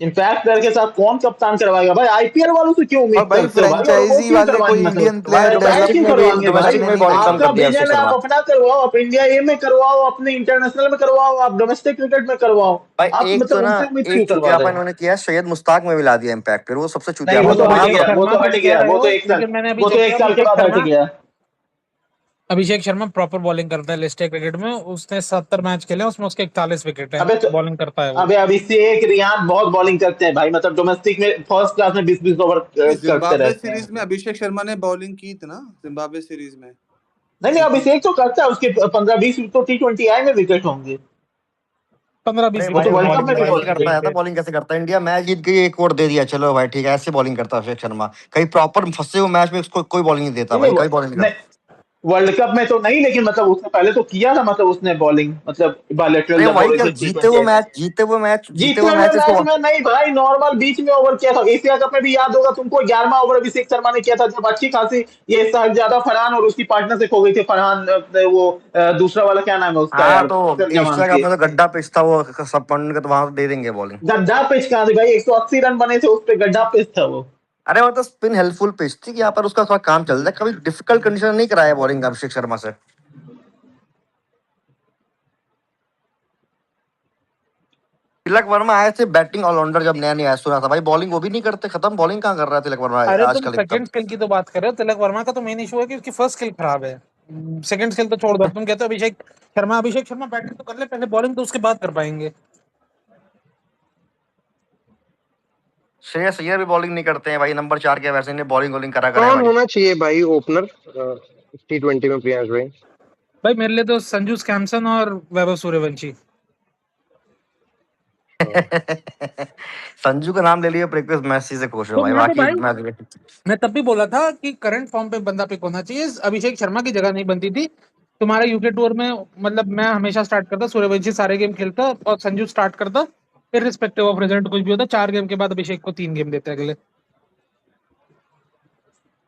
इम्पैक्ट प्लेयर के साथ कौन कप्तान करवाएगा भाई? आईपीएल वालों से क्यों और उम्मीद भाई करते हो भाई? और वो फ्रेंचाइजी क्यों वाले करवाएंगे कोई मतलब? इंडियन भाई प्लेयर इम्पैक्ट क्यों करवाएंगे भाई? डोमेस्टिक में बॉलिंग कम आपका कर दिया अभिषेक विजन है, शर्मा। आप अपना करवाओ, आप इंडिया ए में करवाओ, अपने इंटरनेशनल में करवाओ, आप डोमेस्टिक क्रिकेट में करवाओ, भाई आप एक तो मतलब ना, उनसे उम्मीद क्यों एक करवा रहे चुतियापा हो? इन्होंने किया, सैयद मुश्ताक में भी ला दिया इम्पैक्ट, फिर वो सबसे नहीं, वो चुतियापा तो था तुम हट वहां अभिषेक पर। गया, वो शर्मा तो को हट तो कह गया, रहे वो तो हो, एक साल, लेकिन मैंने अभी वो तो चेक एक किया, साल के बाद हट गया। अभिषेक शर्मा प्रॉपर बॉलिंग करता है लिस्टेड क्रिकेट में, उसने 70 मैच खेले, उसमें उसके 41 विकेट है, अबे तो बॉलिंग करता है वो। अबे अभिषेक, रियान बहुत बॉलिंग करते हैं भाई, मतलब डोमेस्टिक में फर्स्ट क्लास में 20-20 ओवर करते जिम्बाब्वे रहते हैं सीरीज में मतलब। अभिषेक शर्मा ने बॉलिंग की थी ना, जिम्बाब्वे सीरीज में नहीं नहीं, जीती। अभिषेक तो करता है, उसके 15-20 तो T20I में विकेट होंगे। 15-20 अरे वो भाई तो वर्ल्ड कप बॉलिंग में भी कैसे बॉलिंग करता सही है, तो थे। बॉलिंग कैसे करता है, इंडिया मैच जीत गई, एक वोट दे दिया, चलो भाई ठीक है, ऐसे बॉलिंग करता है अभिषेक शर्मा। कहीं प्रॉपर फंसे हुए मैच में उसको कोई बॉलिंग नहीं देता नहीं भाई, नहीं कहीं बॉलिंग नहीं नहीं, करता। वर्ल्ड कप में तो नहीं, लेकिन मतलब उसने पहले तो किया था, मतलब उसने बॉलिंग, मतलब बायलैटरल अरे जब हो वही रही क्या, थी T20 आई में। जीते जीतते हुए हुए मैचेस मैच को। में नहीं भाई, नॉर्मल बीच में ओवर किया था। एशिया कप में भी याद होगा तुमको, 11वां ओवर अभिषेक शर्मा ने किया था, जब अच्छी खासी ये साहिबजादा फरहान और उसकी पार्टनरशिप हो गई थी। फरहान वो दूसरा वाला क्या नाम है उसका हाँ यार, तो अफजल जमान एशिया कप के। में तो गड्ढा पिच था वो, सब पंडित तो वहां दे देंगे बॉलिंग। गड्ढा पिच कहाँ थी भाई, 180 रन बने थे उस पे, गड्ढा पिच था वो। अरे वो तो स्पिन हेल्पफुल पिच थी, यहाँ पर उसका थोड़ा काम चल रहा है, कभी डिफिकल्ट कंडीशन नहीं कराया बॉलिंग अभिषेक शर्मा से। तिलक वर्मा आए थे बैटिंग ऑलराउंडर, जब नया नया सुना था भाई, बॉलिंग वो भी नहीं करते, खत्म बॉलिंग कहाँ कर रहा है तिलक वर्मा अरे तुम आजकल एकदम। सेकंड स्किल की तो बात कर रहे हो, तिलक वर्मा का तो मेन इशू है कि उसकी फर्स्ट स्किल खराब है। सेकंड स्किल तो छोड़ दो, तुम कहते हो अभिषेक शर्मा बैटिंग तो कर ले पहले, बॉलिंग तो उसके बाद कर पाएंगे। श्रेयस अय्यर भी बॉलिंग नहीं करते हैं भाई, नंबर 4 के वैसे इन्हें बॉलिंग वॉलिंग करा करा है कौन भाई। होना चाहिए भाई ओपनर T20 में प्रियांश भाई? भाई मेरे लिए तो संजू सैमसन और वैभव सूर्यवंशी। संजू का नाम ले लिया, प्रेक्टिस मैसी से खुश हो तो भाई, मैं तो बाकी भाई मैं तब भी बोला था कि करंट फॉर्म पे बंदा पिक होना चाहिए, अभिषेक शर्मा की जगह नहीं बनती थी। तुम्हारा यूके टूर में मतलब मैं हमेशा स्टार्ट करता, सूर्यवंशी सारे गेम खेलता और संजू स्टार्ट करता, इररिस्पेक्टिव ऑफ रिजल्ट कुछ भी होता। 4 गेम के बाद अभिषेक को 3 गेम देते अगले।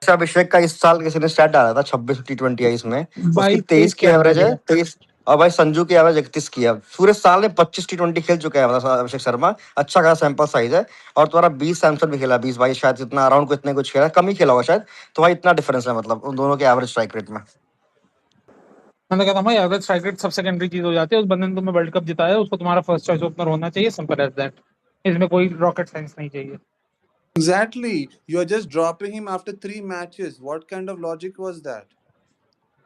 अच्छा, अभिषेक का इस साल किसी ने स्टैट डाला था, 26 T20 है इसमें, उसकी भाई 23 की क्या एवरेज है, है 23। और भाई संजू की एवरेज 31 की है। पूरे साल में 25 T20 खेल चुका है मतलब अभिषेक शर्मा, अच्छा खासा सैंपल साइज है। और तुम्हारा 20 सैमसन भी खेला, 20 22 शायद, इतना अराउंड को इतने कुछ खेला, कम ही खेला होगा शायद। तो भाई इतना डिफरेंस है मतलब उन दोनों के एवरेज स्ट्राइक रेट में। मैंने कहा था भाई, एवरेज स्ट्राइक रेट सब सेकेंडरी चीज हो जाती है। उस बंदे ने तुम्हें वर्ल्ड कप जिताया है, उसको तुम्हारा फर्स्ट चॉइस ओपनर होना चाहिए, सिंपल एज दैट। इसमें कोई रॉकेट साइंस नहीं चाहिए। Exactly. You're just dropping him after 3 matches. What kind of logic was that?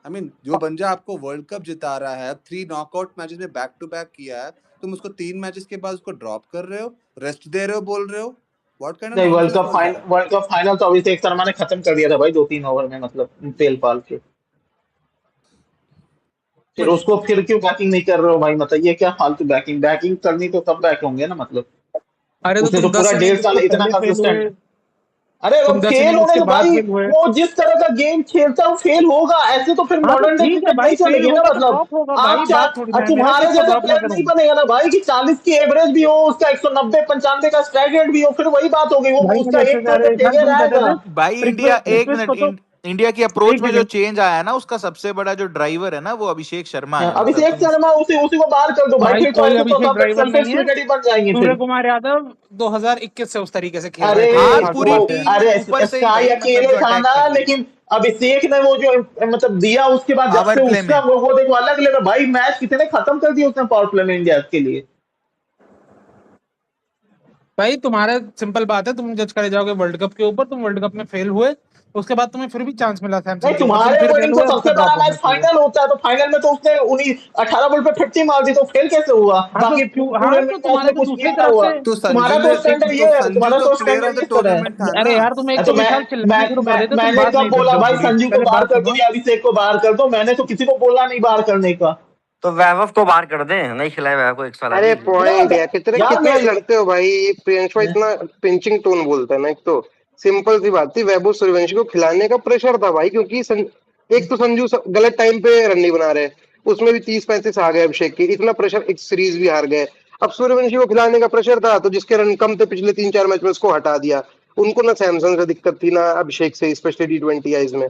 I mean, जो बंजा आपको वर्ल्ड कप जिता रहा है, 3 नॉकआउट मैचेस में बैक टू बैक किया है, तुम उसको 3 मैचेस के बाद उसको ड्रॉप कर रहे हो, रेस्ट दे रहे हो, बोल रहे हो? What kind of नहीं, nonsense was that? World cup final तो अभिषेक शर्मा ने खत्म कर दिया था भाई 2-3 ओवर में, मतलब तेल पाल के। फिर But उसको फिर क्यों बैटिंग नहीं कर रहे हो भाई, मतलब ये क्या फालतू बैटिंग, बैटिंग करनी तो तब बैक होंगे ना मतलब। अरे तो उसने तो तुम पूरा 10 इनिंग 1.5 साल उसके इतना पहले फेल हुए, कंसिस्टेंट। अरे वो तुम 10 फेल इनिंग होने उसके तो बाद भाई, फेल हुए। वो जिस तरह का गेम खेलता है वो फेल होगा, ऐसे तो फिर हाँ तो मॉडर्न डे ठीक है क्रिकेट भाई, नहीं फेल चलेगी ना होगा तो मतलब। ड्रॉप होगा आप भाई, बात चार थोड़ी ना है मेरा कि तुम्हारे उसको जैसा ड्रॉप ना प्लेयर करूं। नहीं बनेगा ना भाई कि 40 की एवरेज भी हो, उसका 190-95 का स्ट्राइक रेट भी हो, फिर वही बात हो गई, वो भाई उसका मैंने एक तरह का ईशान फेलियर तुम कहते आएगा। थे भाई इंडिया, एक प्रिक्विस मिनट, को तो इंडिया की अप्रोच एक में जो सेकंड। चेंज आया ना, उसका सबसे बड़ा जो ड्राइवर है ना, वो अभिषेक शर्मा है। मतलब अभिषेक तुम शर्मा, उसी उसी को बाहर कर दो भाई, भाई फिर तो कोई ऐसे तो अभिषेक सब ड्राइवर सेल्फिश नहीं है। क्रिकेट ही बन जाएंगे सूर्य फिर। कुमार यादव 2021 से उस तरीके से खेल रहे अरे हैं, कोई हाँ, खास वो पूरी बात है। टीम अरे ऊपर से ही स्काई भाई, मतलब अकेले जो था अटैक ना, कर रही है लेकिन अभिषेक ने वो जो मतलब दिया, उसके बाद जब पावर से प्ले उसका में। वो देखो अलग लेवल भाई, मैच कितने खत्म कर दिए उसने पावर प्ले में इंडिया के लिए। भाई तुम्हारा सिंपल बात है, तुम जज करे जाओगे वर्ल्ड कप के ऊपर, तुम वर्ल्ड कप में फेल हुए, उसके बाद तुम्हें फिर भी चांस मिला नहीं, सैमसन के ऊपर, तुम तुम्हारे फिर फेल अकॉर्डिंग तो हुए, अब उसका सबसे बड़ा ड्रॉप होना मैच चाहिए। फाइनल होता है, तो फाइनल में तो उसने उन्हीं 18 बॉल पे 50 मार दी, तो फेल कैसे हुआ? हाँ तो बाकी क्यों, पूरे हाँ तो मैच तुम्हारे में तो कुछ दूसरी नहीं तरफ हुआ। से तो तुम्हारा तो स्टैंडर्ड ये है, संजू तुम्हारा तो तो प्लेयर ऑफ स्टैंडर्ड द इस तरह टूर्नामेंट था है। अरे ना। यार तुम एक तो तो विशाल चिल्लाना शुरू कर देते हो, तुम मैंने बात नहीं कब सुनते बोला हो भाई मेरी, संजू को पहले बाहर बात कर दो सुनो। या अभिषेक को बाहर कर दो? मैंने तो किसी को बोला नहीं बाहर करने का। तो वैभव को बाहर कर दें, नहीं खिलाए वैभव को एक साल अरे अभी। पॉइंट यार, कितने यार कितना मेरे लड़ते हो भाई? ये प्रियांश भाई इतना पिंचिंग टोन बोलता है ना। एक तो सिंपल सी बात थी, वैभव सूर्यवंशी को खिलाने का प्रेशर था भाई, क्योंकि एक तो संजू गलत टाइम पे रन नहीं बना रहे, उसमें भी 30-35 आ गए अभिषेक की, इतना प्रेशर, एक सीरीज भी हार गए। अब सूर्यवंशी को खिलाने का प्रेशर था, तो जिसके रन कम थे पिछले 3-4 मैच में उसको हटा दिया। उनको ना सैमसन से दिक्कत थी ना अभिषेक से, स्पेशली T20 आईज में,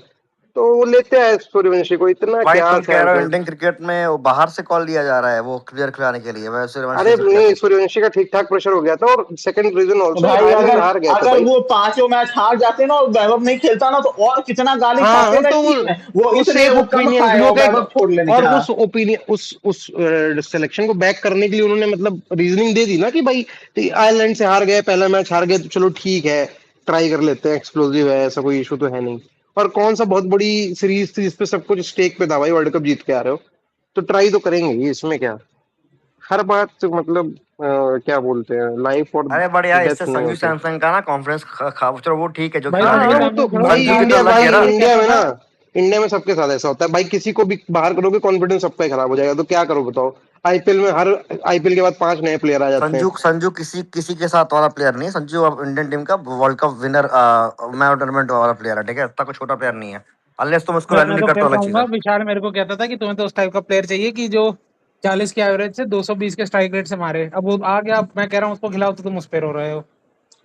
तो वो लेते आए सूर्यवंशी को, इतना भाई क्या तुम कह रहे हो सैमसन। इंडियन क्रिकेट में वो बाहर से कॉल लिया जा रहा है वो प्लेयर खिलाने के लिए, वैसे अरे सूर्यवंशी से नहीं, खिलाते। सूर्यवंशी का ठीक ठाक प्रेशर हो गया था, और सेकंड रीजन ऑल्सो भाई आयरलैंड अगर हार गए थे अगर भाई। वो पांचों मैच हार जाते ना और वैभव नहीं खेलता ना, तो और कितना गाली खाते हाँ ना तो टीम में, वो वो इसलिए सेफ वो कम ओपिनियन, खाए वो और वैभव छोड़ लेने और चाहा। उस ओपिनियन, उस सिलेक्शन को बैक करने के लिए उन्होंने मतलब रीजनिंग दे दी ना कि भाई आयरलैंड से हार गए, पहला मैच हार गए, तो चलो ठीक है, ट्राई कर लेते हैं, एक्सप्लोसिव है, ऐसा कोई इशू तो है नहीं। और कौन सा बहुत बड़ी सीरीज थी जिसपे सब कुछ स्टेक पे था भाई, वर्ल्ड कप जीत के आ रहे हो, तो ट्राई तो करेंगे ही, इसमें क्या। हर बात मतलब क्या बोलते हैं, लाइफ और अरे बढ़िया, इससे डेथ नहीं संजू होती। सैमसंग का ना कॉन्फ्रेंस चलो वो ठीक है जो भाई खिलाने के संजू हाँ लिए। वो तो सैमसन छोड़ो, भाई संजू की तो इंडिया, अलग ही भाई है ना। ये इंडिया कहता में ना, था। इंडिया में सबके साथ ऐसा होता है भाई, किसी को भी बाहर करोगे कॉन्फिडेंस सबका ही खराब हो जाएगा, तो क्या करो बताओ। आईपीएल में हर आईपीएल के बाद 5 नए प्लेयर आ जाते हैं। संजू किसी किसी के साथ वाला प्लेयर नहीं है। संजू अब इंडियन टीम का world cup winner man tournament वाला प्लेयर है, ठीक है? इतना कोई छोटा प्लेयर नहीं है, अनलेस तुम उसको वैल्यू मैं नहीं तो करते फिर हो, अलग चीज कहूंगा, है। विशाल मेरे को कहता था कि तुम्हें तो उस टाइप का प्लेयर चाहिए कि जो 40 के एवरेज से 220 के स्ट्राइक रेट से मारे। अब वो आ गया, मैं कह रहा हूँ उसको खिलाओ तो तुम उस पे रो रहे हो।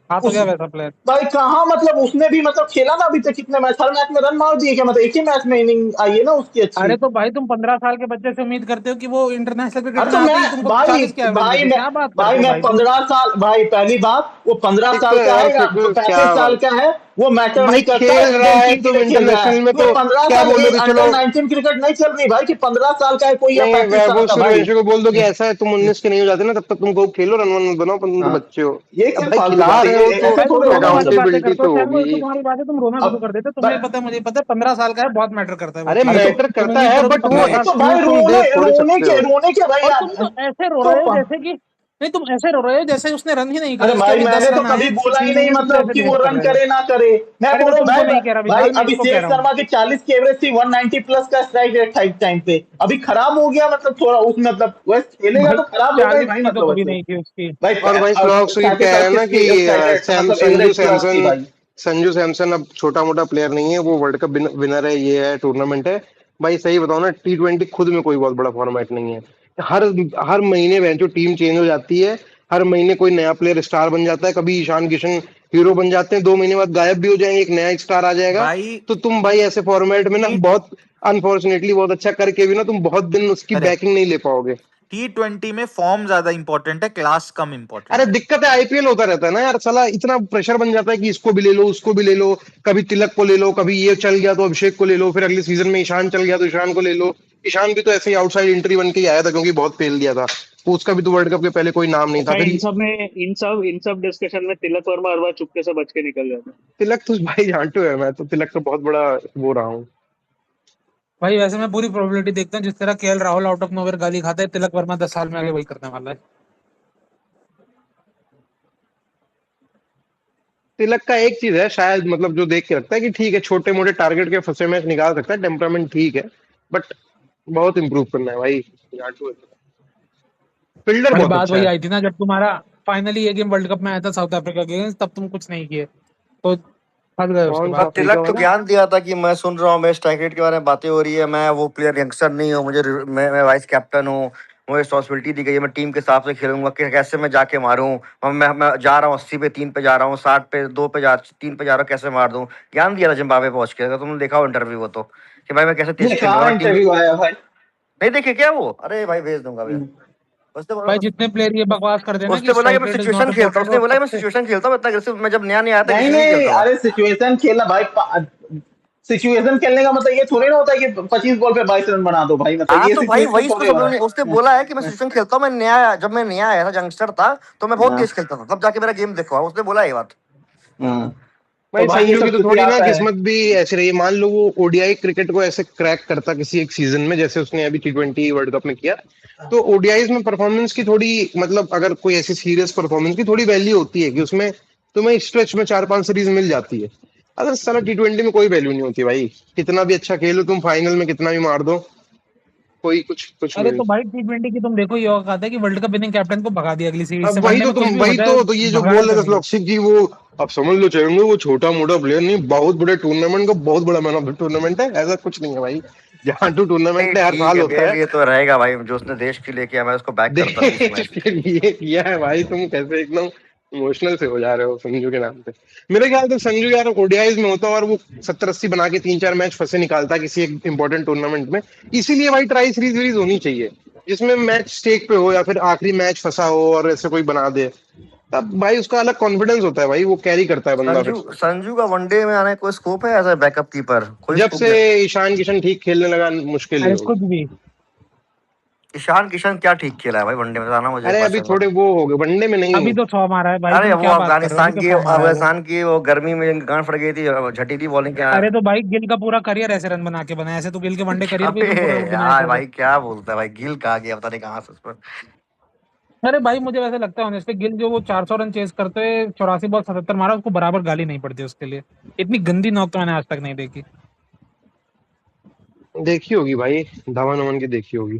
आ तो उस गया वैसा प्लेयर। भाई कहाँ, मतलब उसने भी मतलब खेला ना अभी तक कितने मैच, हर मैच में रन मार दिए क्या? मतलब एक ही मैच में इनिंग आई है ना उसकी अच्छी। अरे तो भाई तुम 15 साल के बच्चे से उम्मीद करते हो कि वो इंटरनेशनल क्रिकेट अब में तो आते मैं ही तुमको भाई 40 के एवरेज भाई मिले? मैं क्या बात करते हो मैं भाई तुम? 15 साल भाई, पहली बात वो 15 एक साल तो का यार है या फिर क्या 35 साल बात, का है, वो मैटर भाई नहीं करता, खेल रहा इंडियन है टीम के तुम लिए खेल रहा है। इंटरनेशनल में, वो तो 15 क्या साल बोलोगे? चलो, अंडर 19 क्रिकेट नहीं चल रही भाई, कि 15 साल का है कोई या नहीं 35 साल वैभव का भाई। सूर्यवंशी को बोल दो कि ऐसा है, तुम 19 के नहीं हो जाते ना, तब तक तुम को खेलो, रन वन बनाओ, पर तुम तो हाँ, बच्चे हो। ये अब क्या भाई फालतू खिला बात है, रहे हो ये तो ऐसे भाई तुम थोड़ी होता रोने है वाली मतलब। बातें अकाउंटेबिलिटी करते हो, तो चैन वो एक तो होगी। तुम्हारी बात है, तुम रोना अब शुरू कर देते हो। भाई तुम्हें पता है, मुझे पता है, 15 साल का है, बहुत मैटर करता है वो अरे चीज। अरे तो मैटर तुम करता उम्मीद है, करो कि बट वो 15 नहीं साल। तो स्क्यू भाई तुम दे थोड़े सकते हो। रोने के भाई और यार। तुम तो ऐसे रो तो रहे हो जैसे कि, नहीं तुम ऐसे रो रहे हो जैसे उसने रन ही नहीं करे, अरे उसके भाई अभी 10 मैंने तो रन आए कभी हैं बोला ही 3 नहीं में, तुम तो मतलब ऐसे कि वो बिहेव कर रन रहे हो। करे ना करे। मैं अरे बोल मैं रहा हूँ तुमको भाई नहीं कह रहा भाई विशाल, मैं इसको कह अभिषेक रहा हूँ। शर्मा की 40 की एवरेज थी, 190 प्लस का स्ट्राइक रेट था एक टाइम पे, अभी खराब हो गया मतलब थोड़ा उसमें, मतलब वैसे खेलेगा भाई तो खराब होगा ही 40 भाई, की तो मतलब कभी वैसे नहीं थी उसकी। भाई और भाई स्लॉक्स भी कह रहे हैं ना 35 कि की स्ट्राइक रेट था, मतलब संजू एवरेज प्लस थी सैमसन, भाई। संजू सैमसन अब छोटा मोटा प्लेयर नहीं है, वो वर्ल्ड कप विनर है, ये है टूर्नामेंट है। भाई सही बताओ ना, T20 खुद में कोई बहुत बड़ा फॉर्मेट नहीं है। हर हर महीने जो टीम चेंज हो जाती है, हर महीने कोई नया प्लेयर स्टार बन जाता है, कभी ईशान किशन हीरो बन जाते हैं, 2 महीने बाद गायब भी हो जाएंगे, एक नया स्टार आ जाएगा। भाई तो तुम भाई ऐसे फॉर्मेट में ना टी बहुत अनफॉर्चुनेटली बहुत अच्छा करके भी ना तुम बहुत दिन उसकी करेक्ट, बैकिंग नहीं ले पाओगे। T20 में फॉर्म ज्यादा इंपॉर्टेंट है, क्लास कम अरे इंपॉर्टेंट है। दिक्कत है, आईपीएल होता रहता है ना यार, साला इतना प्रेशर बन जाता है कि इसको भी ले लो, उसको भी ले लो, कभी तिलक को ले लो, कभी ये चल गया तो अभिषेक को ले लो, फिर अगले सीजन में ईशान चल गया तो ईशान को ले लो। ईशान भी तो ऐसे ही आउटसाइड एंट्री बन के ही आया था, क्योंकि बहुत फेल दिया था, तो उसका भी तो वर्ल्ड कप के पहले कोई नाम नहीं था। अच्छा, फिर इन सब डिस्कशन में तिलक वर्मा हर बार चुपके से बच के निकल जाता है। तिलक तो भाई जानते हो, मैं तो तिलक का बहुत बड़ा वो रहा हूँ। भाई वैसे मैं पूरी प्रोबेबिलिटी देखता हूँ, जिस तरह KL Rahul out of nowhere गाली खाता है, तिलक वर्मा 10 साल में आगे वही करने वाला है। तिलक का एक चीज है शायद, मतलब जो देख के लगता है कि ठीक है, छोटे मोटे टारगेट के फंसे मैच निकाल सकता है, टेम्परामेंट ठीक है, बट बहुत इंप्रूव करना है भाई। जानटू फील्डर भाई बहुत बात अच्छा वही है। आई थी ना, जब तुम्हारा फाइनली ये गेम वर्ल्ड कप में आया था साउथ अफ्रीका के अगेंस्ट, तब तुम कुछ नहीं किए तो फंस गए उसके कौन सा बाद। अफ्रीका तिलक तो वाला? ज्ञान दिया था कि मैं सुन रहा हूँ, मैं स्ट्राइक रेट के बारे में बातें हो रही है, मैं वो प्लेयर यंगस्टर नहीं हूँ, मैं वाइस कैप्टन हूँ, मुझे रिस्पॉन्सिबिलिटी दी गई है, मैं टीम के हिसाब से खेलूंगा कि कैसे मैं जाके मारूं। मैं जा रहा हूँ 80 पे 3 पे जा रहा हूँ, 60 पे 2 पे जा 3 पे जा रहा हूँ, कैसे मार दूं। ज्ञान दिया था जिम्बाब्वे पहुंच के, अगर तुमने देखा हो इंटरव्यू वो तो, कि भाई मैं कैसे तेज ये खेलूंगा कहाँ मैं टीम। इंटरव्यू आया भाई? नहीं देखे क्या वो? अरे भाई भेज दूंगा भैया। उसने भाई बोला जितने प्लेयर ये बकवास कर देना कि उसने बोला कि स्ट्राइक मैं रेट इज सिचुएशन नॉट खेलता हूँ, इम्पोर्टेंट, उसने वो बोला कि मैं सबसे। सिचुएशन खेलता हूँ इतना aggressive, मैं जब नया नया आया था नहीं aggressive नहीं नहीं, खेलता था। अरे सिचुएशन खेलना भाई, सिचुएशन खेलने का मतलब ये थोड़ी ना होता है कि 25 बॉल पे 22 रन बना दो भाई, मतलब हाँ ये तो भाई सिचुएशन वही इसको थोड़ी सब हो लोग उसने रहा बोला है कि मैं सिचुएशन खेलता हूँ, जब मैं नया आया था, यंगस्टर था, तो मैं बहुत है। तेज खेलता था, तब जाके मेरा गेम देखो, उसने बोला ये बात। हाँ, तो भाई भाई ये संजू की सब तो चुतिया थोड़ी ना आता है। किस्मत भी ऐसी रही है, मान लो वो ओडीआई क्रिकेट को ऐसे क्रैक करता किसी एक सीजन में, जैसे उसने अभी T20 वर्ल्ड कप में किया, तो ओडीआईज में परफॉर्मेंस की थोड़ी, मतलब अगर कोई ऐसी सीरियस परफॉर्मेंस की थोड़ी वैल्यू होती है कि उसमें तुम्हें स्ट्रेच में 4-5 सीरीज मिल जाती है। अगर साला T20 में कोई वैल्यू नहीं होती भाई, कितना भी अच्छा खेलो तुम, फाइनल में कितना भी मार दो, कोई कुछ कुछ अरे नहीं। तो भाई T20 की तुम देखो, ये औकात है कि वर्ल्ड कप विनिंग कैप्टन को भगा दिया अगली सीरीज से। अब वही वनडे तो में कुछ तुम, भी हो वही जाए, तो ये जो भगाना बोल रहे तो थे नहीं है। फ्लॉक्सी की, वो अब समझ लो चाहेंगे वो छोटा मोटा प्लेयर नहीं, बहुत बड़े टूर्नामेंट का बहुत बड़ा मैन ऑफ द टूर्नामेंट है, ऐसा कुछ नहीं है भाई। जहाँ टू नहीं टूर्नामेंट है हर ठीक साल है, होता मेरे है। लिए तो रहेगा भाई, जो उसने देश के लिए किया मैं उसको बैक करता हूँ देश इसमें। के लिए किया है भाई, तुम कैसे एकदम इमोशनल से हो जा रहे हो संजू के नाम पे। मेरे ख्याल से संजू यार ओडीआईज में होता और वो 70-80 बना के 3-4 मैच फंसे निकालता किसी एक इंपॉर्टेंट टूर्नामेंट में। इसीलिए भाई ट्राई सीरीज वीरीज होनी चाहिए, जिसमें मैच स्टेक पे हो, या फिर आखिरी मैच फंसा हो और ऐसे कोई बना दे, तब भाई उसका अलग कॉन्फिडेंस होता है भाई, वो कैरी करता है बंदा फिर। संजू का वनडे में आने का कोई स्कोप है एज अ बैकअप कीपर? कोई जब स्कोप से नहीं। ईशान किशन ठीक खेलने लगा, मुश्किल ही अरे होगी। कुछ भी। ईशान किशन क्या ठीक खेला है भाई वनडे में, बताना मुझे एक अरे बार अभी सिंपल। थोड़े वो हो गए, वनडे में नहीं। अभी तो 100 मारा है भाई, अरे तुम वो क्या बात कर रहे हो? अभी तो 100 मारा है वो। अफगानिस्तान की वो गर्मी में गांड फट गई थी, झटी थी बॉलिंग क्या। अरे तो भाई गिल का पूरा करियर ऐसे रन बना के बनाया, ऐसे तो गिल के वनडे करियर पे अबे तुम पूरा डिनाई यार कर रहे भाई क्या बोलता है भाई, गिल कहा गया पता नहीं कहाँ से उस पर। हो। अरे भाई मुझे वैसे लगता है ऑनेस्टली, गिल जो वो 400 रन चेस करते हुए 84 बॉल 77 मारा, उसको बराबर गाली नहीं पड़ती उसके लिए। इतनी गंदी नॉक तो मैंने आज तक नहीं देखी। देखी होगी भाई, धवन वमन की देखी होगी।